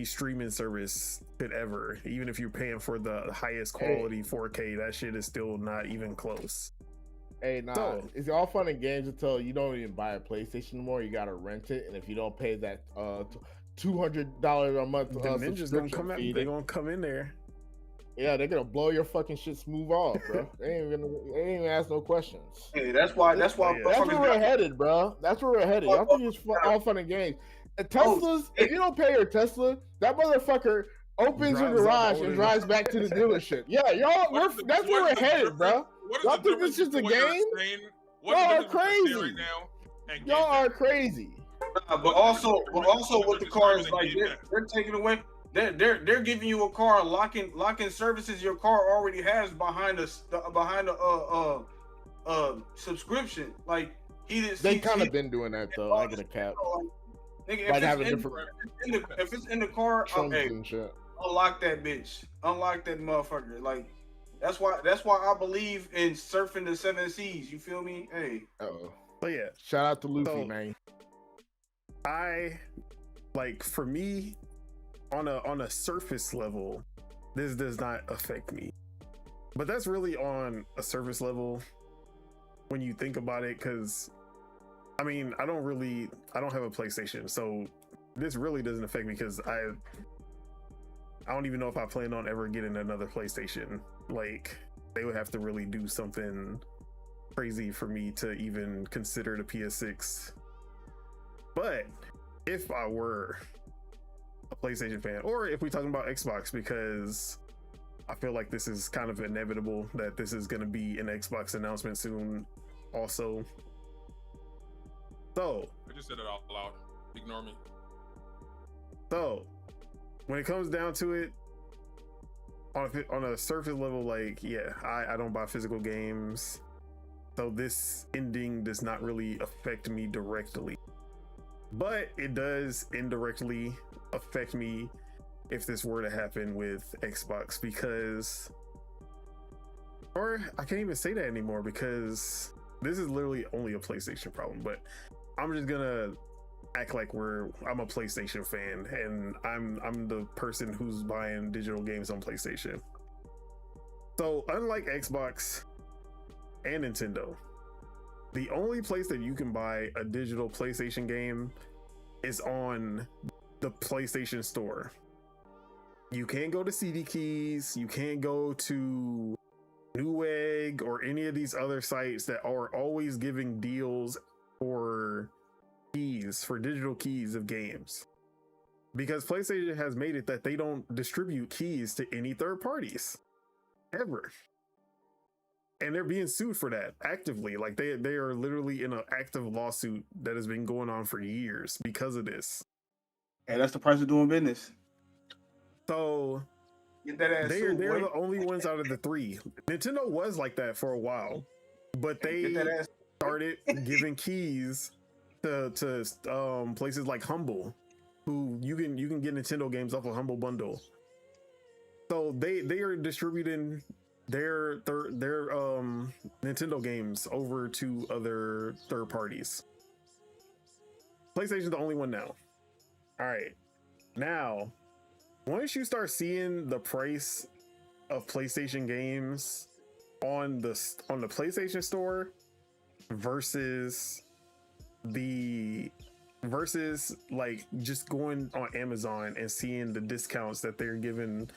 streaming service could ever. Even if you're paying for the highest quality 4K, that shit is still not even close. Hey, nah, so, it's all fun and games until you don't even buy a PlayStation anymore. You gotta rent it, and if you don't pay that $200 a month the ninjas gonna come out, they're gonna come in there. Yeah, they're gonna blow your fucking shit smooth off, bro. They ain't even ask no questions. Hey, that's why that's where we're headed, bro. That's where we're headed. Y'all think it's all fun and games. And Teslas, if you don't pay your Tesla, that motherfucker opens your garage and drives back to the dealership. Yeah, y'all, that's where we're headed, bro. Y'all think this is a game? Y'all are crazy. Y'all are crazy. But also with the cars, like they're taking away. They're giving you a car locking services your car already has behind the subscription. Like they kind of been doing that though. I get a cap. If it's in the car, unlock that bitch. Unlock that motherfucker. Like that's why I believe in surfing the 7 seas. You feel me? Hey. But yeah, shout out to Luffy, man. For me, on a surface level, this does not affect me. But that's really on a surface level when you think about it, because I mean, I don't have a PlayStation, so this really doesn't affect me because I don't even know if I plan on ever getting another PlayStation. Like, they would have to really do something crazy for me to even consider the PS6. But if I were a PlayStation fan, or if we're talking about Xbox, because I feel like this is kind of inevitable that this is going to be an Xbox announcement soon also. So I just said it out loud. Ignore me. So when it comes down to it, on a surface level, like, yeah, I don't buy physical games, so this ending does not really affect me directly, but it does indirectly affect me if this were to happen with Xbox, because, or I can't even say that anymore because this is literally only a PlayStation problem, but I'm just gonna act like I'm a PlayStation fan and I'm the person who's buying digital games on PlayStation. So unlike Xbox and Nintendo, the only place that you can buy a digital PlayStation game is on the PlayStation Store. You can't go to CD Keys, you can't go to Newegg or any of these other sites that are always giving deals for keys, for digital keys of games, because PlayStation has made it that they don't distribute keys to any third parties ever, and they're being sued for that actively. Like they are literally in an active lawsuit that has been going on for years because of this. And that's the price of doing business. So Get that ass. They're the only ones out of the three. Nintendo was like that for a while, but they started giving keys to places like Humble, who you can get Nintendo games off a Humble bundle. So they are distributing their Nintendo games over to other third parties. PlayStation's the only one now. All right, now once you start seeing the price of PlayStation games on the PlayStation Store versus like just going on Amazon and seeing the discounts that they're giving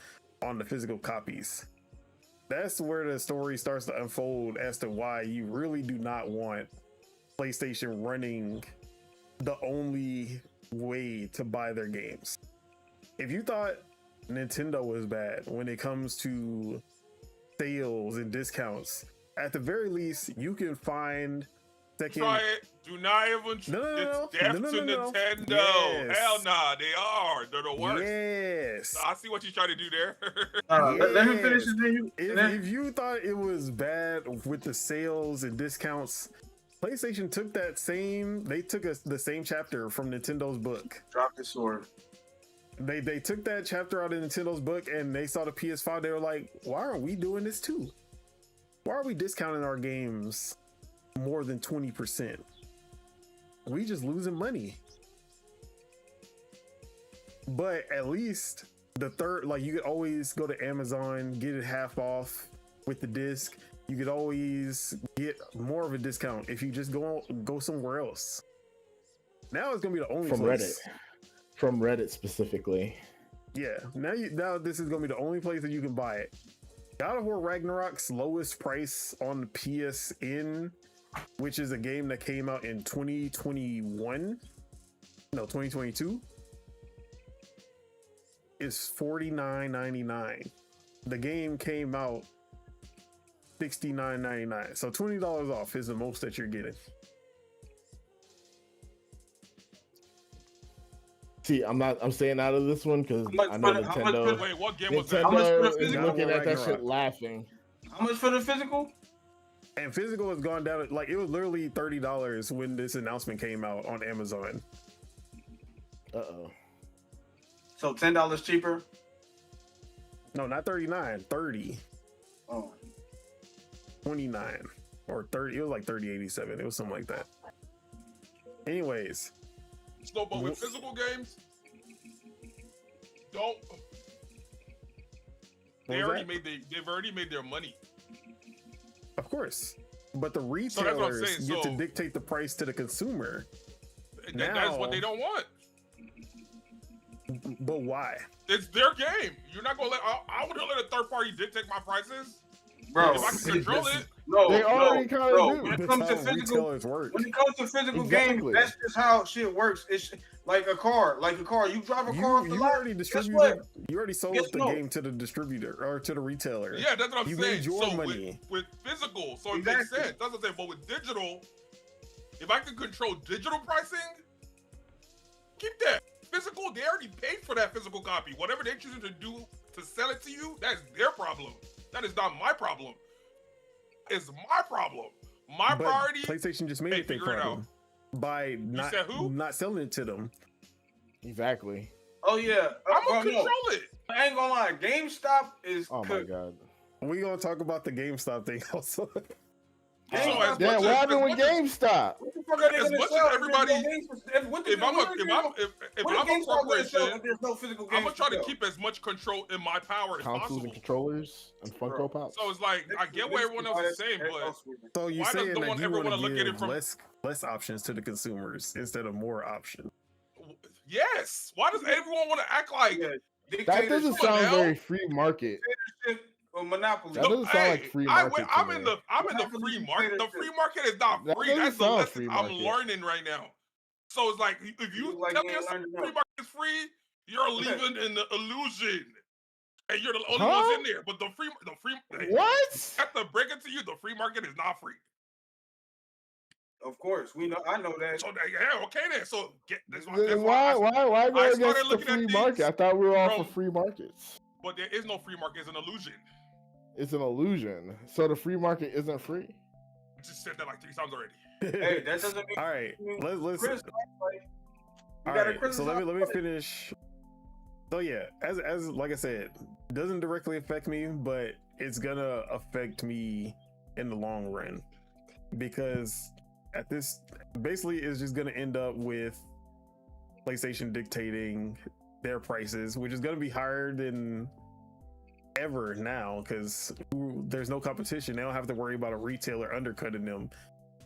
on the physical copies, that's where the story starts to unfold as to why you really do not want PlayStation running the only way to buy their games. If you thought Nintendo was bad when it comes to sales and discounts, at the very least, you can find second. Try it. Do not even. It's death to Nintendo. Yes. Hell nah, they are. They're the worst. Yes. I see what you're trying to do there. Yes. Let me finish this. If you thought it was bad with the sales and discounts, PlayStation took the same chapter from Nintendo's book. Drop the sword. They took that chapter out of Nintendo's book and they saw the PS5. They were like, why aren't we doing this too? Why are we discounting our games more than 20%? We just losing money. But at least the third, like, you could always go to Amazon, get it half off with the disc. You could always get more of a discount if you just go somewhere else. Now it's gonna be the only place. From Reddit specifically. Yeah, now this is gonna be the only place that you can buy it. God of War Ragnarok's lowest price on the PSN, which is a game that came out in 2022, is $49.99. The game came out $69.99. So $20 off is the most that you're getting. See, I'm staying out of this one because I know Nintendo. Wait, what game was that? Nintendo is looking at that shit laughing. How much for the physical? And physical has gone down. Like, it was literally $30 when this announcement came out on Amazon. So $10 cheaper? No, not 39, 30. Oh. 29 or 30. It was like 30.87. It was something like that. Anyways. No, but with physical games, they've already made their money. Of course. But the retailers get to dictate the price to the consumer. That's what they don't want. But why? It's their game. You're not gonna I wouldn't let a third party dictate my prices. Bro, if I can control it. They already kind of do. When it comes to physical games, that's just how shit works. It's like a car. You drive a car off the lot. You already sold the game to the distributor or to the retailer. Yeah, that's what I'm saying. You made your money. With physical, so it makes sense. That's what I'm saying. But with digital, if I can control digital pricing, keep that. Physical, they already paid for that physical copy. Whatever they're choosing to do to sell it to you, that's their problem. That is not my problem. It's my problem. My priority. PlayStation just made it their problem by not selling it to them. Exactly. Oh yeah, I'm gonna control it. I ain't gonna lie. GameStop is. Oh my god. We gonna talk about the GameStop thing also. What happened with GameStop? What the fuck are they as much as everybody, if I'm a corporation, there's no physical games. I'm gonna try to keep as much control in my power as Consoles possible. And controllers and Funko Pops. So it's like I get what everyone else is saying, but so you why saying does no one ever want to look at it from less options to the consumers instead of more options? Yes. Why does everyone want to act like that? Doesn't sound very free market. Monopoly. That doesn't sound like free market. I'm in the free market. The free market is not free. That's the lesson I'm learning right now. So it's like if you tell me free market is free, you're living in the illusion, and you're the only ones in there. But the free what? I have to break it to you. The free market is not free. Of course, I know that. So yeah, okay then. So why go against the free market? I thought we were all for free markets. But there is no free market. It's an illusion. It's an illusion. So the free market isn't free. I just said that like 3 times already. Hey, that doesn't mean. All right, let's. All right, so let me finish. So yeah, as like I said, it doesn't directly affect me, but it's gonna affect me in the long run, because at this basically it's just gonna end up with PlayStation dictating their prices, which is gonna be higher than ever now because there's no competition. They don't have to worry about a retailer undercutting them.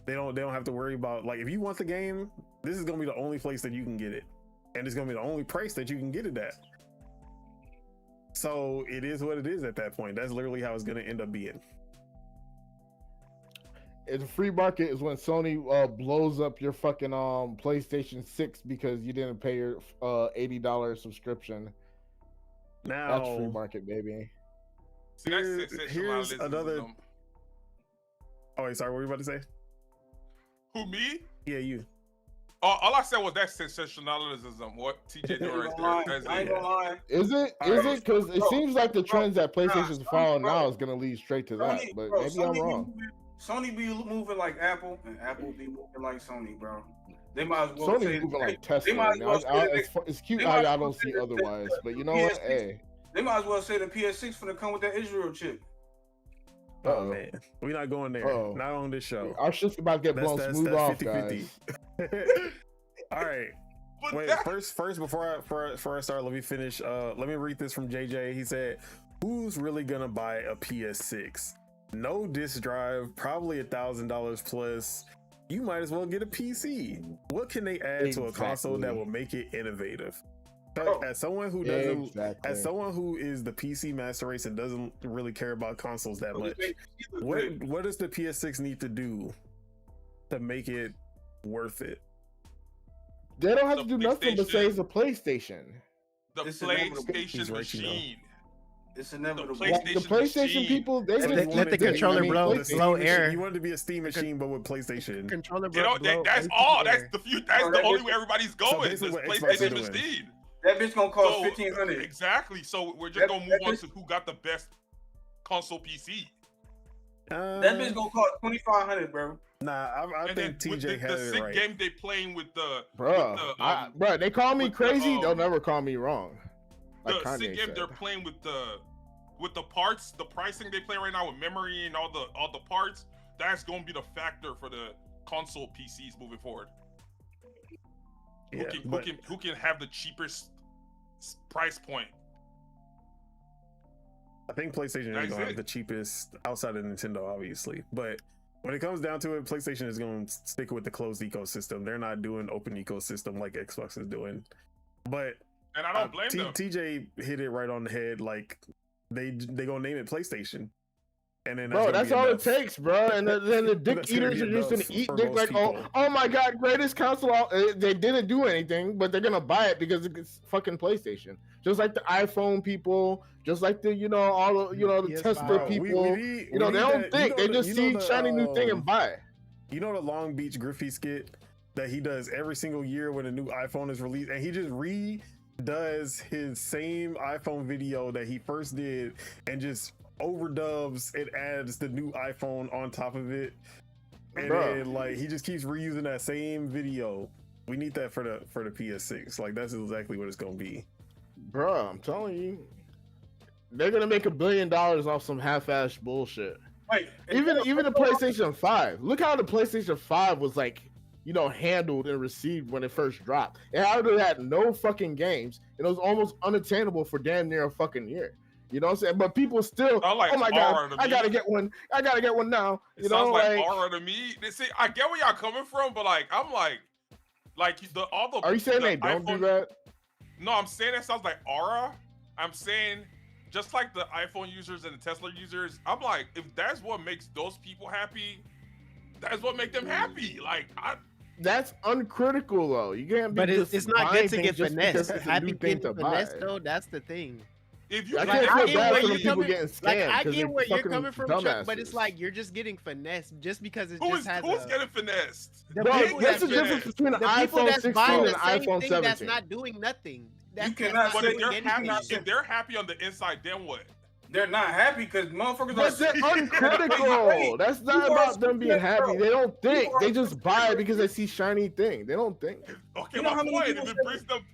They don't have to worry about, like, if you want the game, this is gonna be the only place that you can get it, and it's gonna be the only price that you can get it at. So it is what it is at that point. That's literally how it's gonna end up being. It's a free market is when Sony blows up your fucking PlayStation 6 because you didn't pay your $80 subscription. Now that's free market, baby. See, here's another. Oh wait, sorry, what were you about to say? Who, me? Yeah, you. All I said was that sensationalism. What TJ doing right there? I ain't gonna lie. Is it? Because it seems like the trends that PlayStation's following now is gonna lead straight to that. But maybe I'm wrong. Sony be moving like Apple, and Apple be moving like Sony, bro. They might as well. Sony moving like Tesla. It's cute how y'all don't see otherwise, but you know what? Hey, they might as well say the PS6 finna come with that Israel chip. Oh man, we're not going there. Not on this show. Our shit's about to get blown smooth off, 50-50. Guys. All right. Wait, first, before I start, let me finish. Let me read this from JJ. He said, "Who's really gonna buy a PS6? No disc drive, probably $1,000 plus. You might as well get a PC. What can they add to a console that will make it innovative?" As someone who doesn't, as someone who is the PC master race and doesn't really care about consoles that much, what does the PS6 need to do to make it worth it? They don't have to do nothing but say it's a PlayStation. The PlayStation machine. It's inevitable. The PlayStation people, they just let the controller blow air. You want it to be a Steam machine, but with PlayStation. Controller that's all. That's the only way everybody's going. It's PlayStation machine. That bitch gonna cost $1,500. Exactly. So we're just gonna move on to who got the best console PC. That bitch gonna cost $2,500, bro. Nah, I think TJ had it right. The sick game they playing with the bro, they call me crazy. They'll never call me wrong. Like the sick game they're playing with the parts, the pricing they play right now with memory and all the parts. That's gonna be the factor for the console PCs moving forward. Yeah, who can have the cheapest price point? I think PlayStation is going to have the cheapest outside of Nintendo, obviously. But when it comes down to it, PlayStation is going to stick with the closed ecosystem. They're not doing open ecosystem like Xbox is doing. And I don't blame them. TJ hit it right on the head. Like they gonna name it PlayStation. And then that's all it takes, bro. And then the dick eaters are just gonna eat dick like, oh my god, greatest console. They didn't do anything, but they're gonna buy it because it's fucking PlayStation. Just like the iPhone people, just like the all the the Tesla people. They don't think, they just see shiny new thing and buy it. You know the Long Beach Griffey skit that he does every single year when a new iPhone is released, and he just redoes his same iPhone video that he first did and just overdubs and adds the new iPhone on top of it, and then like he just keeps reusing that same video. We need that for the PS6. Like that's exactly what it's gonna be, bro. I'm telling you, they're gonna make $1 billion off some half-assed bullshit. Right. Even the PlayStation 5. Look how the PlayStation 5 was like, handled and received when it first dropped. It had no fucking games. It was almost unattainable for damn near a fucking year. You know what I'm saying? But people still, oh my god, I gotta get one. I gotta get one now. It sounds like aura to me. See, I get where y'all coming from, but I'm like all the. Are you saying they don't do that? No, I'm saying that sounds like aura. I'm saying just like the iPhone users and the Tesla users. I'm like, if that's what makes those people happy, that's what make them happy. That's uncritical though. You can't be. But it's not good to get finesse. Happy getting finesse though. That's the thing. If you, I can't Like, feel bad for the people getting scammed. Like, I 'cause get they where you're fucking coming from, Chuck, but it's dumbasses. like you're just getting finessed just because it who's just has getting finessed? the Bro, people what's the that- difference between an the people iPhone that's 16 buying and the an same iPhone thing 17? that's not doing nothing. That's cannot But say if they're you happy, cannot say- if they're happy on the inside, then what? They're not happy because motherfuckers But they're uncritical. That's not about them being happy. They don't think. They just buy it because they see shiny thing. They don't think. Okay, You know my how many point. people If it say- brings them,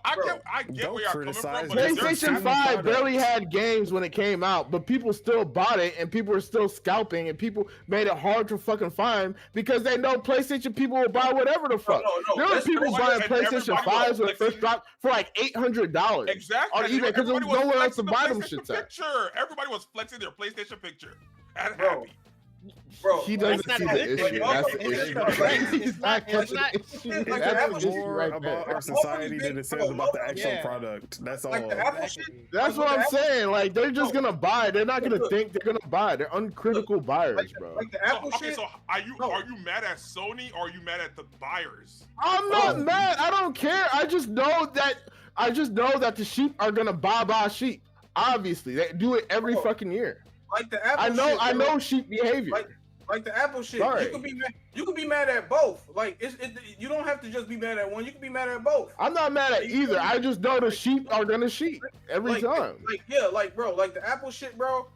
I get where you're coming from. But PlayStation 5 barely had games when it came out, but people still bought it, and people were still scalping, and people made it hard to fucking find because they know PlayStation people will buy whatever the fuck. There were people buying PlayStation 5s when it first dropped for like $800. Exactly. On eBay because there was nowhere else to buy them shits at. Everybody was flexing their PlayStation picture. And Bro. happy. Bro, He doesn't see the issue. That's the issue. He's not catching the issue. That's the issue More right about there. our society than it says about the actual Yeah. product. That's all. like the Apple shit. That's what I'm saying. Like they're just gonna buy. They're not gonna think. They're gonna buy. They're uncritical buyers, bro. Like the Apple Okay, shit. so are you mad at Sony or are you mad at the buyers? I'm not mad. I don't care. I just know that the sheep are gonna buy sheep. Obviously, they do it every fucking year. Like the Apple shit. I know sheep behavior. Like the Apple shit. Sorry. You could be mad at both. Like you don't have to just be mad at one. You can be mad at both. I'm not mad at either. I just know the sheep are gonna sheep every time. Bro, like the Apple shit, bro.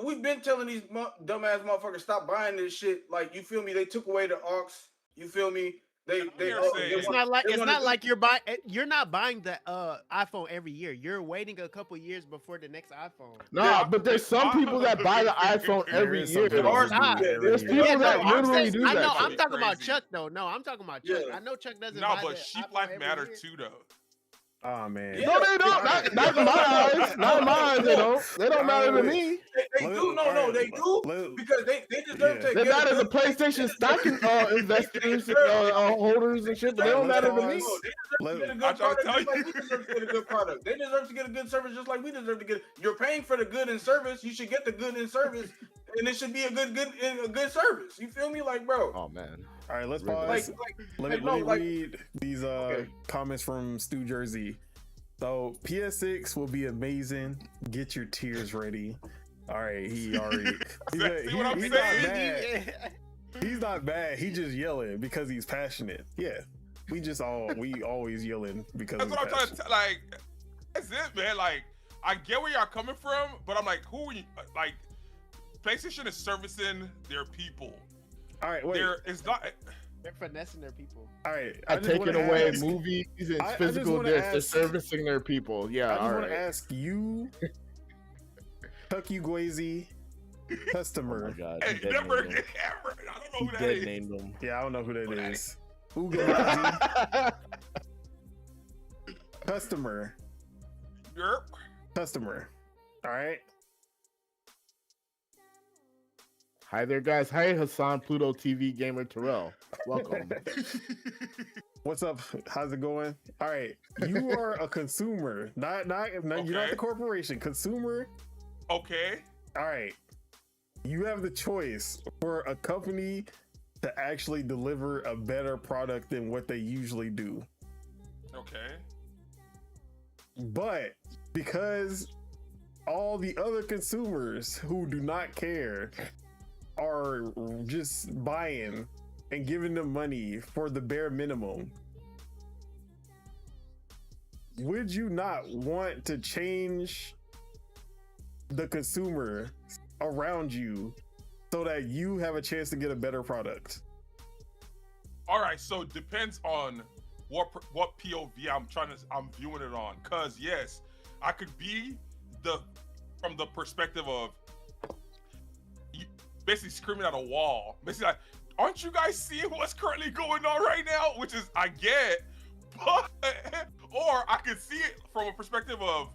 We've been telling these dumbass motherfuckers stop buying this shit. Like, you feel me? They took away the aux. You feel me? It's not like you're not buying the iPhone every year. You're waiting a couple years before the next iPhone. Nah, but there's some people that buy the iPhone every year. There's people that literally do that. I know. shit. I'm talking about Chuck though. No, I'm talking about Chuck. I know Chuck doesn't. No, buy but the sheep iPhone life every matter year. too, though. Oh man. No, they don't. Not in my eyes. Not in my eyes. They don't. They don't matter to me. They do. No, they do because they deserve to. They matter to PlayStation stocking investors, holders and shit, but they don't matter to me. They deserve to get a good product. They deserve to get a good service just like we deserve to get. You're paying for the good in service. You should get the good in service, and it should be a good service. You feel me, like, bro? Oh man. All right, let's pause. Let me read these comments from Stu Jersey. So PS6 will be amazing. Get your tears ready. All right, he's not bad. He's not bad. He's just yelling because he's passionate. Yeah, we always yelling because that's what I'm trying to tell. Like, that's it, man. Like, I get where y'all coming from, but I'm like, who are you? Like, PlayStation is servicing their people. All right, wait. They're finessing their people. All right, I taking away movies and physical discs. They're servicing their people. Yeah, I just want to ask you, Tucky Guazy, customer. Oh my God, Hey, never again. I don't know who that is. Named them. Yeah, I don't know who that is. Ugazi. Customer. Yerp. Customer. All right. Hi there, guys. Hi, Hassan, Pluto TV gamer Terrell. Welcome. What's up? How's it going? All right. You are a consumer, not you're not the corporation. Consumer. Okay. All right. You have the choice for a company to actually deliver a better product than what they usually do. Okay. But because all the other consumers who do not care are just buying and giving them money for the bare minimum, would you not want to change the consumer around you so that you have a chance to get a better product? All right, so it depends on what POV I'm viewing it on. Cause yes, I could be from the perspective of basically screaming at a wall, basically like, aren't you guys seeing what's currently going on right now? Which is, I get, but, or I could see it from a perspective of,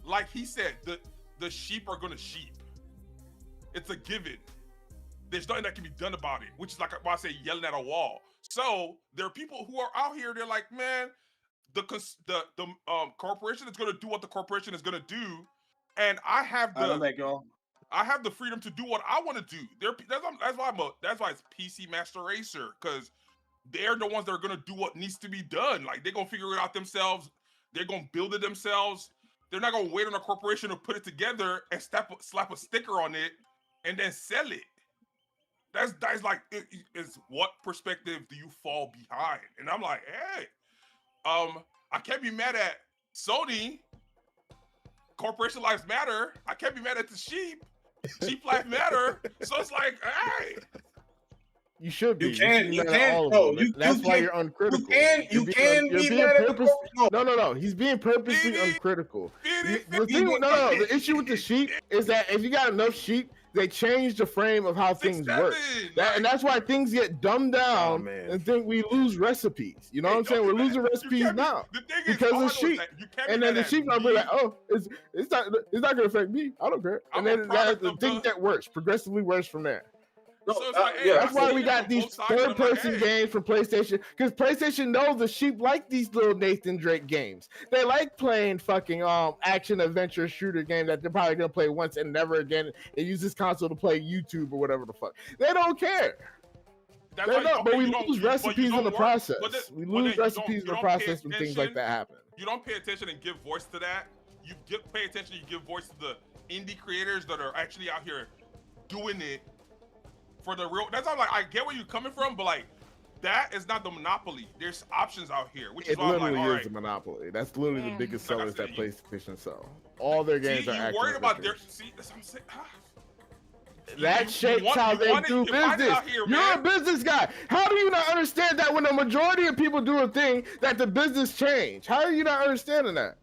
like he said, the sheep are gonna sheep. It's a given. There's nothing that can be done about it, which is like why I say yelling at a wall. So there are people who are out here, they're like, man, the corporation is gonna do what the corporation is gonna do, and I have the freedom to do what I want to do. That's why it's PC Master Racer, because they're the ones that are gonna do what needs to be done. Like, they're gonna figure it out themselves. They're gonna build it themselves. they're not gonna wait on a corporation to put it together and slap a sticker on it and then sell it. That's like, is what perspective do you fall behind? And I'm like, hey, I can't be mad at Sony. Corporation lives matter. I can't be mad at the sheep. Sheep life matter. So it's like, hey. You should be. You can. No, that's why you're uncritical. You can be mad at the No. He's being purposely uncritical. The issue with the sheep is that if you got enough sheep, they change the frame of how things work. And that's why things get dumbed down and think we lose recipes. You know what I'm saying? We're losing recipes now because of sheep. And then the sheep are like, oh, it's not going to affect me. I don't care. And then the thing get worse, progressively worse from there. That's why we got these third-person games for PlayStation, because PlayStation knows the sheep like these little Nathan Drake games. They like playing fucking action adventure shooter game that they're probably gonna play once and never again. They use this console to play YouTube or whatever the fuck. They don't care. But we lose recipes in the process. We lose recipes in the process when things like that happen. You don't pay attention and give voice to that. You pay attention. You give voice to the indie creators that are actually out here doing it. For the real, that's not like, I get where you're coming from, but like that is not the monopoly. There's options out here, which is why I'm like, all right. Is a monopoly. That's literally the biggest sellers that PlayStation sell. All their games are action. Worried about their that's what I'm saying. That shapes how they do business. You're a business guy. How do you not understand that when the majority of people do a thing, that the business change? How are you not understanding that?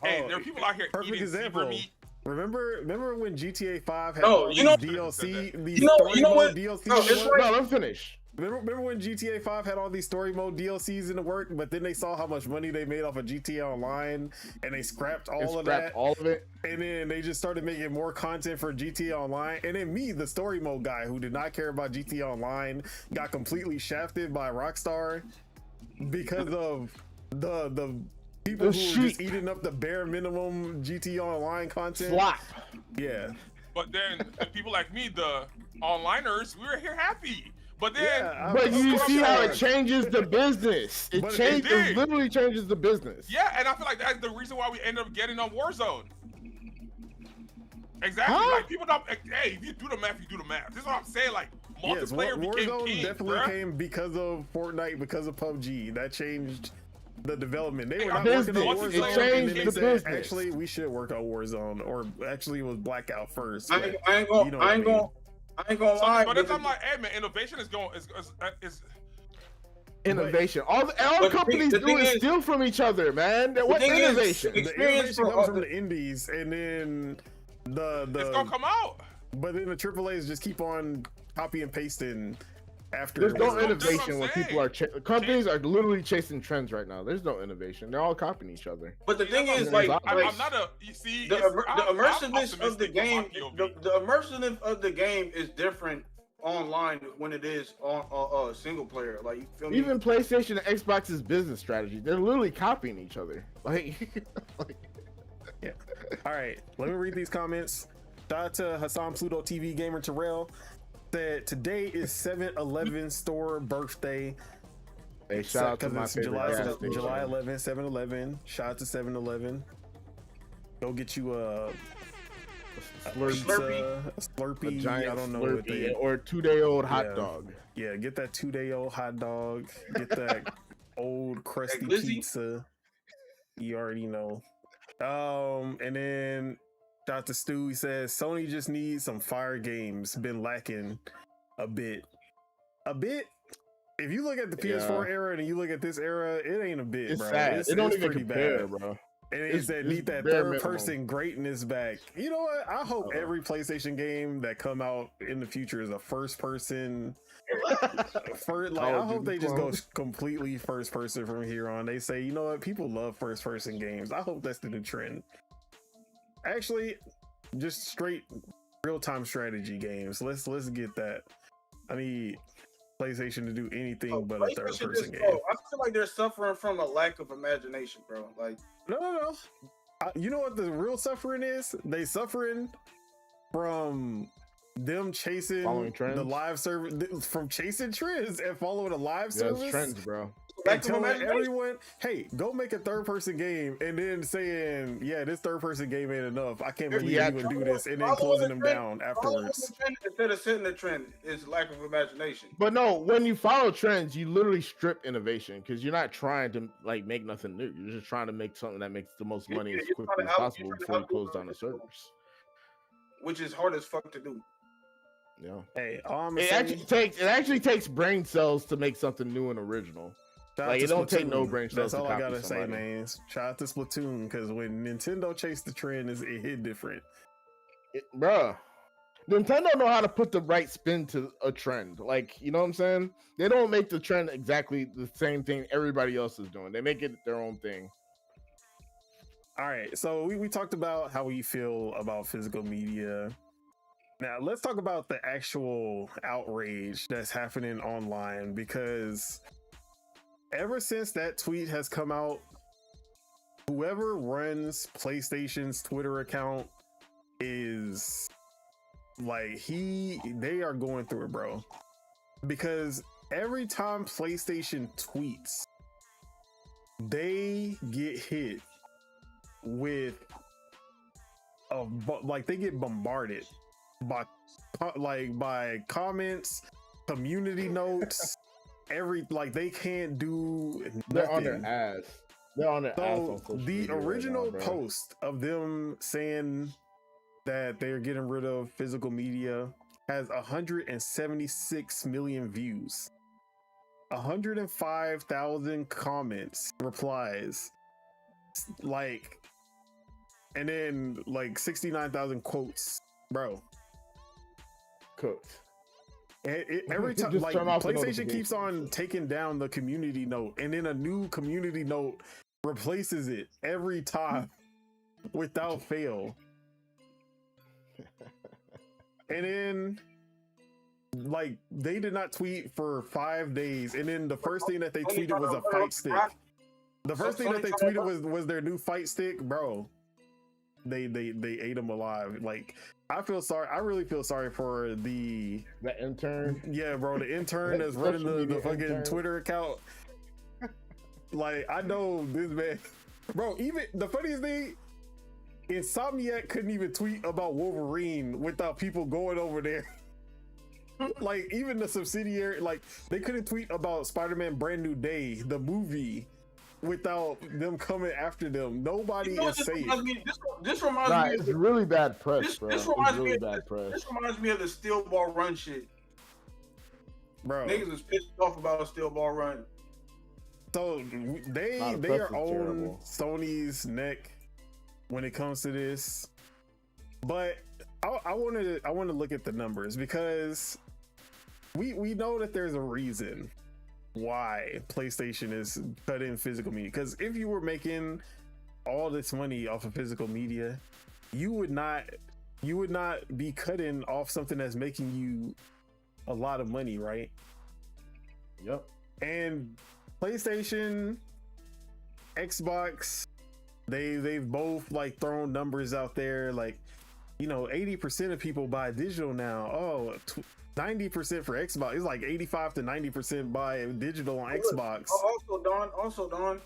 Hey, there are people out here eating zebra meat. Remember when GTA 5 had DLC? Let me finish. Remember when GTA 5 had all these story mode DLCs in the work, but then they saw how much money they made off of GTA Online, and they scrapped all of it, and then they just started making more content for GTA Online. And then me, the story mode guy who did not care about GTA Online, got completely shafted by Rockstar because of the people who were just eating up the bare minimum GTA Online content. Slop. Yeah. But then the people like me, the onliners, we were here happy. But then, but you see how it changes the business. It literally changes the business. Yeah, and I feel like that's the reason why we ended up getting on Warzone. Exactly. Like people don't. Hey, if you do the math, you do the math. This is what I'm saying. Like multiplayer became Warzone king, definitely came because of Fortnite, because of PUBG. That changed the development. They were not working on Warzone. It changed the business. Actually, we should work on Warzone, or actually, it was Blackout first. I ain't gonna lie. But I'm like, hey man, innovation is innovation. All companies do is steal from each other, man. What innovation? The innovation comes from the indies, and then it's gonna come out. But then the AAAs just keep on copy and pasting. After there's no innovation when people are companies are literally chasing trends right now. There's no innovation. They're all copying each other. But the thing is, like, I'm not a. You see, the immersiveness of the game. The immersiveness of the game is different online when it is on single player. Like, you feel me? Even PlayStation and Xbox's business strategy, they're literally copying each other. Like, yeah. All right, let me read these comments. Shout out to Hassan Pluto TV Gamer Terrell. Said today is 7-Eleven store birthday. Hey, shout out to my favorite July 11, 7-Eleven. Shout out to 7-Eleven. Go get you a Slurpee. A giant I don't know Slurpee, or a 2-day-old hot dog. Yeah, get that 2-day-old hot dog. Get that old crusty pizza. You already know. And then shout out to Stu. He says Sony just needs some fire games. Been lacking a bit. If you look at the PS4 era and you look at this era, it ain't a bit, it's bro. Sad. It don't even compare, bro. And it's that need that third person greatness back. You know what? I hope every PlayStation game that come out in the future is a first person. I hope they just go completely first person from here on. They say, you know what? People love first person games. I hope that's the new trend. Actually, just straight real-time strategy games. Let's get that. I need PlayStation to do anything but a third-person game. I feel like they're suffering from a lack of imagination, bro. Like, no. You know what the real suffering is? They suffering from them chasing the live service, from chasing trends and following a live service. Trends, bro. and telling everyone, hey, go make a third-person game, and then saying, yeah, this third-person game ain't enough. I can't believe you would do this, and then closing them down afterwards. Instead of setting the trend, it's lack of imagination. But no, when you follow trends, you literally strip innovation because you're not trying to like make nothing new. You're just trying to make something that makes the most money as quickly as possible before you close down the servers. Which is hard as fuck to do. Yeah. Hey, it actually takes brain cells to make something new and original. Like it don't take no brain cells. That's all I gotta say, man. Shout out to Splatoon, because when Nintendo chased the trend, it hit different. Bruh. Nintendo know how to put the right spin to a trend. Like, you know what I'm saying? They don't make the trend exactly the same thing everybody else is doing. They make it their own thing. All right, so we talked about how we feel about physical media. Now let's talk about the actual outrage that's happening online, because ever since that tweet has come out, whoever runs PlayStation's Twitter account is like, they are going through it, bro. Because every time PlayStation tweets, they get hit with they get bombarded by comments, community notes, they can't do nothing. They're on their ass. They're on their ass on social the media original right now, post of them saying that they're getting rid of physical media has 176 million views, 105,000 comments, replies, and then 69,000 quotes, bro. Cooked. Every time, PlayStation keeps on taking down the community note, and then a new community note replaces it every time without fail. And then they did not tweet for 5 days, and then the first thing that they tweeted was a fight stick. The first thing that they tweeted was their new fight stick, bro. They ate them alive. I feel sorry. I really feel sorry for the intern. Yeah, bro, the intern that's running the fucking Twitter account. I know this man, bro. Even the funniest thing, Insomniac couldn't even tweet about Wolverine without people going over there. Even the subsidiary, they couldn't tweet about Spider-Man Brand New Day, the movie, without them coming after them. Nobody is safe. This reminds me. It's really bad press, bro. This reminds me of the Steel Ball Run shit. Bro, niggas was pissed off about a Steel Ball Run. So they are on Sony's neck when it comes to this. But I want to look at the numbers, because we know that there's a reason why PlayStation is cutting physical media. Because if you were making all this money off of physical media, you would not be cutting off something that's making you a lot of money, right? Yep. And PlayStation, Xbox, they've both thrown numbers out there, 80% of people buy digital now. 90% for Xbox. It's 85 to 90% buy digital on Xbox. Also Don,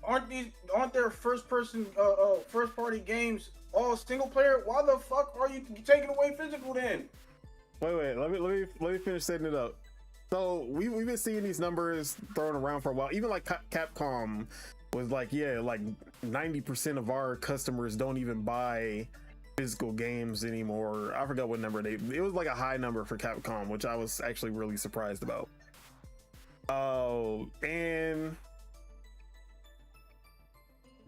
aren't there first party games all single player? Why the fuck are you taking away physical then? Wait, let me finish setting it up. So we've been seeing these numbers thrown around for a while. Even Capcom was 90% of our customers don't even buy physical games anymore. I forgot what number it was a high number for Capcom, which I was actually really surprised about. And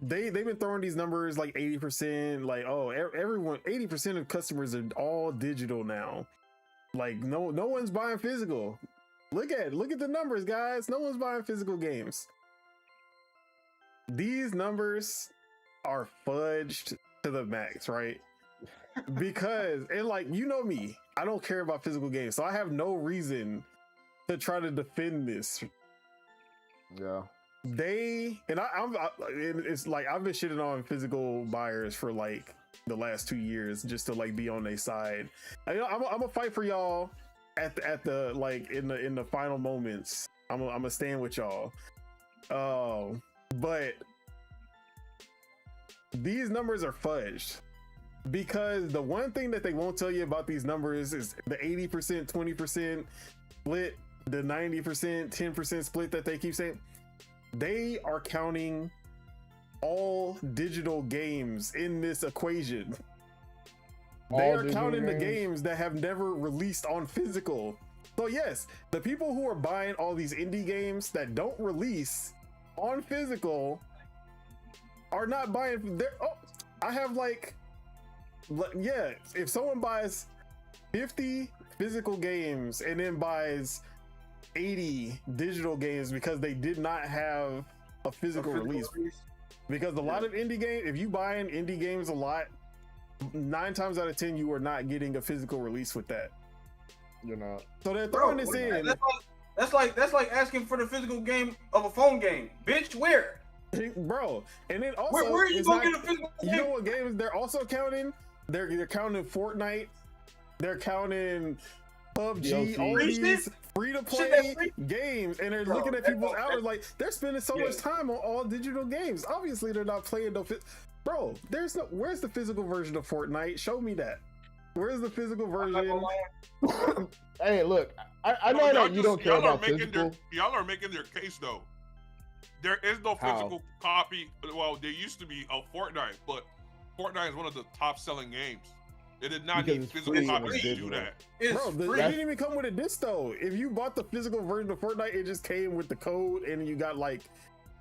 they've been throwing these numbers 80%, everyone, 80% of customers are all digital now. No one's buying physical. Look at the numbers, guys. No one's buying physical games. These numbers are fudged to the max, right? Because, and you know me, I don't care about physical games, so I have no reason to try to defend this. Yeah. I've been shitting on physical buyers for the last 2 years just to be on their side. I'm gonna fight for y'all at the in the final moments. I'm gonna stand with y'all. But these numbers are fudged because the one thing that they won't tell you about these numbers is the 80%, 20% split, the 90%, 10% split that they keep saying. They are counting all digital games in this equation. They are counting the games that have never released on physical. So yes, the people who are buying all these indie games that don't release on physical are not buying. I have if someone buys 50 physical games and then buys 80 digital games because they did not have a physical release. Because a lot of indie games, if you buying indie games a lot, 9 times out of 10 you are not getting a physical release with that. You're not. So they're throwing this in. That's like asking for the physical game of a phone game. Bitch, where? Bro, and then also where are you gonna get a physical game? You know what games they're also counting? They're counting Fortnite, they're counting PUBG, all these free-to-play games, and they're looking at people's hours like they're spending so much time on all digital games. Obviously, they're not playing no bro. Where's the physical version of Fortnite? Show me that. Where's the physical version? Hey, look, I know that you don't care about physical. Y'all are making their case though. There is no physical copy. Well, there used to be of Fortnite, but Fortnite is one of the top-selling games. It did not need physical copies to do that. Bro, it didn't even come with a disc though. If you bought the physical version of Fortnite, it just came with the code and you got like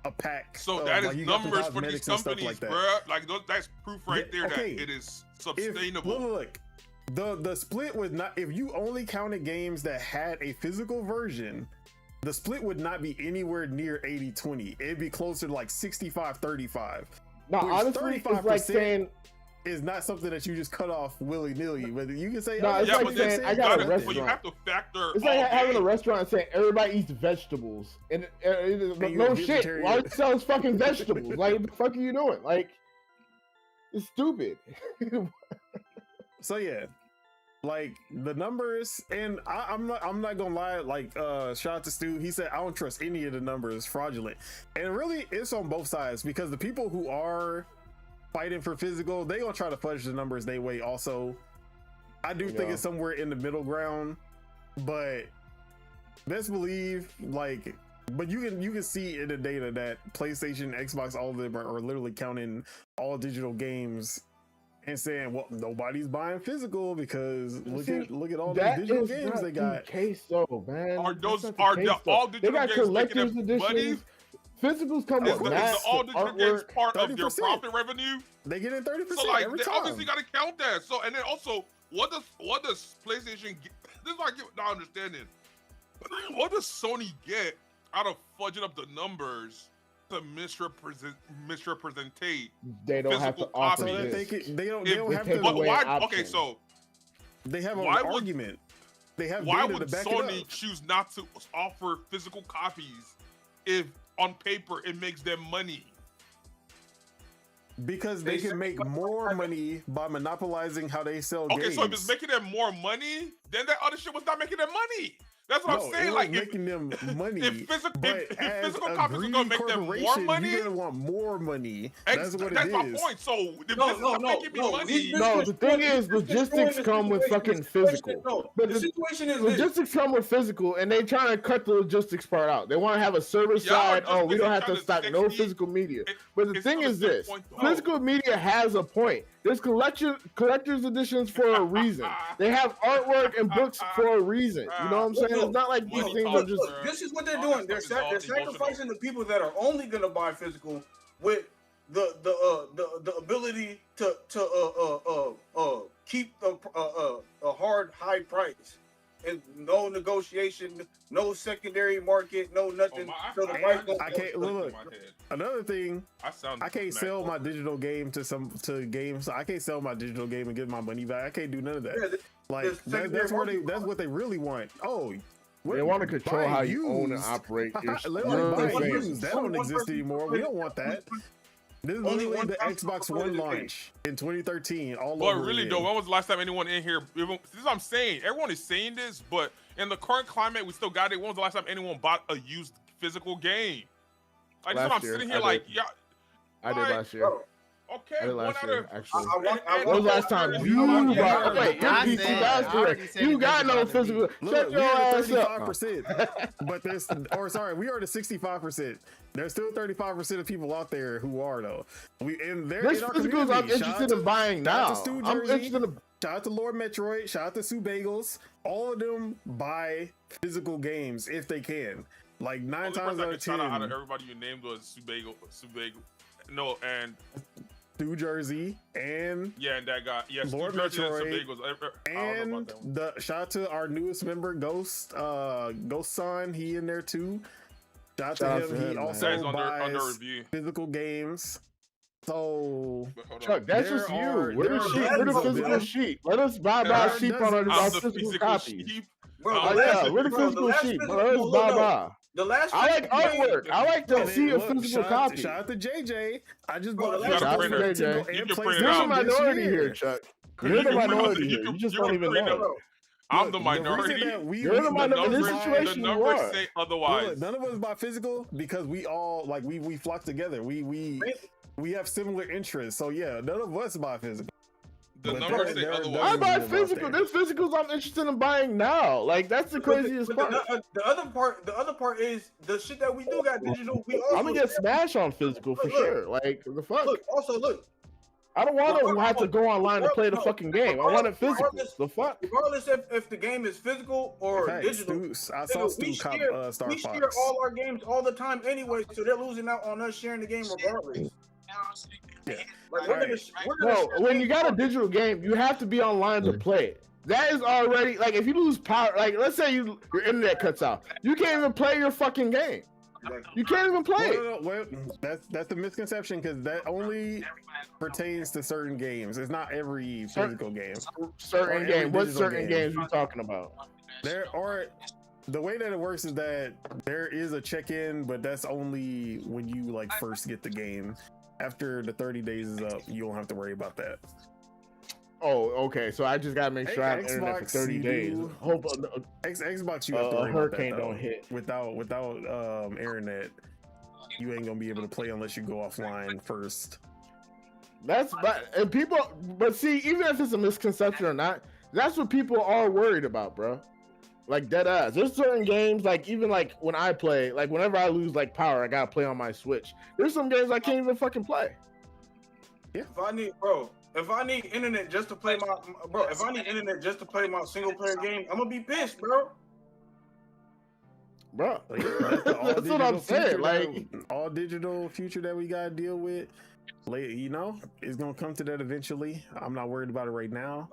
a pack. So that is numbers for these companies, bro. Like that's proof right there that it is sustainable. Look, the split was not. If you only counted games that had a physical version, the split would not be anywhere near 80-20. It'd be closer to like 65-35. No, honestly, it's like saying is not something that you just cut off willy-nilly. But you can say, it's like saying I got a restaurant. But you have to factor. It's like having a restaurant and saying everybody eats vegetables, and no shit. Why it sells fucking vegetables? Like, what the fuck are you doing? Like, it's stupid. So yeah, like the numbers, and I'm not gonna lie. Like, shout out to Stu. He said I don't trust any of the numbers. Fraudulent, and really, it's on both sides because the people who are fighting for physical, they gonna try to fudge the numbers they way. Also, I do think it's somewhere in the middle ground, but best believe but you can see in the data that PlayStation, Xbox, all of them are literally counting all digital games and saying, well, nobody's buying physical because look at all these digital games they got. Case though, man. Are all digital games collector's editions? Physicals come with mass all digital games part of their profit revenue. They get in 30%. So like, every they time. obviously got to count that. So and then also, what does PlayStation get? This is what I get not understanding. What does Sony get out of fudging up the numbers to misrepresentate? They don't have to offer this. They don't have to. Okay, so they have an argument. They have. Why would Sony choose not to offer physical copies if on paper it makes them money? Because they can make more money by monopolizing how they sell games. Okay, so if it's making them more money, then that other shit was not making them money. That's what I'm saying. Like making them money. If physical copies are gonna make them more money, you're gonna want more money. That's what it is. That's my point. So if this is not making me money. No, the thing is, logistics come with fucking physical. But the situation is logistics come with physical, and they trying to cut the logistics part out. They want to have a server side. Oh, we don't have to stock no physical media. But the thing is this: physical media has a point. There's collector's editions for a reason. They have artwork and books for a reason. You know what I'm saying? It's not like these things are just. This is what they're doing. They're sacrificing the people that are only gonna buy physical with the ability to keep a hard high price and no negotiation, no secondary market, no nothing. I can't look. Another thing, I can't sell my digital game to games. I can't sell my digital game and get my money back. I can't do none of that. That's what they really want. Oh, they want to control how you own and operate. That don't exist anymore. We don't want that. This is literally the Xbox One launch in 2013. But really though, when was the last time anyone in here? This is what I'm saying. Everyone is saying this, but in the current climate, we still got it. When was the last time anyone bought a used physical game? I just I'm sitting here like, yeah. I did last year. Okay, I did last year, actually. When was last time you bought? Wait, you got no physical. Shut your ass up. 35%, but there's, or sorry, we are the 65%. There's still 35% of people out there who are though. There's physicals I'm interested in buying now. I'm interested in. Shout out to Lord Metroid. Shout out to Sue Bagels. All of them buy physical games if they can. Like 9 times out of 10. Out of everybody you named was Sue Bagel. No, and New Jersey and and that guy, yes, Lord Metroid, and the shout out to our newest member, Ghost Son. He in there too. Shout out to him. He also buys under review physical games. So Chuck, that's just you. Where the physical sheet? Let us buy a sheep on our physical copy. Where the physical sheet? Let us buy. The last I like artwork. I like to see a physical copy. Shout out to JJ. I just bought the JJ. You're the minority here, Chuck. You're the minority here. You just don't even know. I'm the minority. You're the minority. In this situation, you are. Say otherwise. None of us buy physical because we all like we flock together. We have similar interests. So yeah, none of us buy physical. The numbers say otherwise. I buy physical. There's physicals I'm interested in buying now. Like that's the craziest part. The other part is the shit that we do got digital. I'm gonna get smashed on physical for sure. Like the fuck. Look. I don't want to have to go online to play the fucking game. I want it physical. The fuck. Regardless if the game is physical or digital. I saw Stu Star Fox. We share all our games all the time anyway, so they're losing out on us sharing the game regardless. Yeah. Like, when you got a digital game, you have to be online to play it. That is already like if you lose power, like let's say your internet cuts out, you can't even play your fucking game. You can't even play it. Well, that's the misconception because that only pertains to certain games. It's not every physical game. Certain game. What certain games are you talking about? The way that it works is that there is a check-in, but that's only when you like first get the game. After the 30 days is up, you don't have to worry about that. Oh, okay. So I just gotta make sure I have internet for 30 days. Hope Xbox, you have to worry hurricane about that, don't hit. Without internet, you ain't gonna be able to play unless you go offline first. But see, even if it's a misconception or not, that's what people are worried about, bro. Like dead ass. There's certain games, like even like when I play, like whenever I lose like power, I gotta play on my Switch. There's some games I can't even fucking play. Yeah. If I need internet just to play my single player game, I'm gonna be pissed, bro. Bro, that's what I'm saying. Like all digital future that we gotta deal with. You know, it's gonna come to that eventually. I'm not worried about it right now.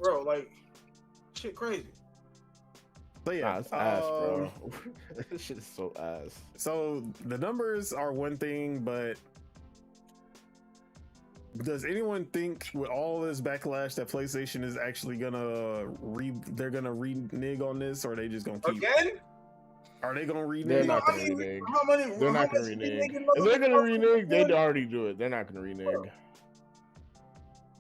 Bro, like shit crazy. So yeah, it's ass, bro. This shit is so ass. So the numbers are one thing, but does anyone think with all this backlash that PlayStation is actually gonna renege on this, or are they just gonna keep again? Are they gonna renege? They're not gonna renege. They're not gonna renege. If they're gonna renege, they'd already do it. They're not gonna renege.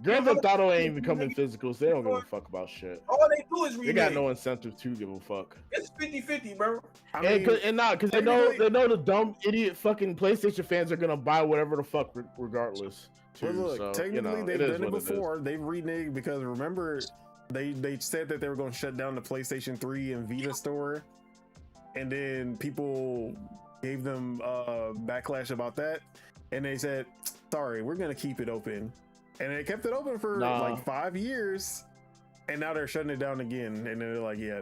Grand Theft Auto ain't even coming physical, so they don't give a fuck about shit. All they do is renege. They got no incentive to give a fuck. It's 50-50, bro. Because they know the dumb idiot fucking PlayStation fans are gonna buy whatever the fuck regardless. Well, look, technically they've done it before. They've reneged because remember they said that they were going to shut down the PlayStation 3 and Vita store, and then people gave them backlash about that, and they said, "Sorry, we're going to keep it open." And they kept it open for like 5 years, and now they're shutting it down again. And they're like, yeah,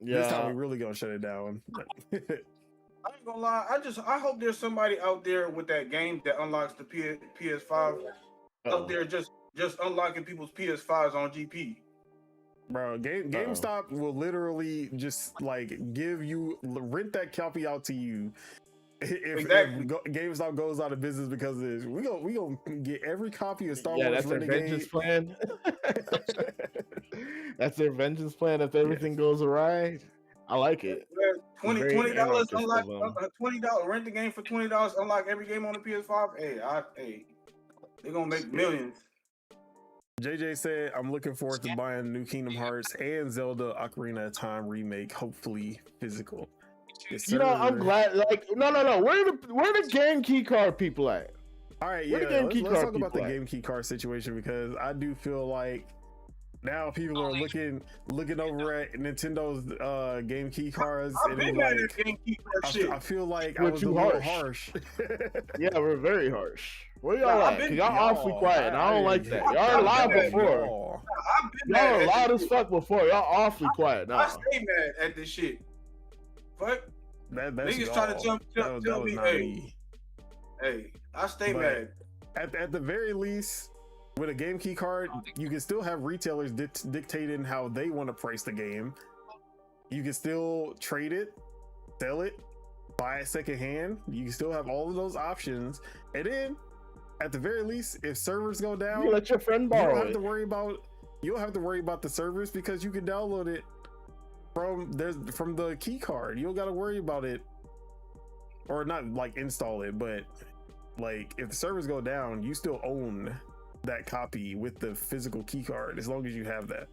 this time we're really gonna shut it down. I ain't gonna lie. I hope there's somebody out there with that game that unlocks the PS5 out there just unlocking people's PS5s on GP. Bro, GameStop will literally just like rent that copy out to you. If GameStop goes out of business because of this, we gonna get every copy of Star Wars. That's their vengeance plan. That's their vengeance plan. If everything goes awry, I like it. $20 unlock $20. Rent the game for $20. Unlock every game on the PS5. Hey, they're gonna make millions. JJ said, "I'm looking forward to buying new Kingdom Hearts and Zelda Ocarina of Time remake. Hopefully physical." You know, I'm glad. Like, no. Where the game key card people at? All right, yeah. Let's talk about the game key card situation, because I do feel like now people are looking over at Nintendo's game key cards, and I feel like I was a little harsh. Yeah, we're very harsh. Where y'all at? Cause y'all awfully quiet, and I don't like that. Y'all are loud before. Y'all are loud as fuck before. Y'all awfully quiet now. I stay mad at this shit. Fuck. Niggas trying to tell me, hey, I stay mad. At the very least, with a game key card, you can still have retailers dictating how they want to price the game. You can still trade it, sell it, buy it secondhand. You can still have all of those options. And then, at the very least, if servers go down, you let your friend borrow. You don't have to worry about the servers, because you can download it from the key card. You don't got to worry about it, or not like install it, but like if the servers go down, you still own that copy with the physical key card as long as you have that.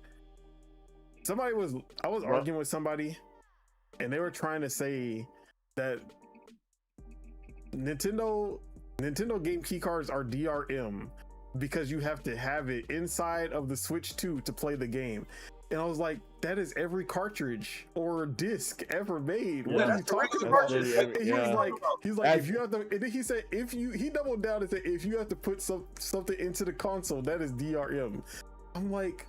I was arguing with somebody, and they were trying to say that Nintendo game key cards are DRM because you have to have it inside of the Switch 2 to play the game. And I was like, that is every cartridge or disc ever made. What are you talking about? And he was like, if you have to, and then he said, he doubled down and said, if you have to put something into the console, that is DRM. I'm like,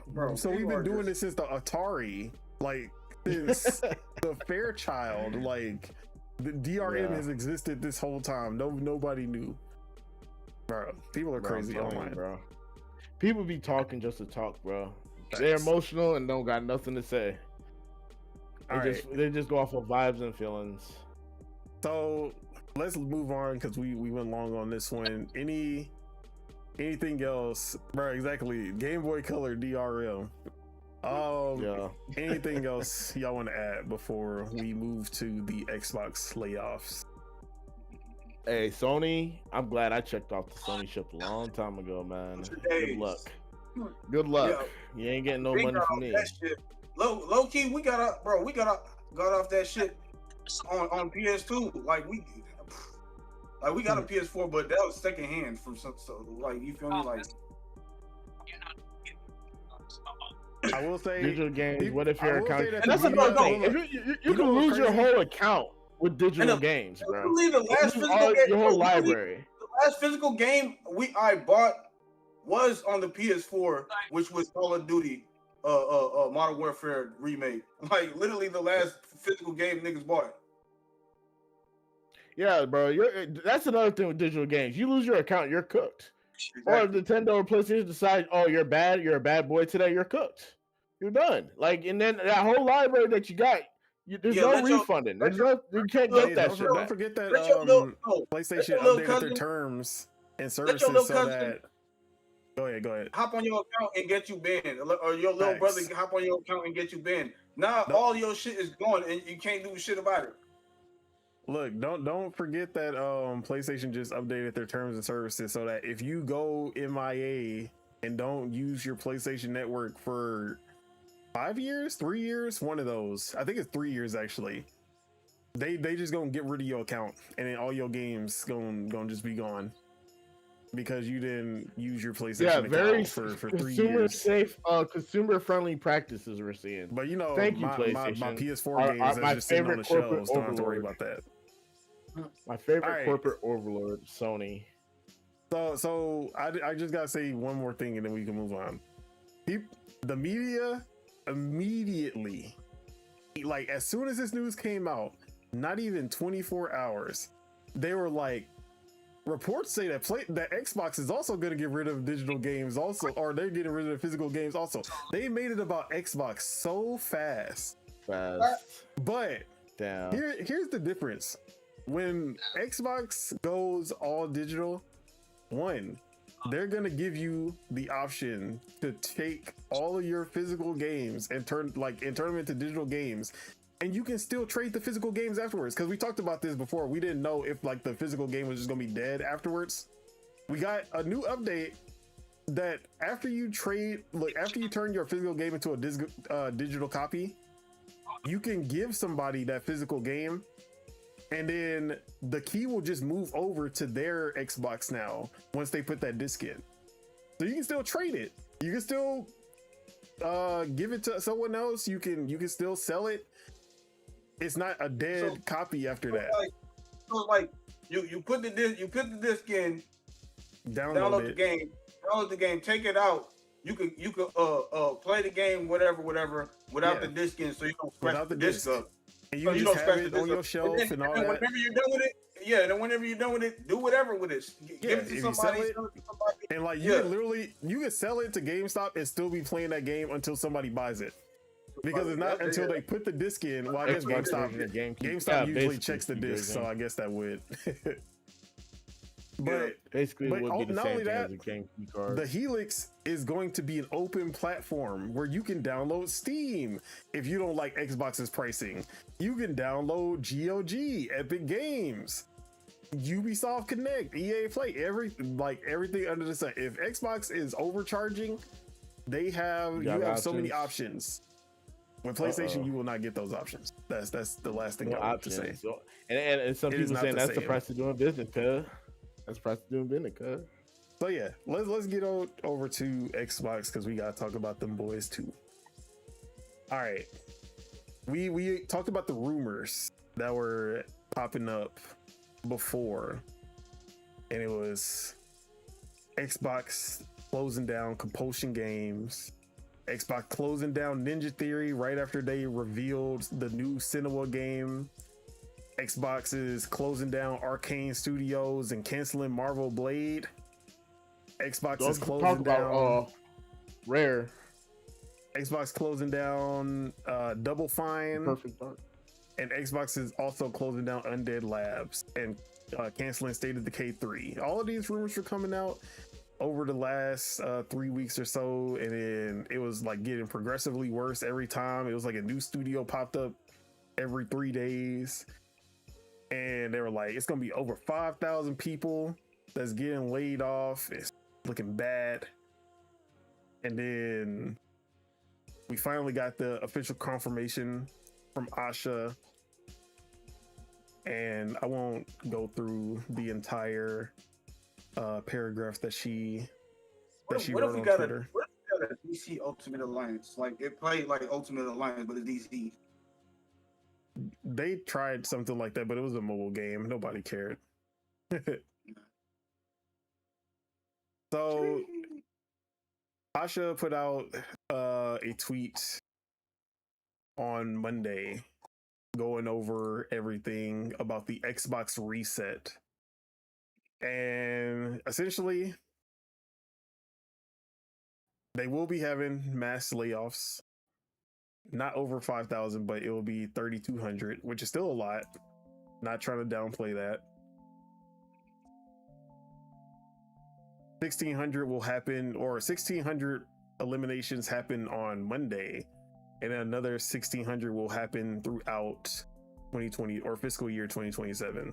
bro, so we've been doing this since the Atari, like since the Fairchild, like the DRM has existed this whole time. Nobody knew. Bro, people are crazy online, bro. People be talking just to talk, bro. They're emotional and don't got nothing to say. They just go off of vibes and feelings. So let's move on, because we went long on this one. Anything else, bro? Exactly. Game Boy Color DRM. Anything else y'all want to add before we move to the Xbox layoffs? Hey, Sony, I'm glad I checked off the Sony ship a long time ago, man. Good luck. Yeah. You ain't getting no money from me. Low key, we got off that shit on PS2. Like we got a PS4, but that was second hand from so like, you feel me? Like, I will say digital games. What if your account? And that's another thing. You can lose your whole account with digital games, bro. Your whole library. The last physical game I bought was on the PS4, which was Call of Duty, Modern Warfare remake. Like literally the last physical game niggas bought. Yeah, bro. That's another thing with digital games. You lose your account, you're cooked. Exactly. Or if Nintendo or PlayStation decide, oh, you're a bad boy today, you're cooked. You're done. Like, and then that whole library that you got. There's no refunding. You can't get that shit back. Don't forget that PlayStation updated their terms and services so that. Go ahead. Hop on your account and get you banned, or your little brother hop on your account and get you banned. Now all your shit is gone and you can't do shit about it. Look, don't forget that PlayStation just updated their terms and services so that if you go MIA and don't use your PlayStation Network for 5 years, 3 years, one of those. I think it's 3 years actually. They just gonna get rid of your account, and then all your games gonna just be gone because you didn't use your PlayStation account for 3 years. Safe, consumer friendly practices we're seeing. But you know, thank you, my PlayStation. PS4 games are just sitting on the shelves. Don't have to worry about that. My favorite corporate overlord, Sony. So I just gotta say one more thing, and then we can move on. The media immediately, like as soon as this news came out, not even 24 hours, they were like, reports say that Xbox is also going to get rid of digital games also, or they're getting rid of physical games also. They made it about Xbox so fast. But here's the difference. When Xbox goes all digital, they're going to give you the option to take all of your physical games and turn them into digital games. And you can still trade the physical games afterwards. Because we talked about this before. We didn't know if like the physical game was just going to be dead afterwards. We got a new update that after you turn your physical game into a digital copy, you can give somebody that physical game, and then the key will just move over to their Xbox now once they put that disc in. So you can still trade it. You can still give it to someone else. You can still sell it. It's not a dead copy after that. You put the disc in, download the game, take it out. You could play the game, whatever, without the disc in, so you don't scratch the disc up. And you just have it on your shelf and all that. Whenever you're done with it, then whenever you're done with it, do whatever with it. Give it to somebody. And like you can sell it to GameStop and still be playing that game until somebody buys it. Because it's not until they put the disc in. Well, I guess GameStop usually checks the disc, so I guess that would. But basically, it would be the not same only thing that, as a GameCube card. the Helix is going to be an open platform where you can download Steam. If you don't like Xbox's pricing, you can download GOG, Epic Games, Ubisoft Connect, EA Play, everything under the sun. If Xbox is overcharging, you have so many options. With PlayStation, you will not get those options. That's the last thing I want to say. So, and some people saying that's the price of doing business, cuz. That's the price of doing business, cuz. So yeah, let's get over to Xbox because we gotta talk about them boys too. All right, we talked about the rumors that were popping up before, and it was Xbox closing down Compulsion Games, Xbox closing down Ninja Theory right after they revealed the new Senua game. Xbox is closing down Arcane Studios and canceling Marvel Blade. Xbox is closing down Rare. Xbox closing down Double Fine. Perfect Dark. And Xbox is also closing down Undead Labs and canceling State of Decay 3. All of these rumors were coming out over the last 3 weeks or so, and then it was like getting progressively worse every time. It was like a new studio popped up every 3 days, and they were like, it's gonna be over 5,000 people that's getting laid off. It's looking bad. And then we finally got the official confirmation from Asha, and I won't go through the entire paragraph that she wrote on Twitter. What if we got a DC Ultimate Alliance? Like it played like Ultimate Alliance, but it's DC. They tried something like that, but it was a mobile game. Nobody cared. So Asha put out a tweet on Monday going over everything about the Xbox reset. And essentially, they will be having mass layoffs. Not over 5,000, but it will be 3,200, which is still a lot. Not trying to downplay that. 1,600 will happen, or 1,600 eliminations happen on Monday, and another 1,600 will happen throughout 2020 or fiscal year 2027.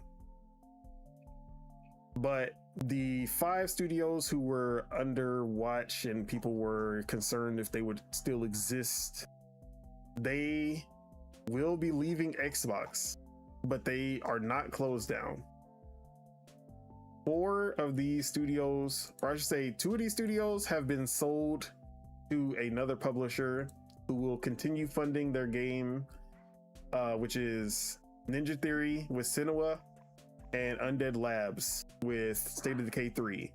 But the 5 studios who were under watch and people were concerned if they would still exist, they will be leaving Xbox, but they are not closed down. 4 of these studios, or I should say 2 of these studios, have been sold to another publisher who will continue funding their game, which is Ninja Theory with Senua and Undead Labs with State of Decay 3.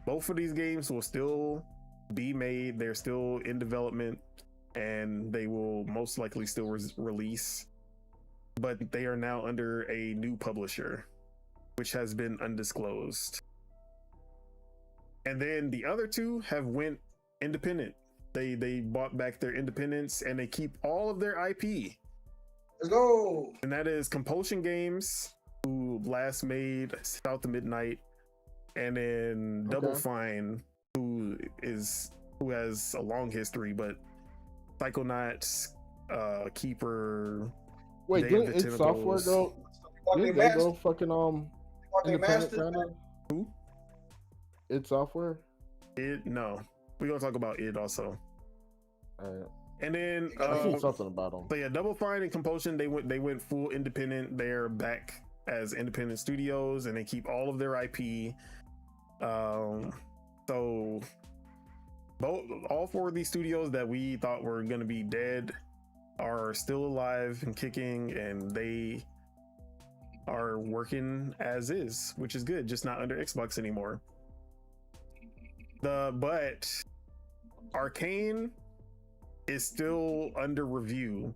Both of these games will still be made. They're still in development, and they will most likely still release, but they are now under a new publisher, which has been undisclosed. And then the other 2 have went independent. They bought back their independence, and they keep all of their IP. Let's go. And that is Compulsion Games, who last made South to Midnight, and then Double Fine, who has a long history, but Psychonauts, Keeper. Wait, didn't id Software go? Didn't they go fucking independent kind of? Who? id Software. No, we're gonna talk about it also. And then I see something about them. So yeah, Double Fine and Compulsion, they went full independent. They're back as independent studios, and they keep all of their IP. So all 4 of these studios that we thought were gonna be dead are still alive and kicking, and they are working as is, which is good, just not under Xbox anymore. But Arcane is still under review,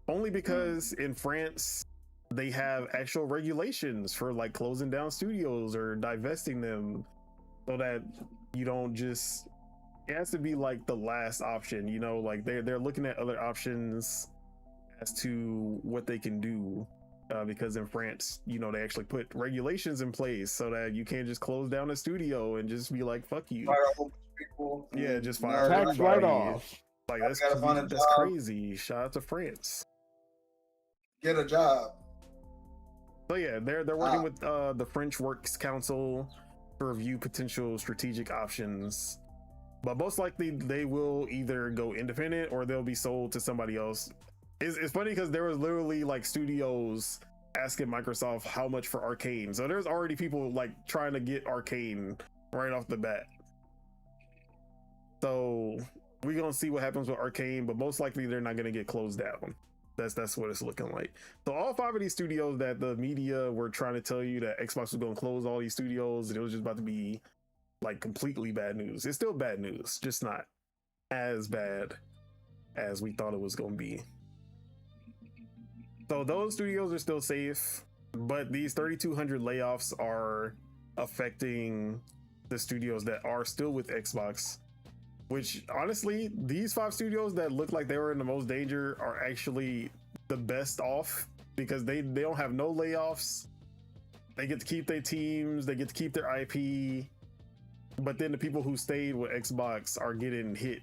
only because in France they have actual regulations for like closing down studios or divesting them, so that you don't just, it has to be like the last option, you know, like they're looking at other options as to what they can do, because in France, you know, they actually put regulations in place so that you can't just close down a studio and just be like, fuck you. People. Yeah, just fire tax right off. Like that's crazy. Shout out to France. Get a job. So yeah, they're working with the French Works Council to review potential strategic options. But most likely they will either go independent or they'll be sold to somebody else. It's funny because there was literally like studios asking Microsoft how much for Arcane. So there's already people like trying to get Arcane right off the bat. So we're gonna see what happens with Arcane, but most likely they're not gonna get closed down. That's what it's looking like. So all 5 of these studios that the media were trying to tell you that Xbox was gonna close all these studios and it was just about to be like completely bad news. It's still bad news, just not as bad as we thought it was gonna be. So those studios are still safe, but these 3,200 layoffs are affecting the studios that are still with Xbox, which honestly, these 5 studios that look like they were in the most danger are actually the best off, because they don't have no layoffs. They get to keep their teams, they get to keep their IP, but then the people who stayed with Xbox are getting hit,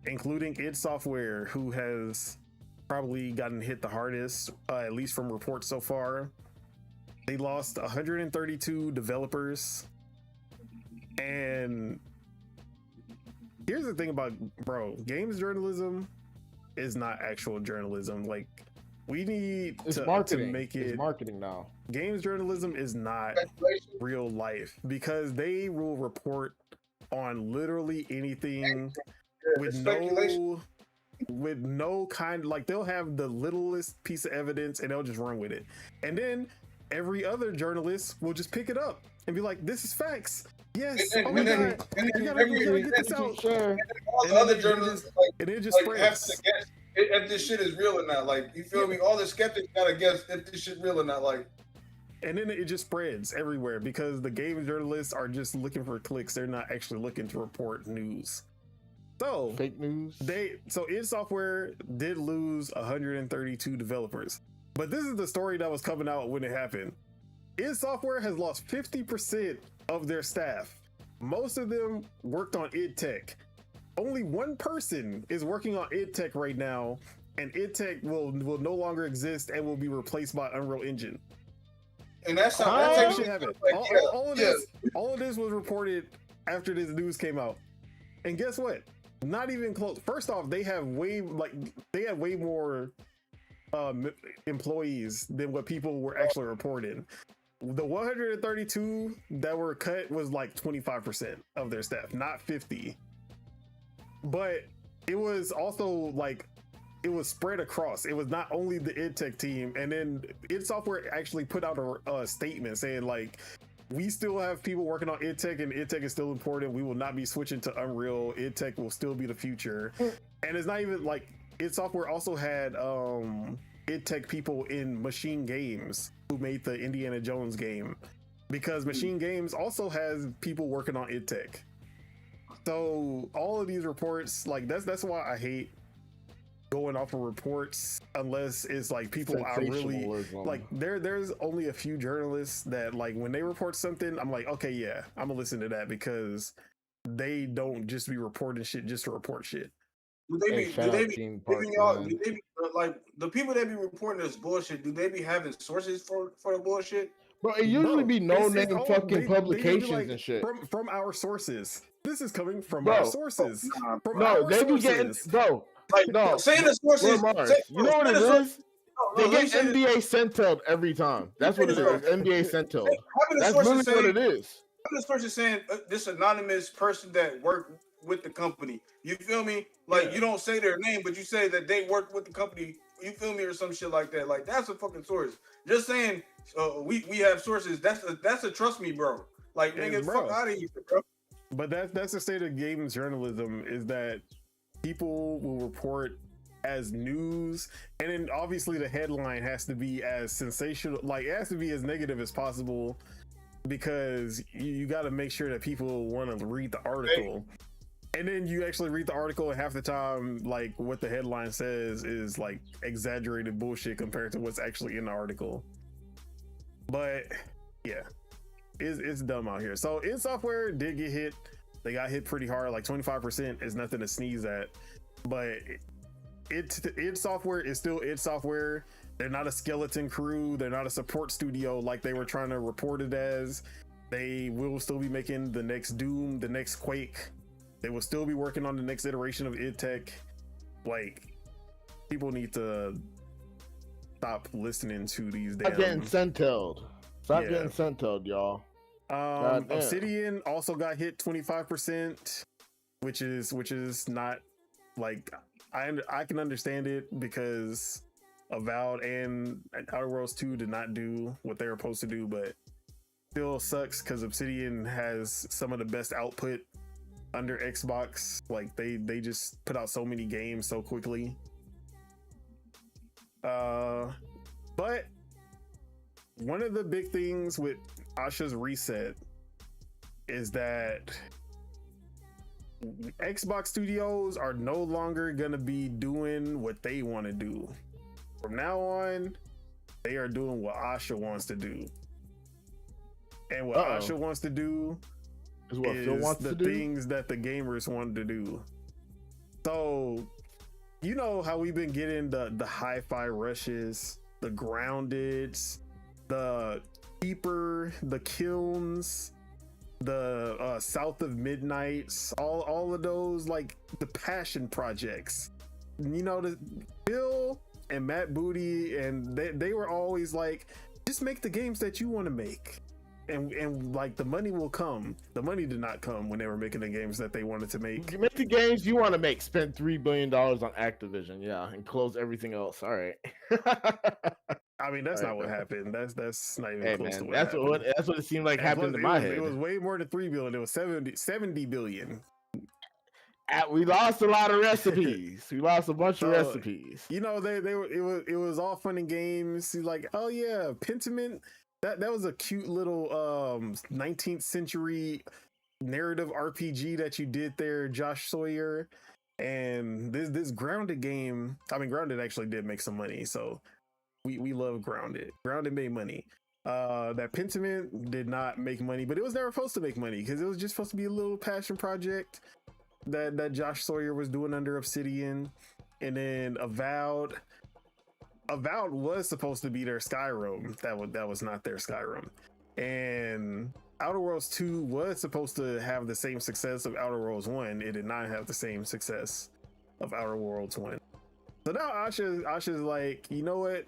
including id Software, who has probably gotten hit the hardest, at least from reports so far. They lost 132 developers. And here's the thing about, bro, games journalism is not actual journalism. Like, we need to make it. It's marketing now. Games journalism is not real life, because they will report on literally anything with no kind, like they'll have the littlest piece of evidence and they'll just run with it. And then every other journalist will just pick it up and be like, this is facts. Yes. And then all the other journalists have to guess if this shit is real or not. Like, you feel me? All the skeptics gotta guess if this shit real or not. Like, and then it just spreads everywhere because the game journalists are just looking for clicks. They're not actually looking to report news. So fake news. So id Software did lose 132 developers, but this is the story that was coming out when it happened. id Software has lost 50% of their staff. Most of them worked on id Tech. Only one person is working on id Tech right now, and id Tech will no longer exist and will be replaced by Unreal Engine. And that's how all of this was reported after this news came out. And guess what? Not even close. First off, they have way more employees than what people were actually reporting. The 132 that were cut was like 25% of their staff, not 50. But it was also like, it was spread across. It was not only the id Tech team. And then id Software actually put out a statement saying like, we still have people working on id Tech, and id Tech is still important. We will not be switching to Unreal. id Tech will still be the future. And it's not even like, id Software also had id Tech people in Machine Games who made the Indiana Jones game, because Machine Games also has people working on id Tech. So all of these reports, like that's why I hate going off of reports unless it's like people I really like. There's only a few journalists that like when they report something, I'm like, okay, yeah, I'm gonna listen to that, because they don't just be reporting shit just to report shit. Do they be like the people that be reporting this bullshit? Do they be having sources for the bullshit? Bro, it usually be no-name fucking publications like, and shit. From our sources. This is coming from our sources. They be getting, bro. Like, no, saying the sources. You know what it is? They get NBA Centelled every time. That's what it is. NBA Centelled. That's literally what it is. Having the sources saying this anonymous person that worked with the company. You feel me? Like, you don't say their name, but you say that they worked with the company. You feel me, or some shit like that. Like, that's a fucking source. Just saying, we have sources. That's a trust me, bro. Like, nigga, fuck out of here, bro. But that's the state of games journalism, is that people will report as news, and then obviously the headline has to be as sensational, like it has to be as negative as possible, because you got to make sure that people want to read the article. And then you actually read the article, and half the time, like, what the headline says is like exaggerated bullshit compared to what's actually in the article. But yeah, it's dumb out here. So id Software did get hit. They got hit pretty hard. Like 25% is nothing to sneeze at. But id Software is still id Software. They're not a skeleton crew. They're not a support studio like they were trying to report it as. They will still be making the next Doom, the next Quake. They will still be working on the next iteration of id Tech. Like, people need to stop listening to these damn... Stop getting Centelled. Stop getting Centelled, y'all. Obsidian also got hit 25%, which is not, like, I can understand it, because Avowed and Outer Worlds 2 did not do what they were supposed to do, but still sucks because Obsidian has some of the best output under Xbox. Like, they just put out so many games so quickly. But one of the big things with Asha's reset is that Xbox studios are no longer gonna be doing what they want to do. From now on, they are doing what Asha wants to do. And what Asha wants to do is what Phil wants to do, things that the gamers wanted to do. So, you know how we've been getting the hi-fi rushes, the groundeds, the Keeper, the Kilns, the South of Midnights, all of those, like the passion projects. You know, the Bill and Matt Booty, and they were always like, just make the games that you want to make. And like, the money will come. The money did not come when they were making the games that they wanted to make. Make the games you want to make. Spend $3 billion on Activision, and close everything else. All right. I mean, that's not what happened. That's not even close to what that's happened. That's what it seemed like happened in my head. It was way more than 3 billion. It was 70 billion. We lost a lot of recipes. We lost a bunch of recipes. You know, it was all fun and games. Like, oh yeah, Pentiment. That was a cute little 19th century narrative RPG that you did there, Josh Sawyer. And this Grounded game, I mean, Grounded actually did make some money, so we love Grounded. Grounded made money. That Pentiment did not make money, but it was never supposed to make money because it was just supposed to be a little passion project that Josh Sawyer was doing under Obsidian. And then Avowed was supposed to be their Skyrim. That was not their Skyrim. And Outer Worlds 2 was supposed to have the same success of Outer Worlds 1. It did not have the same success of Outer Worlds 1. So now Asha's like, you know what?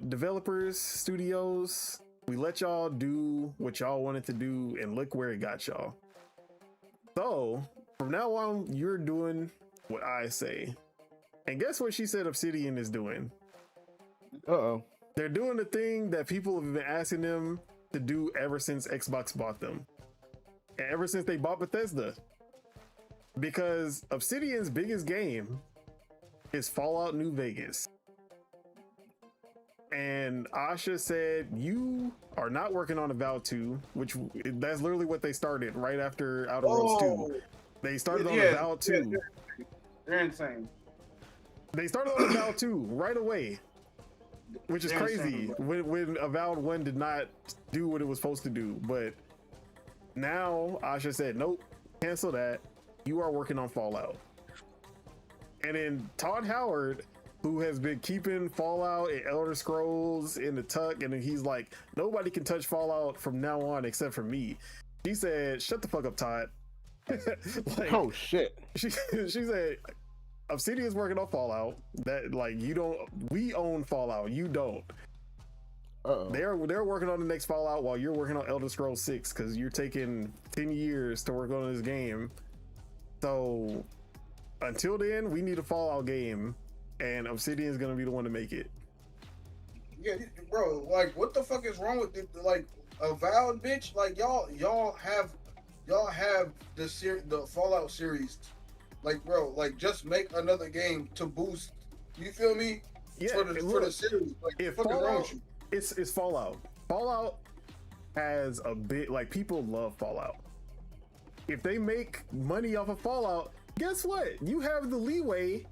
Developers, studios, we let y'all do what y'all wanted to do, and look where it got y'all. So from now on, you're doing what I say. And guess what she said Obsidian is doing? They're doing the thing that people have been asking them to do ever since Xbox bought them. And ever since they bought Bethesda. Because Obsidian's biggest game is Fallout New Vegas. And Asha said, you are not working on Avowed 2, which that's literally what they started right after Outer Worlds 2. They started on Avowed 2. They're insane. They started on Avowed 2 right away, which is crazy when Avowed 1 did not do what it was supposed to do. But now Asha said, nope, cancel that. You are working on Fallout. And then Todd Howard who has been keeping Fallout and Elder Scrolls in the tuck, and he's like, nobody can touch Fallout from now on except for me. She said, shut the fuck up, Todd. Like, oh shit. She said, Obsidian's working on Fallout. That like we own Fallout, you don't. Uh-oh. They're working on the next Fallout while you're working on Elder Scrolls 6 because you're taking 10 years to work on this game. So until then, we need a Fallout game, and Obsidian's gonna be the one to make it. Yeah, bro. Like, what the fuck is wrong with it? Like, Avowed, bitch. Like, y'all have the Fallout series. Like, bro. Like, just make another game to boost. You feel me? Yeah. For the series. Like, if what the fuck is wrong with you? It's Fallout. Fallout has a bit, like, people love Fallout. If they make money off of Fallout, guess what? You have the leeway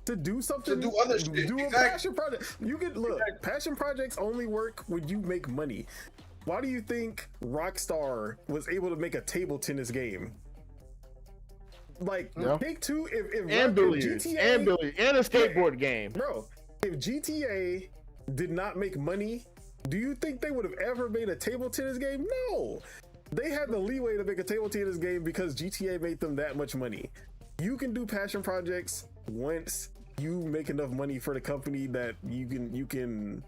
to do something, to do other shit. Do a passion project. You can look. Passion projects only work when you make money. Why do you think Rockstar was able to make a table tennis game? Like, Take Two, and billiards, and a skateboard game, bro. If GTA did not make money, do you think they would have ever made a table tennis game? No. They had the leeway to make a table tennis game because GTA made them that much money. You can do passion projects once you make enough money for the company that you can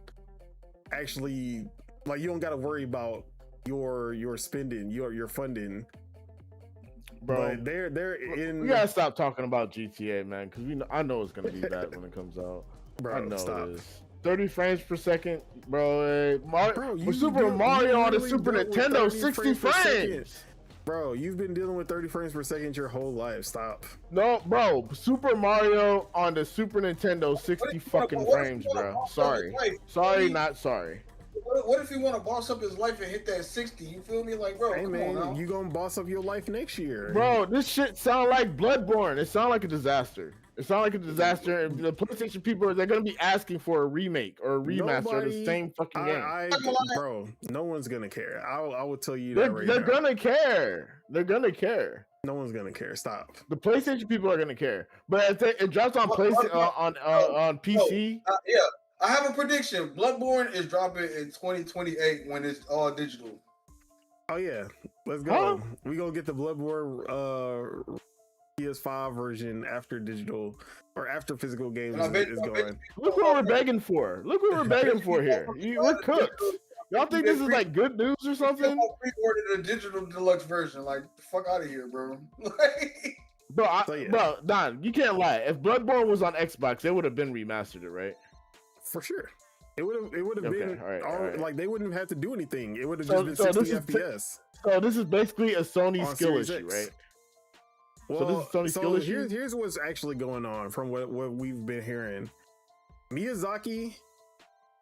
actually, like, you don't got to worry about your spending, your funding. Bro, but they're in. We gotta stop talking about GTA, man, because I know it's gonna be that when it comes out. Bro, I know stop. it is. 30 frames per second, bro. Super Mario on the Super Nintendo, 60 frames. Bro, you've been dealing with 30 frames per second your whole life. Stop. No, bro. Super Mario on the Super Nintendo, 60 fucking frames, bro. Sorry. Not sorry. What if he want to boss up his life and hit that 60? You feel me? Like, bro, hey, come man, on now. You gonna boss up your life next year. Bro, this shit sound like Bloodborne. It sound like a disaster. It sounds like a disaster. And the PlayStation people, they're going to be asking for a remake or a remaster of the same fucking game. Bro, no one's going to care. I will tell you that right now. They're going to care. They're going to care. No one's going to care. Stop. The PlayStation people are going to care. But if it drops on on PC. Yeah, I have a prediction. Bloodborne is dropping in 2028 when it's all digital. Oh, yeah. Let's go. We going to get the Bloodborne PS5 version after digital or after physical games is going. Look what we're begging for. Look what we're begging for here. We're cooked. Y'all think this is like good news or something? I pre-ordered a digital deluxe version. Like, the fuck out of here, bro. Bro, Don, you can't lie. If Bloodborne was on Xbox, they would have been remastered it, right? For sure. It would have been all right. Like, they wouldn't have had to do anything. It would have just been 60 FPS. So this is basically a Sony skill issue, right? Well, so here's what's actually going on from what we've been hearing. Miyazaki,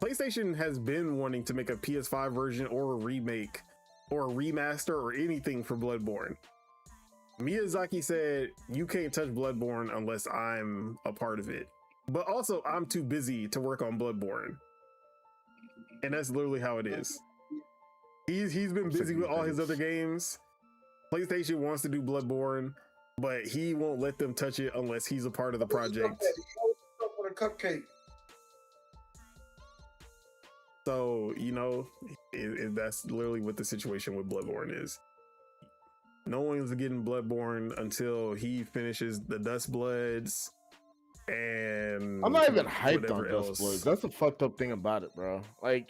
PlayStation has been wanting to make a PS5 version or a remake or a remaster or anything for Bloodborne. Miyazaki said, you can't touch Bloodborne unless I'm a part of it. But also, I'm too busy to work on Bloodborne. And that's literally how it is. He's been busy with all his other games. PlayStation wants to do Bloodborne, but he won't let them touch it unless he's a part of the project. With a cupcake. So, that's literally what the situation with Bloodborne is. No one's getting Bloodborne until he finishes the Dust Bloods, and I'm not even hyped on Dust Bloods. That's the fucked up thing about it, bro. Like,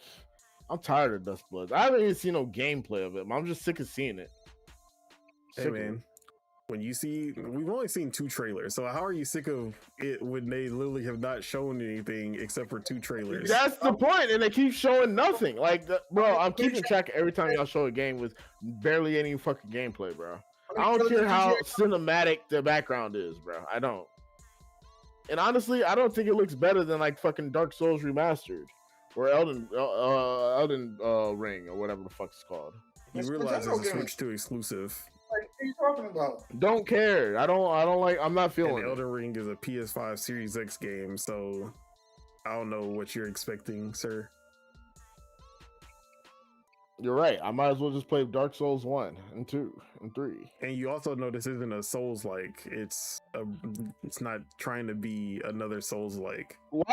I'm tired of Dust Bloods. I haven't even seen no gameplay of it. I'm just sick of seeing it. Hey, man. When we've only seen 2 trailers, so how are you sick of it when they literally have not shown anything except for 2 trailers? That's the point, and they keep showing nothing. Like, bro, I'm keeping track of every time y'all show a game with barely any fucking gameplay, bro. I don't care how cinematic the background is, bro. I don't. And honestly, I don't think it looks better than like fucking Dark Souls Remastered or Elden Ring or whatever the fuck it's called. You realize there's a Switch 2 exclusive. Like, what are you talking about? Don't care. I don't like. I'm not feeling it. Elden Ring is a PS5 Series X game, so I don't know what you're expecting, sir. You're right. I might as well just play Dark Souls 1 and 2 and 3. And you also know this isn't a Souls-like. It's not trying to be another Souls-like. Wow,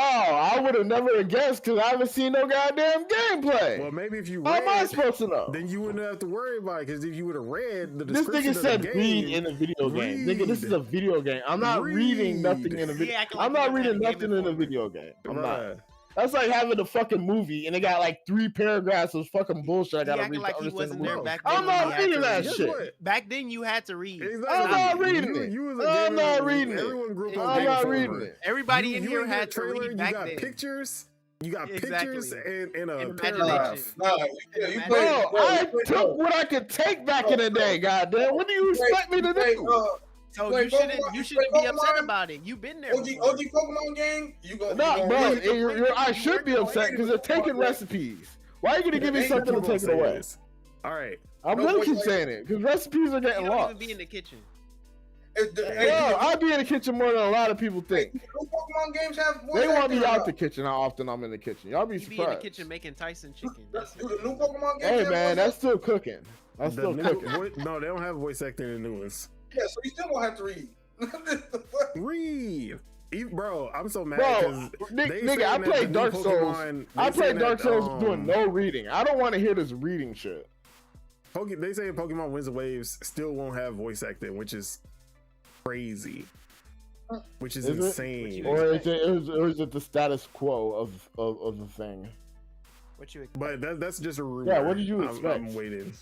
I would have never guessed because I haven't seen no goddamn gameplay. Well, maybe if you how am I supposed to know? Then you wouldn't have to worry about it, because if you would have read the this description nigga said of the game, read in a video game. Nigga, this is a video game. I'm not reading nothing in a video. I'm not reading nothing in a video game. I'm not. That's like having a fucking movie and it got like 3 paragraphs of fucking bullshit. I gotta read like to he understand wasn't the there world. back then. I'm not reading that shit. Back then you had to read. Exactly. I'm not reading it. I'm not reading it. Everyone grew up on I'm not reading it. Everybody in here had to read back then. You got pictures. You got pictures and a paragraph. Bro, I took what I could take back in the day. Goddamn, what do you expect me to do? So you shouldn't be upset about it. You've been there. OG Pokemon game, you go. No, bro, I should be upset because they're taking recipes. Why are you gonna give me something to take it away? All right, I'm gonna keep saying it because recipes are getting lost. You don't even be in the kitchen. Bro, I'll be in the kitchen more than a lot of people think. Pokemon games have. They want me out the kitchen. How often I'm in the kitchen? Y'all be surprised. Be in the kitchen making Tyson chicken. Do the new Pokemon games? Hey man, that's still cooking. That's still cooking. No, they don't have voice acting in the new ones. Yeah, so you still gonna have to read. Read, bro. I'm so mad because nigga, I played Dark Souls. I played Dark Souls doing no reading. I don't want to hear this reading shit. They say Pokemon Winds and Waves still won't have voice acting, which is crazy. Which is insane. Or is it the status quo of the thing? What you expect? But that's just a rumor. Yeah, what did you expect? I'm waiting.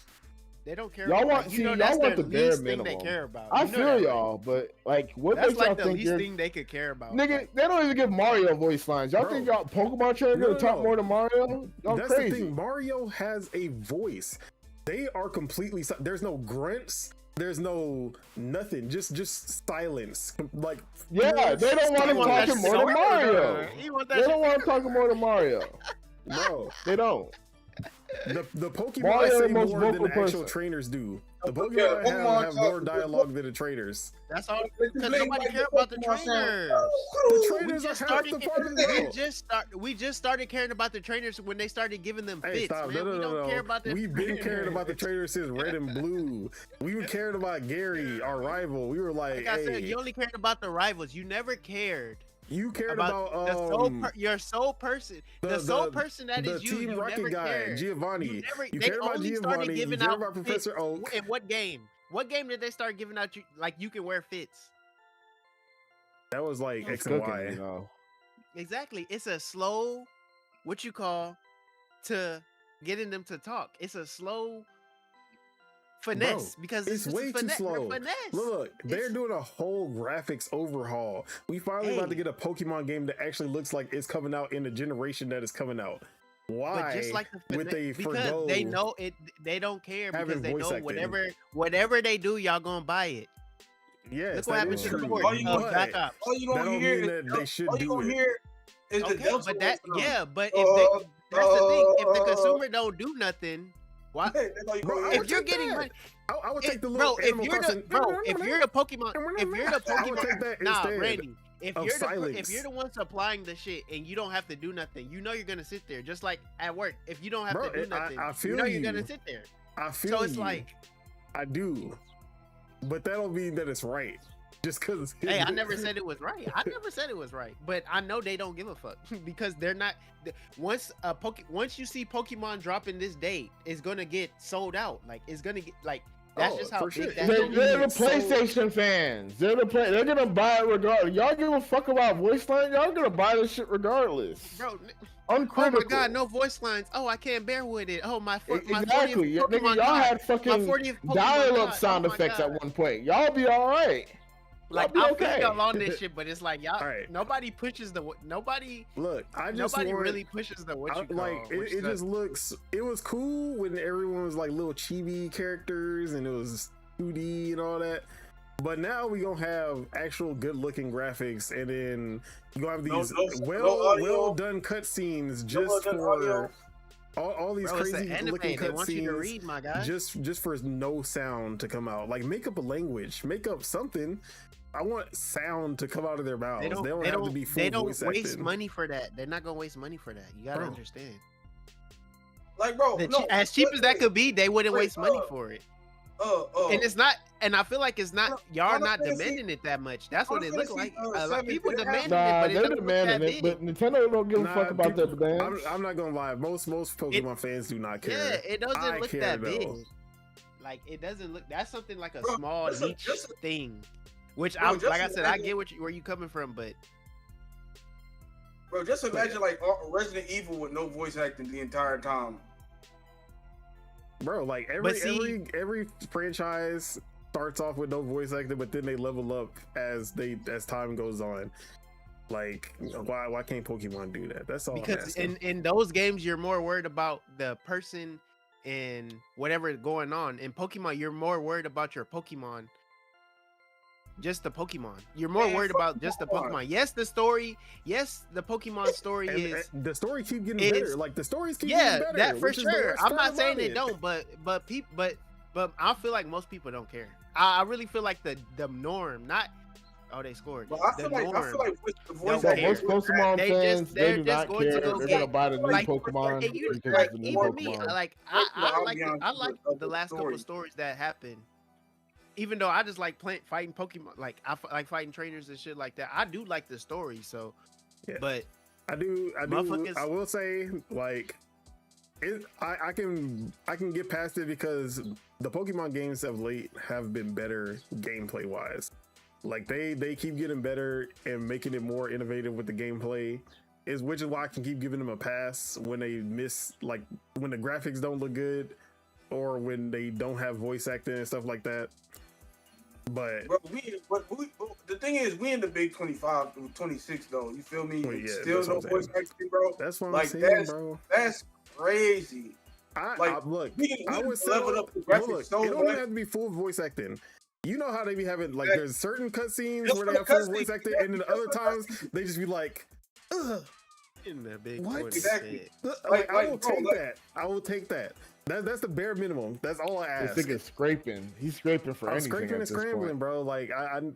They don't care. Y'all about, want, y'all want the bare minimum. They care about. I feel y'all, but like, what that's makes like y'all the think least thing they could care about. Nigga, they don't even give Mario voice lines. Y'all think y'all Pokemon trainer gonna talk more than Mario? Y'all that's crazy. The thing. Mario has a voice. They are completely. There's no grunts. There's no nothing. Just silence. Like yeah, they don't want him talking more than Mario. They don't want him talking more than Mario. No, they don't. The Pokemon say more than the actual trainers do. The Pokemon have more dialogue than the trainers. That's all because nobody cares about the trainers. The trainers are half the part of the we just started caring about the trainers when they started giving them fits. Stop. Man. We don't care about the We've been caring about the trainers since Red and Blue. We were caring about Gary, our rival. We were like I said, you only cared about the rivals. You never cared. You cared about your sole person. The sole person that is you. Team you Rocket never guy, cared. Giovanni. You cared about Giovanni. You cared about Professor Oak. In what game? What game did they start giving out you can wear fits? That was like X and Y. You know. Exactly. It's a slow, what you call, to getting them to talk. It's a slow finesse, because it's way too slow. Look, they're doing a whole graphics overhaul. We finally about to get a Pokemon game that actually looks like it's coming out in the generation that is coming out. Why? But just like because they know it, they don't care because they know whatever they do, y'all gonna buy it. Yes, look what happened to the port. All you gonna hear they should do it. Is the but that's the thing. If the consumer don't do nothing. Why? If you're getting money, I would take the little if you're the Pokemon, nah, Randy. If you're the one supplying the shit and you don't have to do nothing, you know you're gonna sit there. Just like at work, if you don't have to do nothing, you know you're gonna sit there. I feel so it's like I do, but that don't mean that it's right. Just because. Hey, I never said it was right. I never said it was right, but I know they don't give a fuck because they're not. Once you see Pokemon dropping this date, it's gonna get sold out. Like it's gonna get like. That's just how big that they're the PlayStation fans. They're gonna buy it regardless. Y'all give a fuck about voice line? Y'all gonna buy this shit regardless. Bro, uncritical. Oh my god, no voice lines. Oh, I can't bear with it. Oh my. Exactly. Nigga, y'all had fucking dial-up sound effects at one point. Y'all be all right. Like I feel y'all on this shit, but it's like y'all. Right. Nobody pushes the nobody. Look, really pushes the what you call. Like it just looks. It was cool when everyone was like little chibi characters and it was 2D and all that. But now we gonna have actual good looking graphics, and then you gonna have these well done cutscenes just for. All these crazy looking cutscenes, just for no sound to come out. Like make up a language, make up something. I want sound to come out of their mouths. They don't have to be full voice acting. They don't waste money for that. They're not gonna waste money for that. You gotta understand. Like, bro, as cheap as that could be, they wouldn't waste money for it. And it's not, and I feel like it's not. Y'all are not demanding it that much. That's what it looks like. People demanding it, but it doesn't look that big. But Nintendo don't give a fuck about that demand. I'm not gonna lie. Most Pokemon fans do not care. Yeah, it doesn't look that big. Like it doesn't look. That's something like a small niche thing. Which like I said, I get where you coming from, but. Bro, just imagine like Resident Evil with no voice acting the entire time. Bro, like every franchise starts off with no voice acting, but then they level up as time goes on. Like, why can't Pokemon do that? That's all. Because in those games, you're more worried about the person and whatever is going on. In Pokemon, you're more worried about your Pokemon. Just the Pokemon. You're more worried about just the Pokemon. Yes, the story. Yes, the Pokemon story is. The story keep getting better. Like the stories keep getting better. Yeah, that for sure. I'm not saying they don't, but I feel like most people don't care. I really feel like the norm, not. Oh, they scored. Well, I feel like with the voice most Pokemon fans, they do not care. They're gonna buy the new Pokemon. Even me, I like the last couple of stories that happened. Even though I just like fighting Pokemon, like I like fighting trainers and shit like that. I do like the story, so. Yeah. But I will say, like, I can get past it because the Pokemon games of late have been better gameplay wise. Like they keep getting better and making it more innovative with the gameplay. Which is why I can keep giving them a pass when they miss, like when the graphics don't look good or when they don't have voice acting and stuff like that. But the thing is, we in the big 25 through 26 though. You feel me? Well, yeah, still no voice acting, bro. That's what I'm saying, bro. That's crazy. Look, I would say, look, it don't have to be full voice acting. You know how they be having like there's certain cutscenes where they have full voice acting, and then other times they just be like, ugh. In the big what? Exactly. I will take that. I will take that. That's the bare minimum. That's all I ask. This nigga's scraping. He's scraping for anything. I'm scraping and scrambling, bro. Like I'm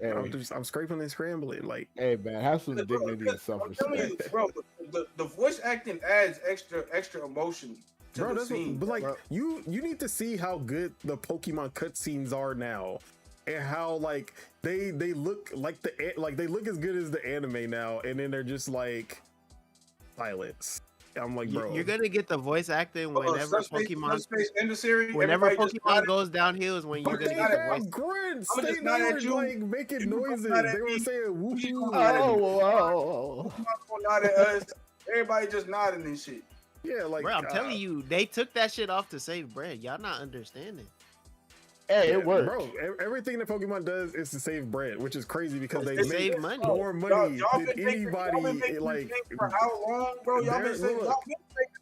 scraping and scrambling. Like, hey man, have some dignity and self-respect, bro. The voice acting adds extra emotion to the scene. But like, bro, you need to see how good the Pokemon cutscenes are now, and how like they look like they look as good as the anime now, and then they're just like silence. I'm like, bro, you're gonna get the voice acting whenever Pokemon in the series. Whenever Pokemon goes downhill is when you're gonna get the voice. Grunts. They were like making noises. They were saying whoopoo. Oh. Nod at us. Everybody just nodding and shit. Yeah, like, bro, I'm telling you, they took that shit off to save bread. Y'all not understanding. Hey, it works, bro. Everything that Pokemon does is to save bread, which is crazy because they save money. More money than anybody. Like, for how long, bro? Y'all been making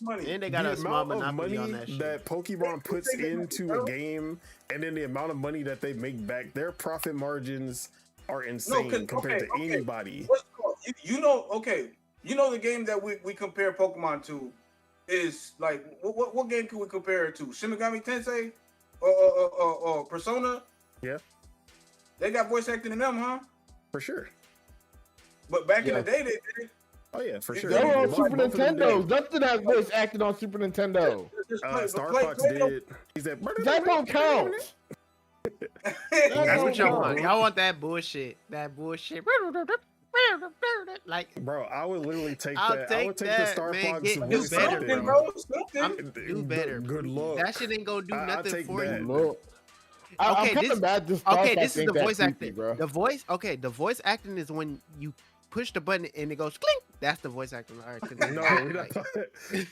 money. And they got a small monopoly on that shit. That Pokemon puts into a game, and then the amount of money that they make back, their profit margins are insane compared to anybody. You know the game that we compare Pokemon to is like what game can we compare it to? Shin Megami Tensei? Or Persona? Yeah. They got voice acting in them, huh? For sure. But back in the day, they did. Oh yeah, for sure. They were on Super Nintendo. Nothing has voice acting on Super Nintendo. Star Fox did. He said, that don't count. That's what y'all want. Y'all want that bullshit. That bullshit. Like, bro, I would literally take that. I would take the Star Fox do better, bro. Do better. Good luck. That shit ain't gonna do nothing for you. Look. Okay, this is the voice acting. Bro. The voice acting is when you push the button and it goes clink. That's the voice acting. All right, no,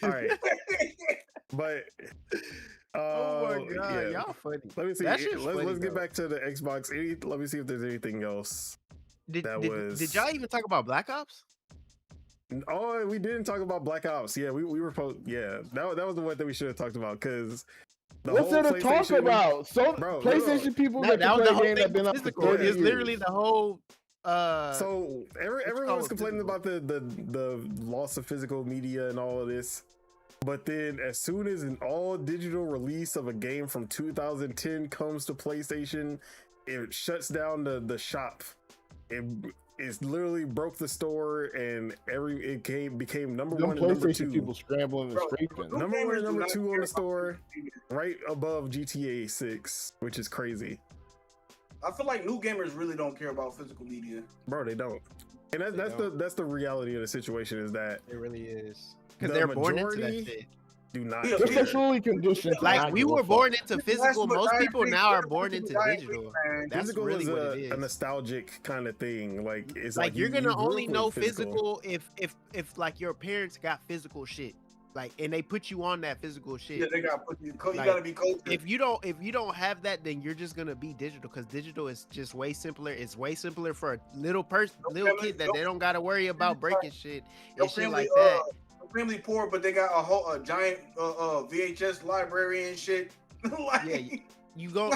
all right. But oh my god, yeah. y'all funny. Let me see. Let's get back to the Xbox. Let me see if there's anything else. Did y'all even talk about Black Ops? Oh, we didn't talk about Black Ops. Yeah, we were that was the one that we should have talked about because what's there to talk about? So bro, PlayStation people that was the whole game that been up for 30 years. It's literally the whole. So everyone's complaining about the loss of physical media and all of this, but then as soon as an all digital release of a game from 2010 comes to PlayStation, it shuts down the shop. it's literally broke the store, and became number Them one and number PlayStation two. people scrambling and scraping. Number one and number two on the store, right above GTA 6, which is crazy. I feel like new gamers really don't care about physical media. Bro, they don't. And that's the reality of the situation, is that it really is. Because they're born into that shit. Do not They're sexually conditioned. Like, we were born into physical. Most people now are born into digital. That's physical really is what it is. a nostalgic kind of thing. Like, it's like you're gonna only know physical if like your parents got physical shit. Like, and they put you on that physical shit. Yeah, they got put you. You gotta be cultured. If you don't have that, then you're just gonna be digital, because digital is just way simpler. It's way simpler for a little kid that they don't gotta worry about breaking shit and shit like that. Extremely poor, but they got a giant VHS library and shit. Like, yeah, you go,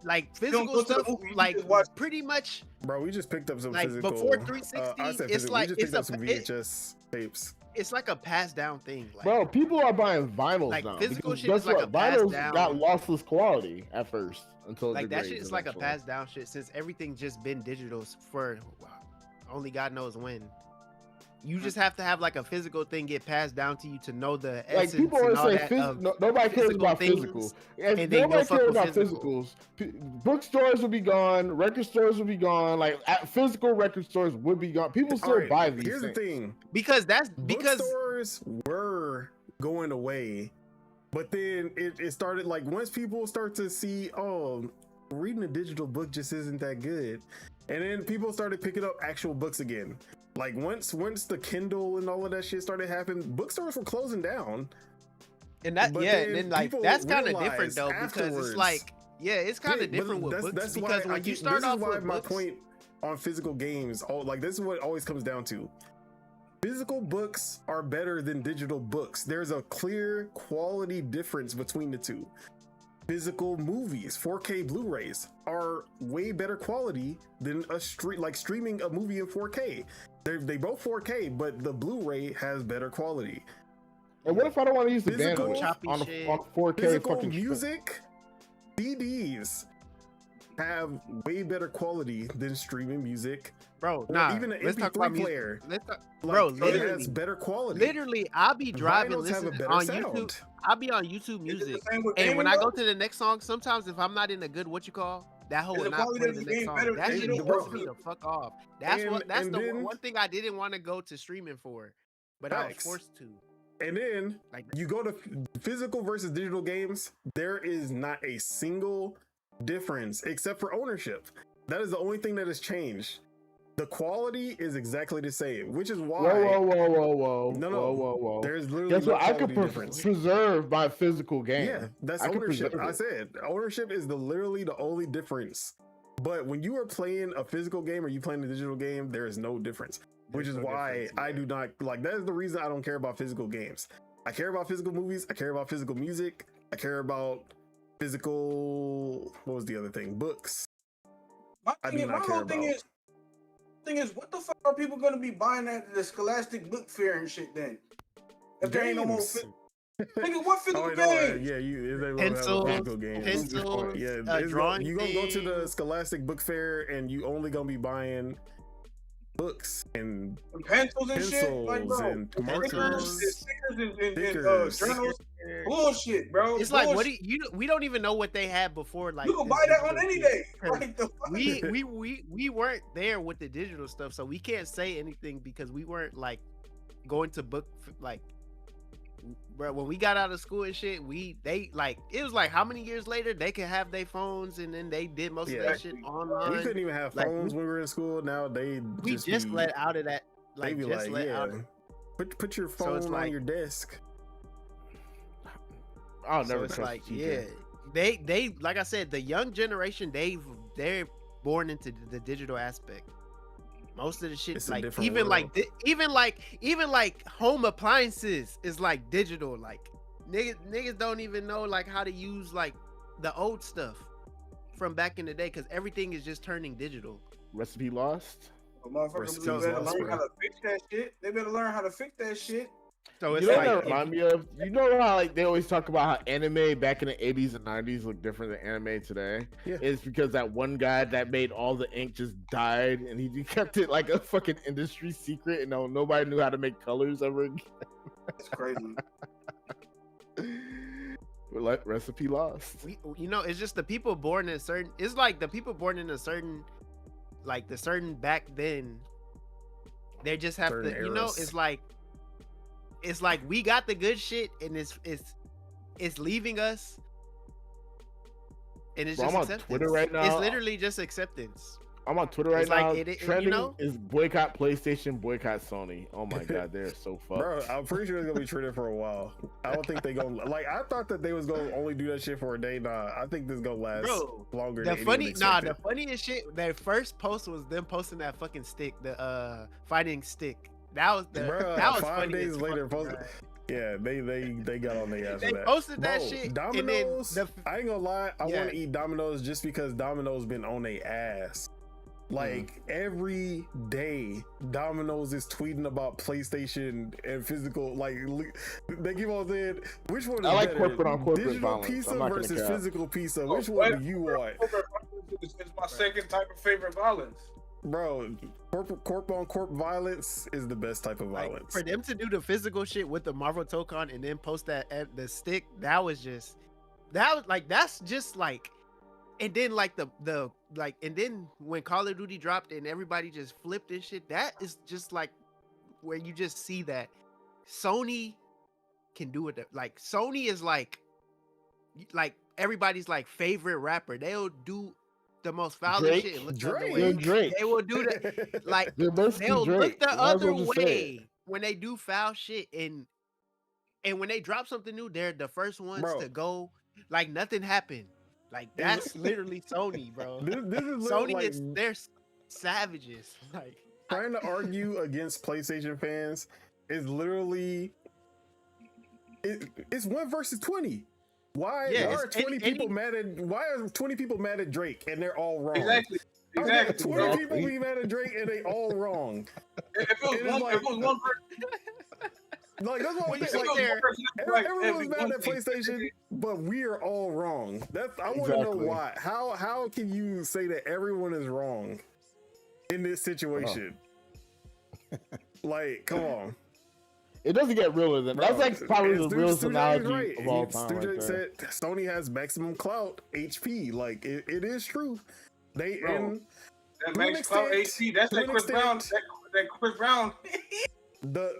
like physical stuff, like pretty much. Bro, we just picked up some like physical. Before 360, it's like we just picked up some VHS tapes. It's like a passed down thing. Like, bro, people are buying vinyls like now. Physical shit is like a passed down. Got lossless quality at first until like that shit is like a passed down shit, since everything's just been digital for only God knows when. You just have to have like a physical thing get passed down to you to know the essence. Like, people always say nobody cares about physical. If nobody cares about physicals, bookstores would be gone, record stores would be gone, like physical record stores would be gone. People still buy these Here's things. The thing. Because bookstores were going away, but then it started, like, once people start to see, oh, reading a digital book just isn't that good. And then people started picking up actual books again. Like, once the Kindle and all of that shit started happening, bookstores were closing down. And that, then like that's kind of different though, because it's like, it's kind of different with books. That's because when you start off with my books, point on physical games, like, this is what it always comes down to. Physical books are better than digital books. There's a clear quality difference between the two. Physical movies, 4K Blu-rays, are way better quality than streaming a movie in 4K. They both 4K, but the Blu-ray has better quality. And what if I don't want to use the bandwidth on 4K? Physical music, CDs have way better quality than streaming music. Bro, even an MP3 player. It has better quality. Literally, I'll be driving, listening on YouTube. I'll be on YouTube Music, and when I go to the next song, sometimes if I'm not in a good that whole not playing the next song, that shit throws me the fuck off. That's the one thing I didn't want to go to streaming for, but I was forced to. And then you go to physical versus digital games, there is not a single difference except for ownership. That is the only thing that has changed. The quality is exactly the same, which is why. Whoa! No. There's literally guess what? I could preserve my physical game. Yeah, that's ownership. I said ownership is literally the only difference. But when you are playing a physical game or you playing a digital game, there is no difference. Which is why I do not like. That is the reason I don't care about physical games. I care about physical movies. I care about physical music. I care about physical. What was the other thing? Books. My whole thing is, what the fuck are people gonna be buying at the Scholastic Book Fair and shit then? If there ain't no more nigga, what physical games? Pencils, drawing. You gonna go to the Scholastic Book Fair and you only gonna be buying books and pencils and shit, like, bro, and markers, stickers and journals. Bullshit, bro. It's like, what do you? We don't even know what they had before. Like, you can buy that on any day. Like, we weren't there with the digital stuff, so we can't say anything because we weren't like going to book like. Bro, when we got out of school and shit, it was like how many years later they could have their phones, and then they did most of that shit online. We couldn't even have phones when we were in school. Now we just let out of that. Like, just let out. Put your phone on your desk. I'll never. So it's they like I said, the young generation, they're born into the digital aspect. Most of the shit, like even like home appliances is like digital. Like niggas don't even know like how to use like the old stuff from back in the day, because everything is just turning digital. Recipe lost. Motherfuckers better learn how to fix that shit. They better learn how to fix that shit. So it's you know like, what that remind me of? You know how like they always talk about how anime back in the 80s and 90s look different than anime today? Yeah. It's because that one guy that made all the ink just died, and he kept it like a fucking industry secret, and nobody knew how to make colors ever again. That's crazy. Like recipe lost. It's just the people born in certain. It's like the people born in a certain, like the certain back then. They just have certain to, eras. it's like we got the good shit, and it's leaving us, and it's Bro, just I'm on acceptance. Twitter right now. It's literally just acceptance. I'm on Twitter right It's now. like Trending is boycott PlayStation, boycott Sony. Oh my god, they're so fucked. Bro, I'm pretty sure it's gonna be trending for a while. I don't think they gonna like. I thought that they was gonna only do that shit for a day. Nah, I think this gonna last longer. The than the funniest shit. Their first post was them posting that fucking stick, the fighting stick. That was that was 5 funny. days later, posted. Yeah, they got on their ass. They for that. posted that shit. Domino's. And I ain't gonna lie. I want to eat Domino's just because Domino's been on their ass. Like every day, Domino's is tweeting about PlayStation and physical. Like they keep on saying, "Which one is I like better? corporate on corporate digital violence. pizza I'm versus physical pizza? Which Oh, one do you want, It's my second type of favorite violence. bro? Corp on corp violence is the best type of violence. Like, for them to do the physical shit with the Marvel token and then post that at the stick, that's just like. And then like the and then when Call of Duty dropped and everybody just flipped and shit, that is just like where you just see that Sony can do it. Like Sony is like everybody's like favorite rapper. They'll do the most foul shit and look the other way. Drake. They will do that. Like They'll look the other way when they do foul shit, and when they drop something new, they're the first ones to go like nothing happened. Like that's literally Sony, bro. This is Sony like, they're savages. Like trying to argue against PlayStation fans is literally it's 1 versus 20. Why are 20 people mad at? Why are 20 people mad at Drake and they're all wrong? Exactly. 20 people be mad at Drake and they all wrong. If it was one person. Like that's what we say. Everyone's mad at PlayStation, but we are all wrong. I want to know why. How can you say that everyone is wrong in this situation? Like, come on. It doesn't get realer than that's like probably the realest analogy of all time. Stu said Sony has maximum clout HP. Like it is true. They and that max clout HP. That's that Chris Brown. That Chris Brown.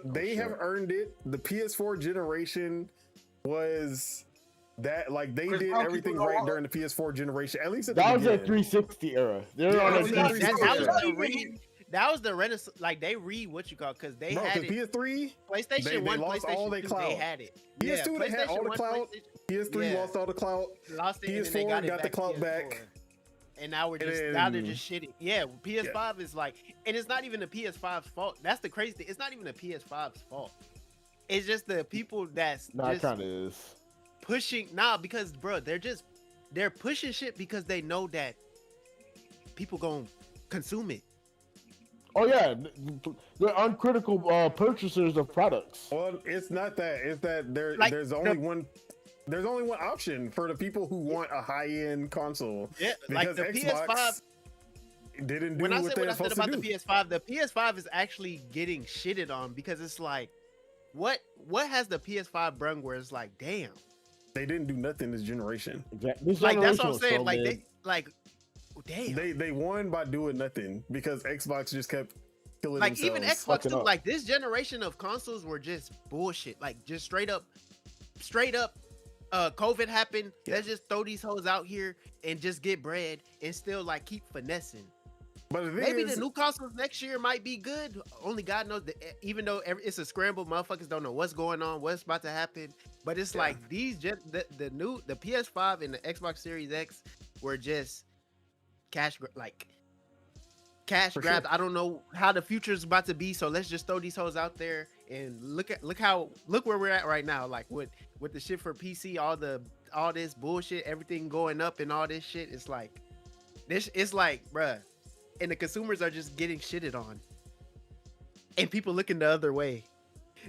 They have earned it. The PS4 generation was that like they did everything right during the PS4 generation. At least at that the was beginning. a 360 era. That was the Renaissance. Like they what you call because they had it. PS3, PlayStation 1, lost PlayStation all their 2, clout. they had it. PS2 they had all the clout. PS3 lost all the clout. PS4 got the clout back. And now they're just shitting. Yeah, PS5 is like, and it's not even the PS5's fault. That's the crazy thing. It's not even the PS5's fault. It's just the people that's it kind of is pushing. Because bro, they're pushing shit because they know that people gonna consume it. Oh yeah, they're uncritical purchasers of products. Well, it's not that. It's that there's only one option for the people who want a high-end console. Yeah, like the Xbox PS5 didn't do when I what said they're supposed to do. The PS5 is actually getting shitted on because it's like, what has the PS5 brung where it's like, damn, they didn't do nothing this generation. Exactly. Like that's what I'm saying. Like they like, damn. They won by doing nothing because Xbox just kept killing like themselves. even Xbox too. Like this generation of consoles were just bullshit. Like just straight up. COVID happened. Yeah. Let's just throw these hoes out here and just get bread and still like keep finessing. But maybe the new consoles next year might be good. Only God knows. Even though it's a scramble, motherfuckers don't know what's going on, what's about to happen. But it's like the PS5 and the Xbox Series X were just cash grabs. Sure. I don't know how the future is about to be, so let's just throw these hoes out there and look where we're at right now. Like with the shit for PC, all this bullshit, everything going up and all this shit. It's like bruh, and the consumers are just getting shitted on, and people looking the other way.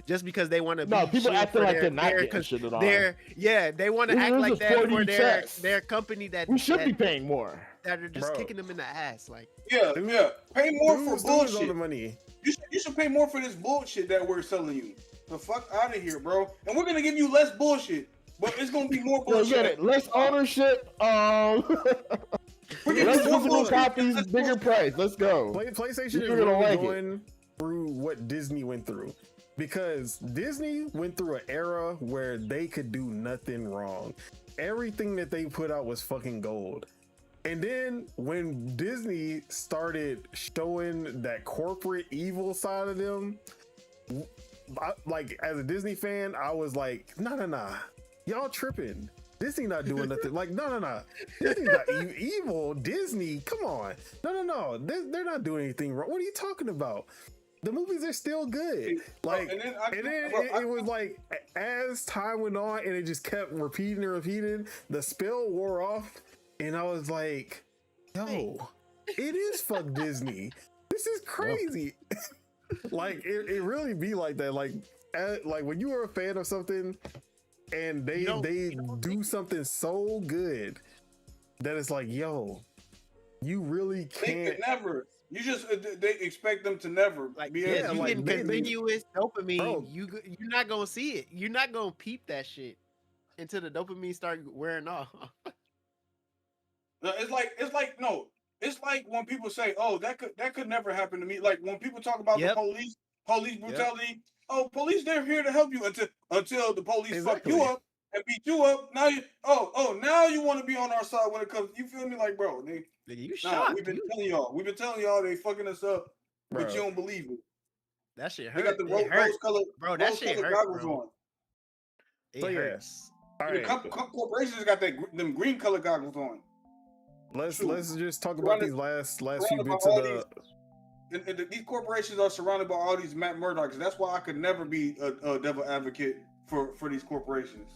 just because they want to. No, people acting like they're not getting shit at all. They want to act like that for their company that we should be paying more. That are just kicking them in the ass, like pay more for bullshit. All the money. You should pay more for this bullshit that we're selling you. The fuck out of here, bro. And we're gonna give you less bullshit, but it's gonna be more bullshit. Get it? Less ownership. Less physical copies, bigger price. Let's go. PlayStation is really going through what Disney went through, because Disney went through an era where they could do nothing wrong. Everything that they put out was fucking gold. And then when Disney started showing that corporate evil side of them, like as a Disney fan, I was like, nah, y'all tripping. Disney not doing nothing. Like, no. Disney's not evil. Disney, come on. No. They're not doing anything wrong. What are you talking about? The movies are still good. Like, and then it was like, as time went on and it just kept repeating, the spell wore off. And I was like, yo, it is fuck Disney. This is crazy. Like, it really be like that. Like when you are a fan of something, and they do something so good that it's like, yo, you really can't. They could never. You just they expect them to never. Like, you getting continuous dopamine. Bro. You're not gonna see it. You're not gonna peep that shit until the dopamine start wearing off. It's like when people say, "Oh, that could never happen to me." Like when people talk about the police brutality. Yep. Oh, police, they're here to help you until the police fuck you up and beat you up. Now you now you want to be on our side when it comes. You feel me? Like, bro, we've been telling y'all they fucking us up, but you don't believe it. That shit hurt. They got the rose color, bro. That shit hurt, goggles bro. on. It hurts. All right. Corporations got them green color goggles on. Let's just talk about these last few bits of the. And these corporations are surrounded by all these Matt Murdochs. That's why I could never be a devil advocate for these corporations.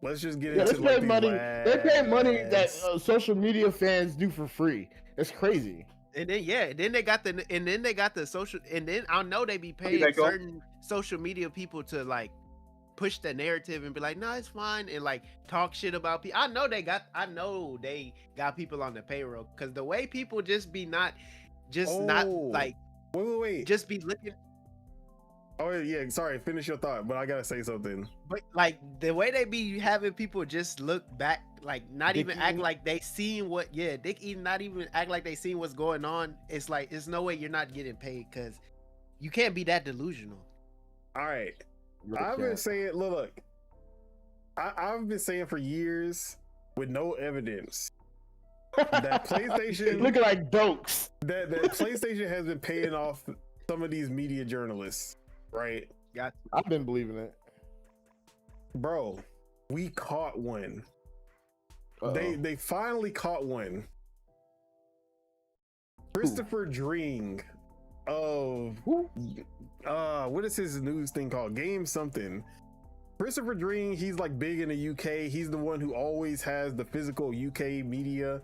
Let's just get into they pay money that social media fans do for free. It's crazy. And then they got the social, and then I know they be paying certain social media people to like push the narrative and be like, no, it's fine, and like talk shit about people. I know they got people on the payroll, because the way people just be not like wait, just be looking. Oh yeah, sorry, finish your thought, but I gotta say something. But like the way they be having people just look back, like not even act like they seen not even act like they seen what's going on. It's like, there's no way you're not getting paid, because you can't be that delusional. All right, I've been saying, look, I've been saying for years with no evidence that PlayStation looking like dokes. That PlayStation has been paying off some of these media journalists, right? I've been believing it, bro. We caught one. They finally caught one. Christopher Dring of what is his news thing called? Game something. Christopher Dring, he's like big in the UK. He's the one who always has the physical UK media.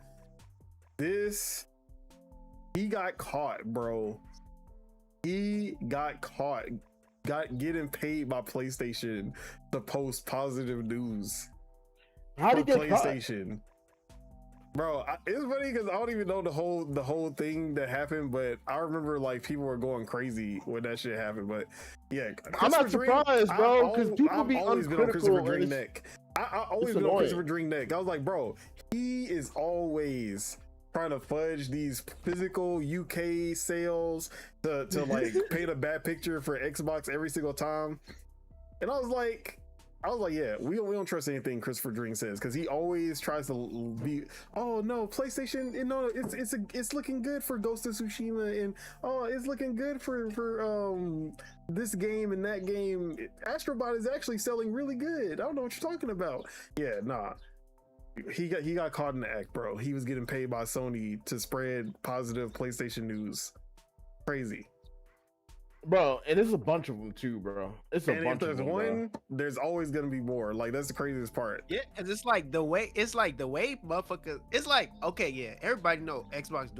He got caught, bro. He got caught getting paid by PlayStation to post positive news. How did he get PlayStation caught? Bro, it's funny because I don't even know the whole thing that happened, but I remember like people were going crazy when that shit happened. But yeah, I'm not surprised, bro, because people be uncritical. I always been on Christopher Dring neck. I was like, bro, he is always trying to fudge these physical UK sales to like paint a bad picture for Xbox every single time. And I was like, yeah, we don't trust anything Christopher Dring says, because he always tries to be, oh no, PlayStation, no, it's looking good for Ghost of Tsushima, and oh, it's looking good for this game and that game. Astrobot is actually selling really good. I don't know what you're talking about. Yeah, nah. He got caught in the act, bro. He was getting paid by Sony to spread positive PlayStation news. Crazy. Bro, and there's a bunch of them too, bro. It's a bunch of them. Bro. There's always gonna be more. Like, that's the craziest part. Yeah, because it's like the way motherfuckers. It's like, okay, yeah, everybody know Xbox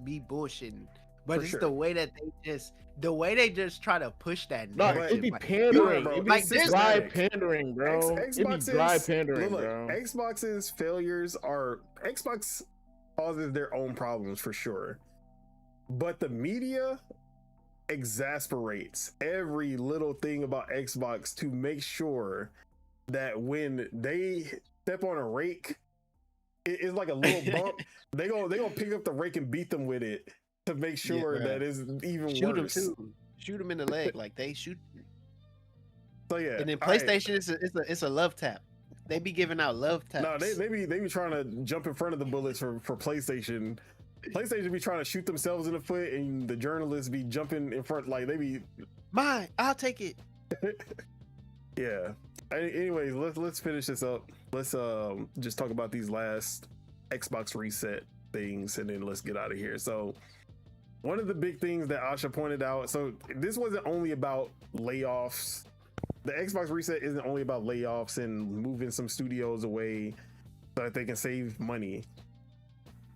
be bullshitting But it's the way that they just try to push that narrative. No, it'd be pandering, bro. Like this dry pandering, bro. It'd be dry pandering, bro. Xbox's failures are Xbox causes their own problems for sure, but the media exasperates every little thing about Xbox to make sure that when they step on a rake, it's like a little bump. they gonna pick up the rake and beat them with it to make sure that it's even worse. Shoot them in the leg like they shoot. So yeah, and then PlayStation it's a love tap. They be giving out love taps. No, they be trying to jump in front of the bullets for PlayStation. PlayStation be trying to shoot themselves in the foot, and the journalists be jumping in front. Like they be mine. I'll take it. Yeah. Anyways, let's finish this up. Let's just talk about these last Xbox reset things, and then let's get out of here. So one of the big things that Asha pointed out, so this wasn't only about layoffs. The Xbox reset isn't only about layoffs and moving some studios away so that they can save money.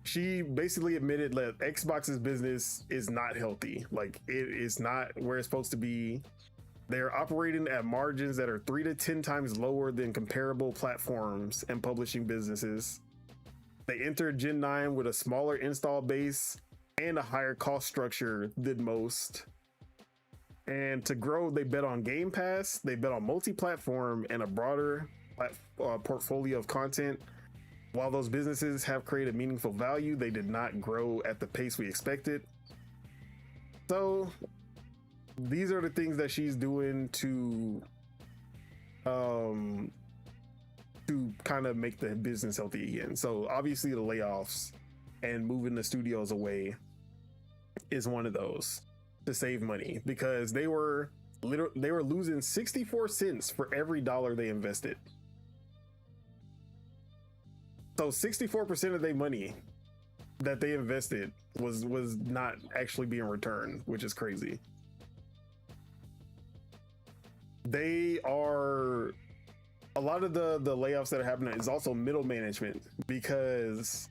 She basically admitted that Xbox's business is not healthy. Like, it is not where it's supposed to be. They're operating at margins that are 3 to 10 times lower than comparable platforms and publishing businesses. They entered Gen 9 with a smaller install base and a higher cost structure than most. And to grow, they bet on Game Pass, they bet on multi-platform and a broader portfolio of content. While those businesses have created meaningful value, they did not grow at the pace we expected. So these are the things that she's doing to kind of make the business healthy again. So obviously the layoffs and moving the studios away is one of those to save money, because they were losing 64 cents for every dollar they invested. So 64% of their money that they invested was not actually being returned, which is crazy. They are, a lot of the layoffs that are happening is also middle management, because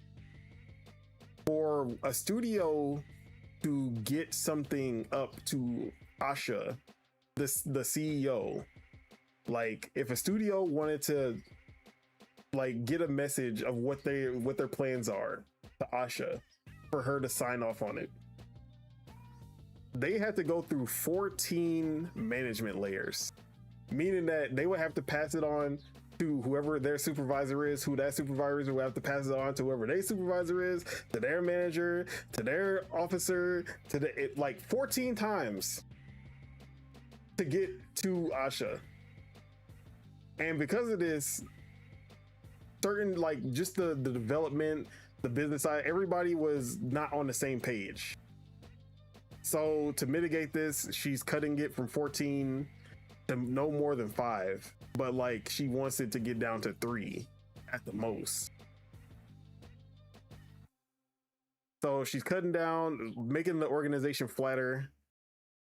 for a studio to get something up to Asha, the CEO, like if a studio wanted to like get a message of what their plans are to Asha for her to sign off on it, they had to go through 14 management layers, meaning that they would have to pass it on to whoever their supervisor is, who that supervisor will have to pass it on to whoever their supervisor is, to their manager, to their officer, to like 14 times to get to Asha. And because of this, certain, like, just the development, the business side, everybody was not on the same page. So to mitigate this, she's cutting it from 14 to no more than 5, but like she wants it to get down to 3 at the most. So she's cutting down, making the organization flatter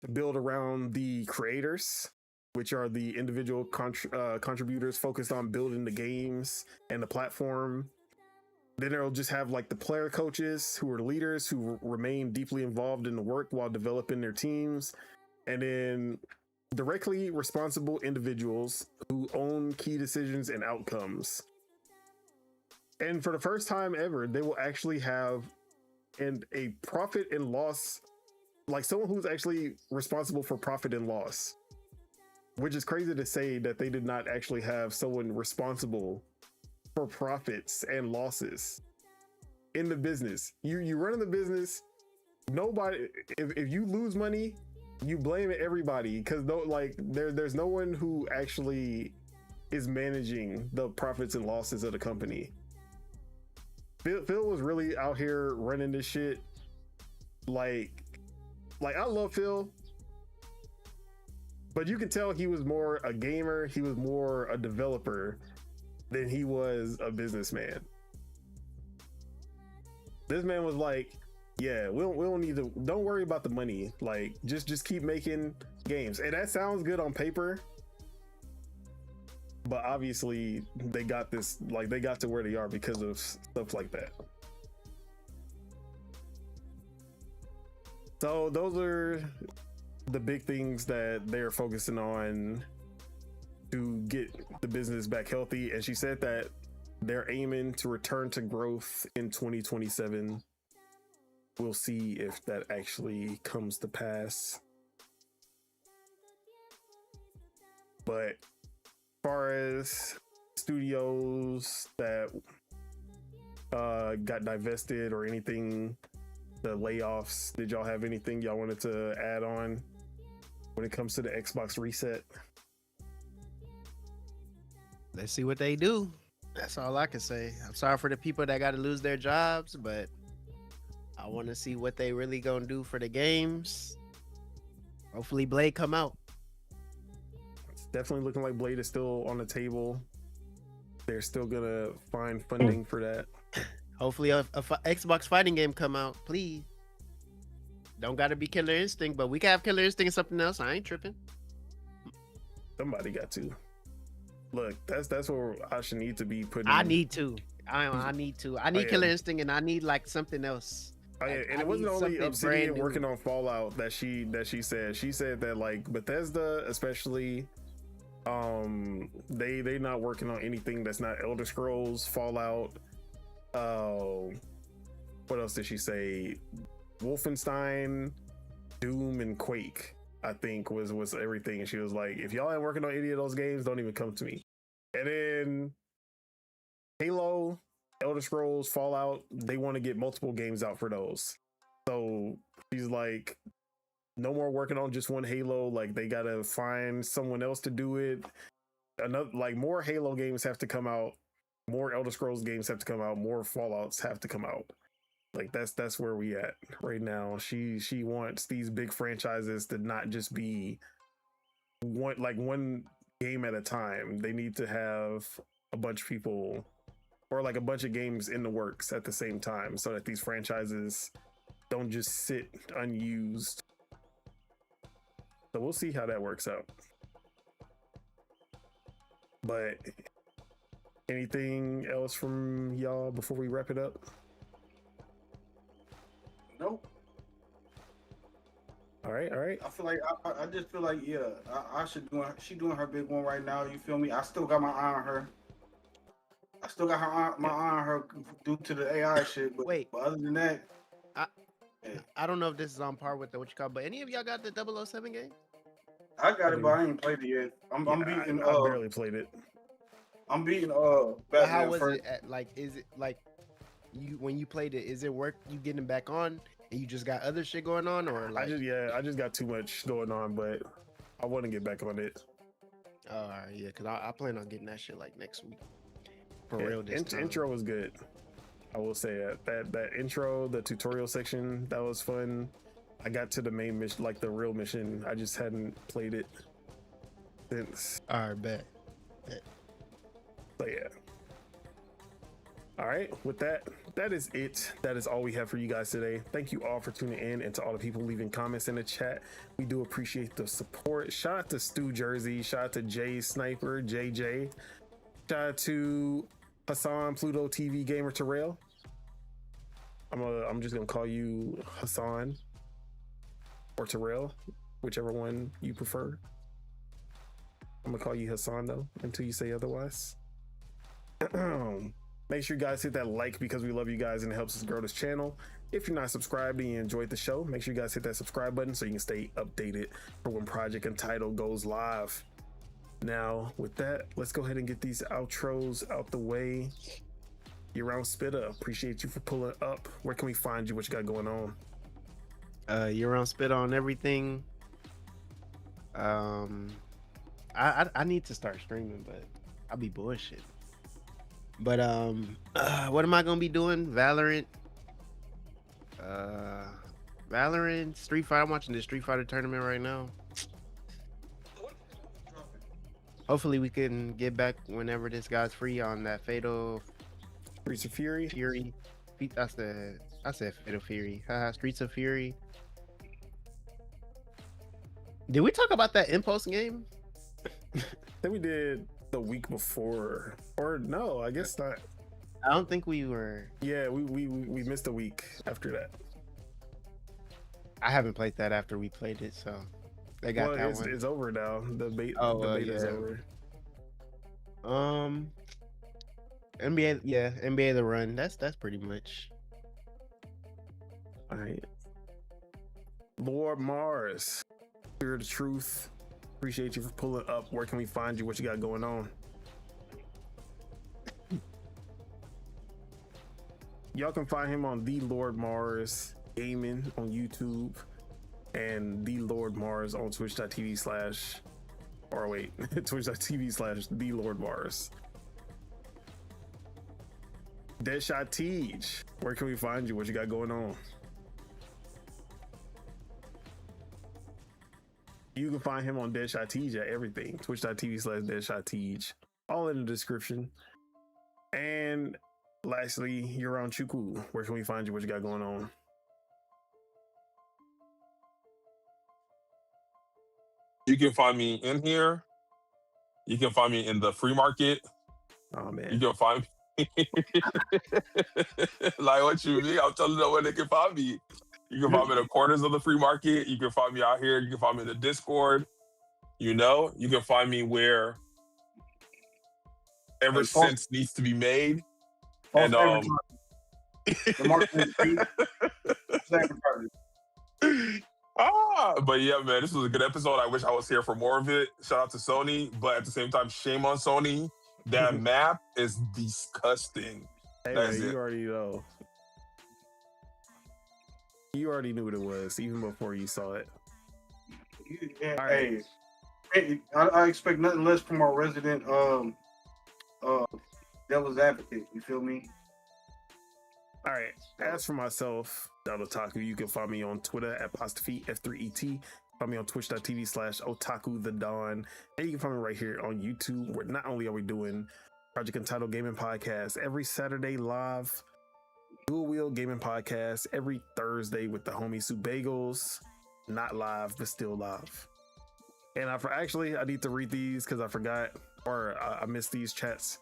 to build around the creators, which are the individual contributors focused on building the games and the platform. Then they'll just have like the player coaches, who are leaders, who remain deeply involved in the work while developing their teams. And then directly responsible individuals who own key decisions and outcomes. And for the first time ever, they will actually have a profit and loss, like someone who's actually responsible for profit and loss, which is crazy to say that they did not actually have someone responsible for profits and losses in the business. You running the business, nobody, if you lose money, you blame everybody, because there's no one who actually is managing the profits and losses of the company. Phil was really out here running this shit. Like I love Phil, but you can tell he was more a gamer, he was more a developer than he was a businessman. This man was like, yeah, we don't need to, don't worry about the money, like just keep making games. And that sounds good on paper, but obviously they got this, like they got to where they are because of stuff like that. So those are the big things that they're focusing on to get the business back healthy. And she said that they're aiming to return to growth in 2027. We'll see if that actually comes to pass. But as far as studios that got divested or anything, the layoffs, did y'all have anything y'all wanted to add on when it comes to the Xbox reset? Let's see what they do. That's all I can say. I'm sorry for the people that got to lose their jobs, but I want to see what they really gonna do for the games. Hopefully Blade come out. It's definitely looking like Blade is still on the table. They're still gonna find funding for that. Hopefully a Xbox fighting game come out, please. Don't gotta be Killer Instinct, but we can have Killer Instinct and something else. I ain't tripping. Somebody got to. Look, that's where I should need to be putting. I need to. I need to. I need Killer Instinct, and I need like something else. Oh yeah, and it wasn't only Obsidian working on Fallout that she said. She said that like Bethesda, especially, they not working on anything that's not Elder Scrolls, Fallout. What else did she say? Wolfenstein, Doom, and Quake, I think was everything. And she was like, if y'all ain't working on any of those games, don't even come to me. And then Halo, Elder Scrolls, Fallout, they want to get multiple games out for those. So she's like, no more working on just one Halo. Like they gotta find someone else to do it. Another, like, more Halo games have to come out, more Elder Scrolls games have to come out, more Fallouts have to come out. Like that's where we at right now. She wants these big franchises to not just be one game at a time. They need to have a bunch of people or like a bunch of games in the works at the same time so that these franchises don't just sit unused. So we'll see how that works out. But anything else from y'all before we wrap it up? Nope. All right. I feel like I just feel like I should do. She doing her big one right now. You feel me? I still got my eye on her. I still got my eye on her due to the AI shit. But other than that, I don't know if this is on par with what you call. But any of y'all got the 007 game? I got it, but I ain't played it yet. I'm beating. I barely played it. I'm beating. Batman. How was first. it? Like, is it like you when you played it? Is it worth you getting back on? And you just got other shit going on, or like? I just got too much going on, but I want to get back on it. Oh, yeah, because I plan on getting that shit like next week. For real, this time. Intro was good. I will say that intro, the tutorial section, that was fun. I got to the main mission, like the real mission. I just hadn't played it since. All right, bet. So yeah. All right, with that is it. That is all we have for you guys today. Thank you all for tuning in, and to all the people leaving comments in the chat. We do appreciate the support. Shout out to Stu Jersey. Shout out to Jay Sniper, JJ. Shout out to Hassan, Pluto TV Gamer Terrell. I'm just gonna call you Hassan or Terrell, whichever one you prefer. I'm gonna call you Hassan though until you say otherwise. Make sure you guys hit that like because we love you guys and it helps us grow this channel. If you're not subscribed and you enjoyed the show, make sure you guys hit that subscribe button so you can stay updated for when Project Untitled goes live. Now, with that, let's go ahead and get these outros out the way. You're around Spitta. Appreciate you for pulling up. Where can we find you? What you got going on? You're around Spitta on everything. I need to start streaming, but I'll be bullshit. But what am I gonna be doing? Valorant, Street Fighter. I'm watching the Street Fighter tournament right now. Hopefully we can get back whenever this guy's free on that Fatal Streets of Fury. I said Fatal Fury. Streets of Fury. Did we talk about that Impulse game? I think we did the week before, or no, I guess not. I don't think we were. Yeah, we missed a week after that. I haven't played that after we played it, so they got that one. It's over now. The beta's over. NBA The Run. That's pretty much. All right. Lord Mars, Spirit of Truth. Appreciate you for pulling up. Where can we find you? What you got going on? Y'all can find him on The Lord Mars Gaming on YouTube and The Lord Mars on twitch.tv/ twitch.tv/ The Lord Mars. Deadshot Teej, where can we find you? What you got going on? You can find him on Deadshot Teej at everything. Twitch.tv/ Deadshot Teej. All in the description. And lastly, you're on Chuku. Where can we find you? What you got going on? You can find me in here. You can find me in the free market. Oh man. You can find me. Like what you mean? I'm telling them where they can find me. You can find me in the corners of the free market. You can find me out here. You can find me in the Discord. You can find me where ever since needs to be made. And but yeah, man, this was a good episode. I wish I was here for more of it. Shout out to Sony, but at the same time, shame on Sony. That map is disgusting. Hey, man, you already know. You already knew what it was even before you saw it. Hey, I expect nothing less from our resident devil's advocate. You feel me? All right. As for myself, Otaku, you can find me on Twitter at F3ET. Find me on twitch.tv/ Otaku the Dawn. And you can find me right here on YouTube, where not only are we doing Project Untitled Gaming Podcast every Saturday live, Dual Wheel Gaming Podcast every Thursday with the homie Sue Bagels, not live, but still live. And I need to read these because I forgot, or I missed these chats.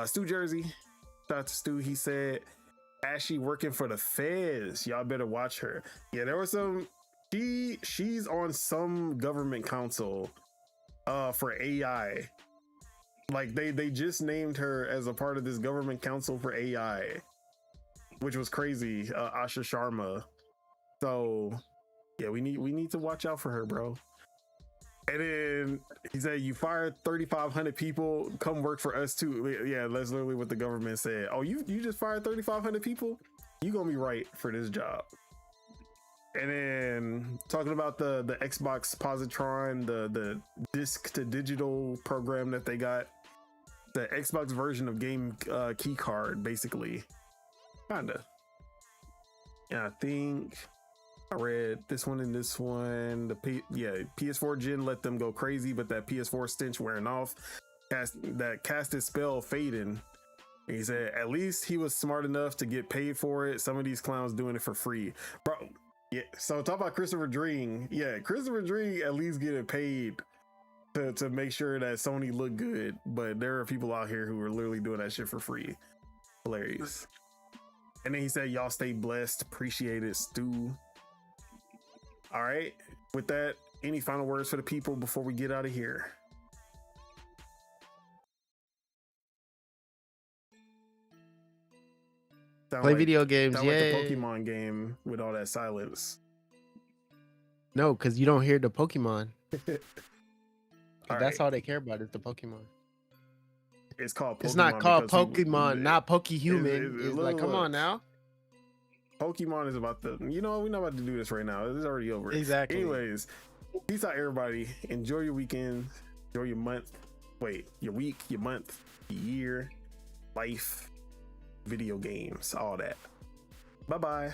Stu Jersey, shout out to Stu. He said, Ashy working for the feds. Y'all better watch her. Yeah, there was some. She's on some government council for AI. Like they just named her as a part of this government council for AI, which was crazy. Asha Sharma. So yeah, we need to watch out for her, bro. And then he said, you fired 3,500 people, come work for us too. Yeah, that's literally what the government said. Oh, you just fired 3,500 people? You gonna be right for this job. And then talking about the Xbox Positron, the disc to digital program that they got, the Xbox version of game key card, basically. Kinda. And I think I read this one and this one. PS4 gen let them go crazy, but that PS4 stench wearing off. That casted spell fading. And he said at least he was smart enough to get paid for it. Some of these clowns doing it for free, bro. Yeah. So talk about Christopher Dring. Yeah, Christopher Dring at least getting paid to make sure that Sony look good. But there are people out here who are literally doing that shit for free. Hilarious. And then he said, y'all stay blessed. Appreciate it, Stu. All right. With that, any final words for the people before we get out of here? Play video games, yeah. Like the Pokemon game with all that silence. No, because you don't hear the Pokemon. All that's all they care about is the Pokemon. It's called Pokemon. It's not called Pokemon, not Pokehuman. It's like, come on now. Pokemon is about we're not about to do this right now. It's already over. Exactly. Anyways, peace out, everybody. Enjoy your weekend. Enjoy your month. Your week, your month, your year, life, video games, all that. Bye-bye.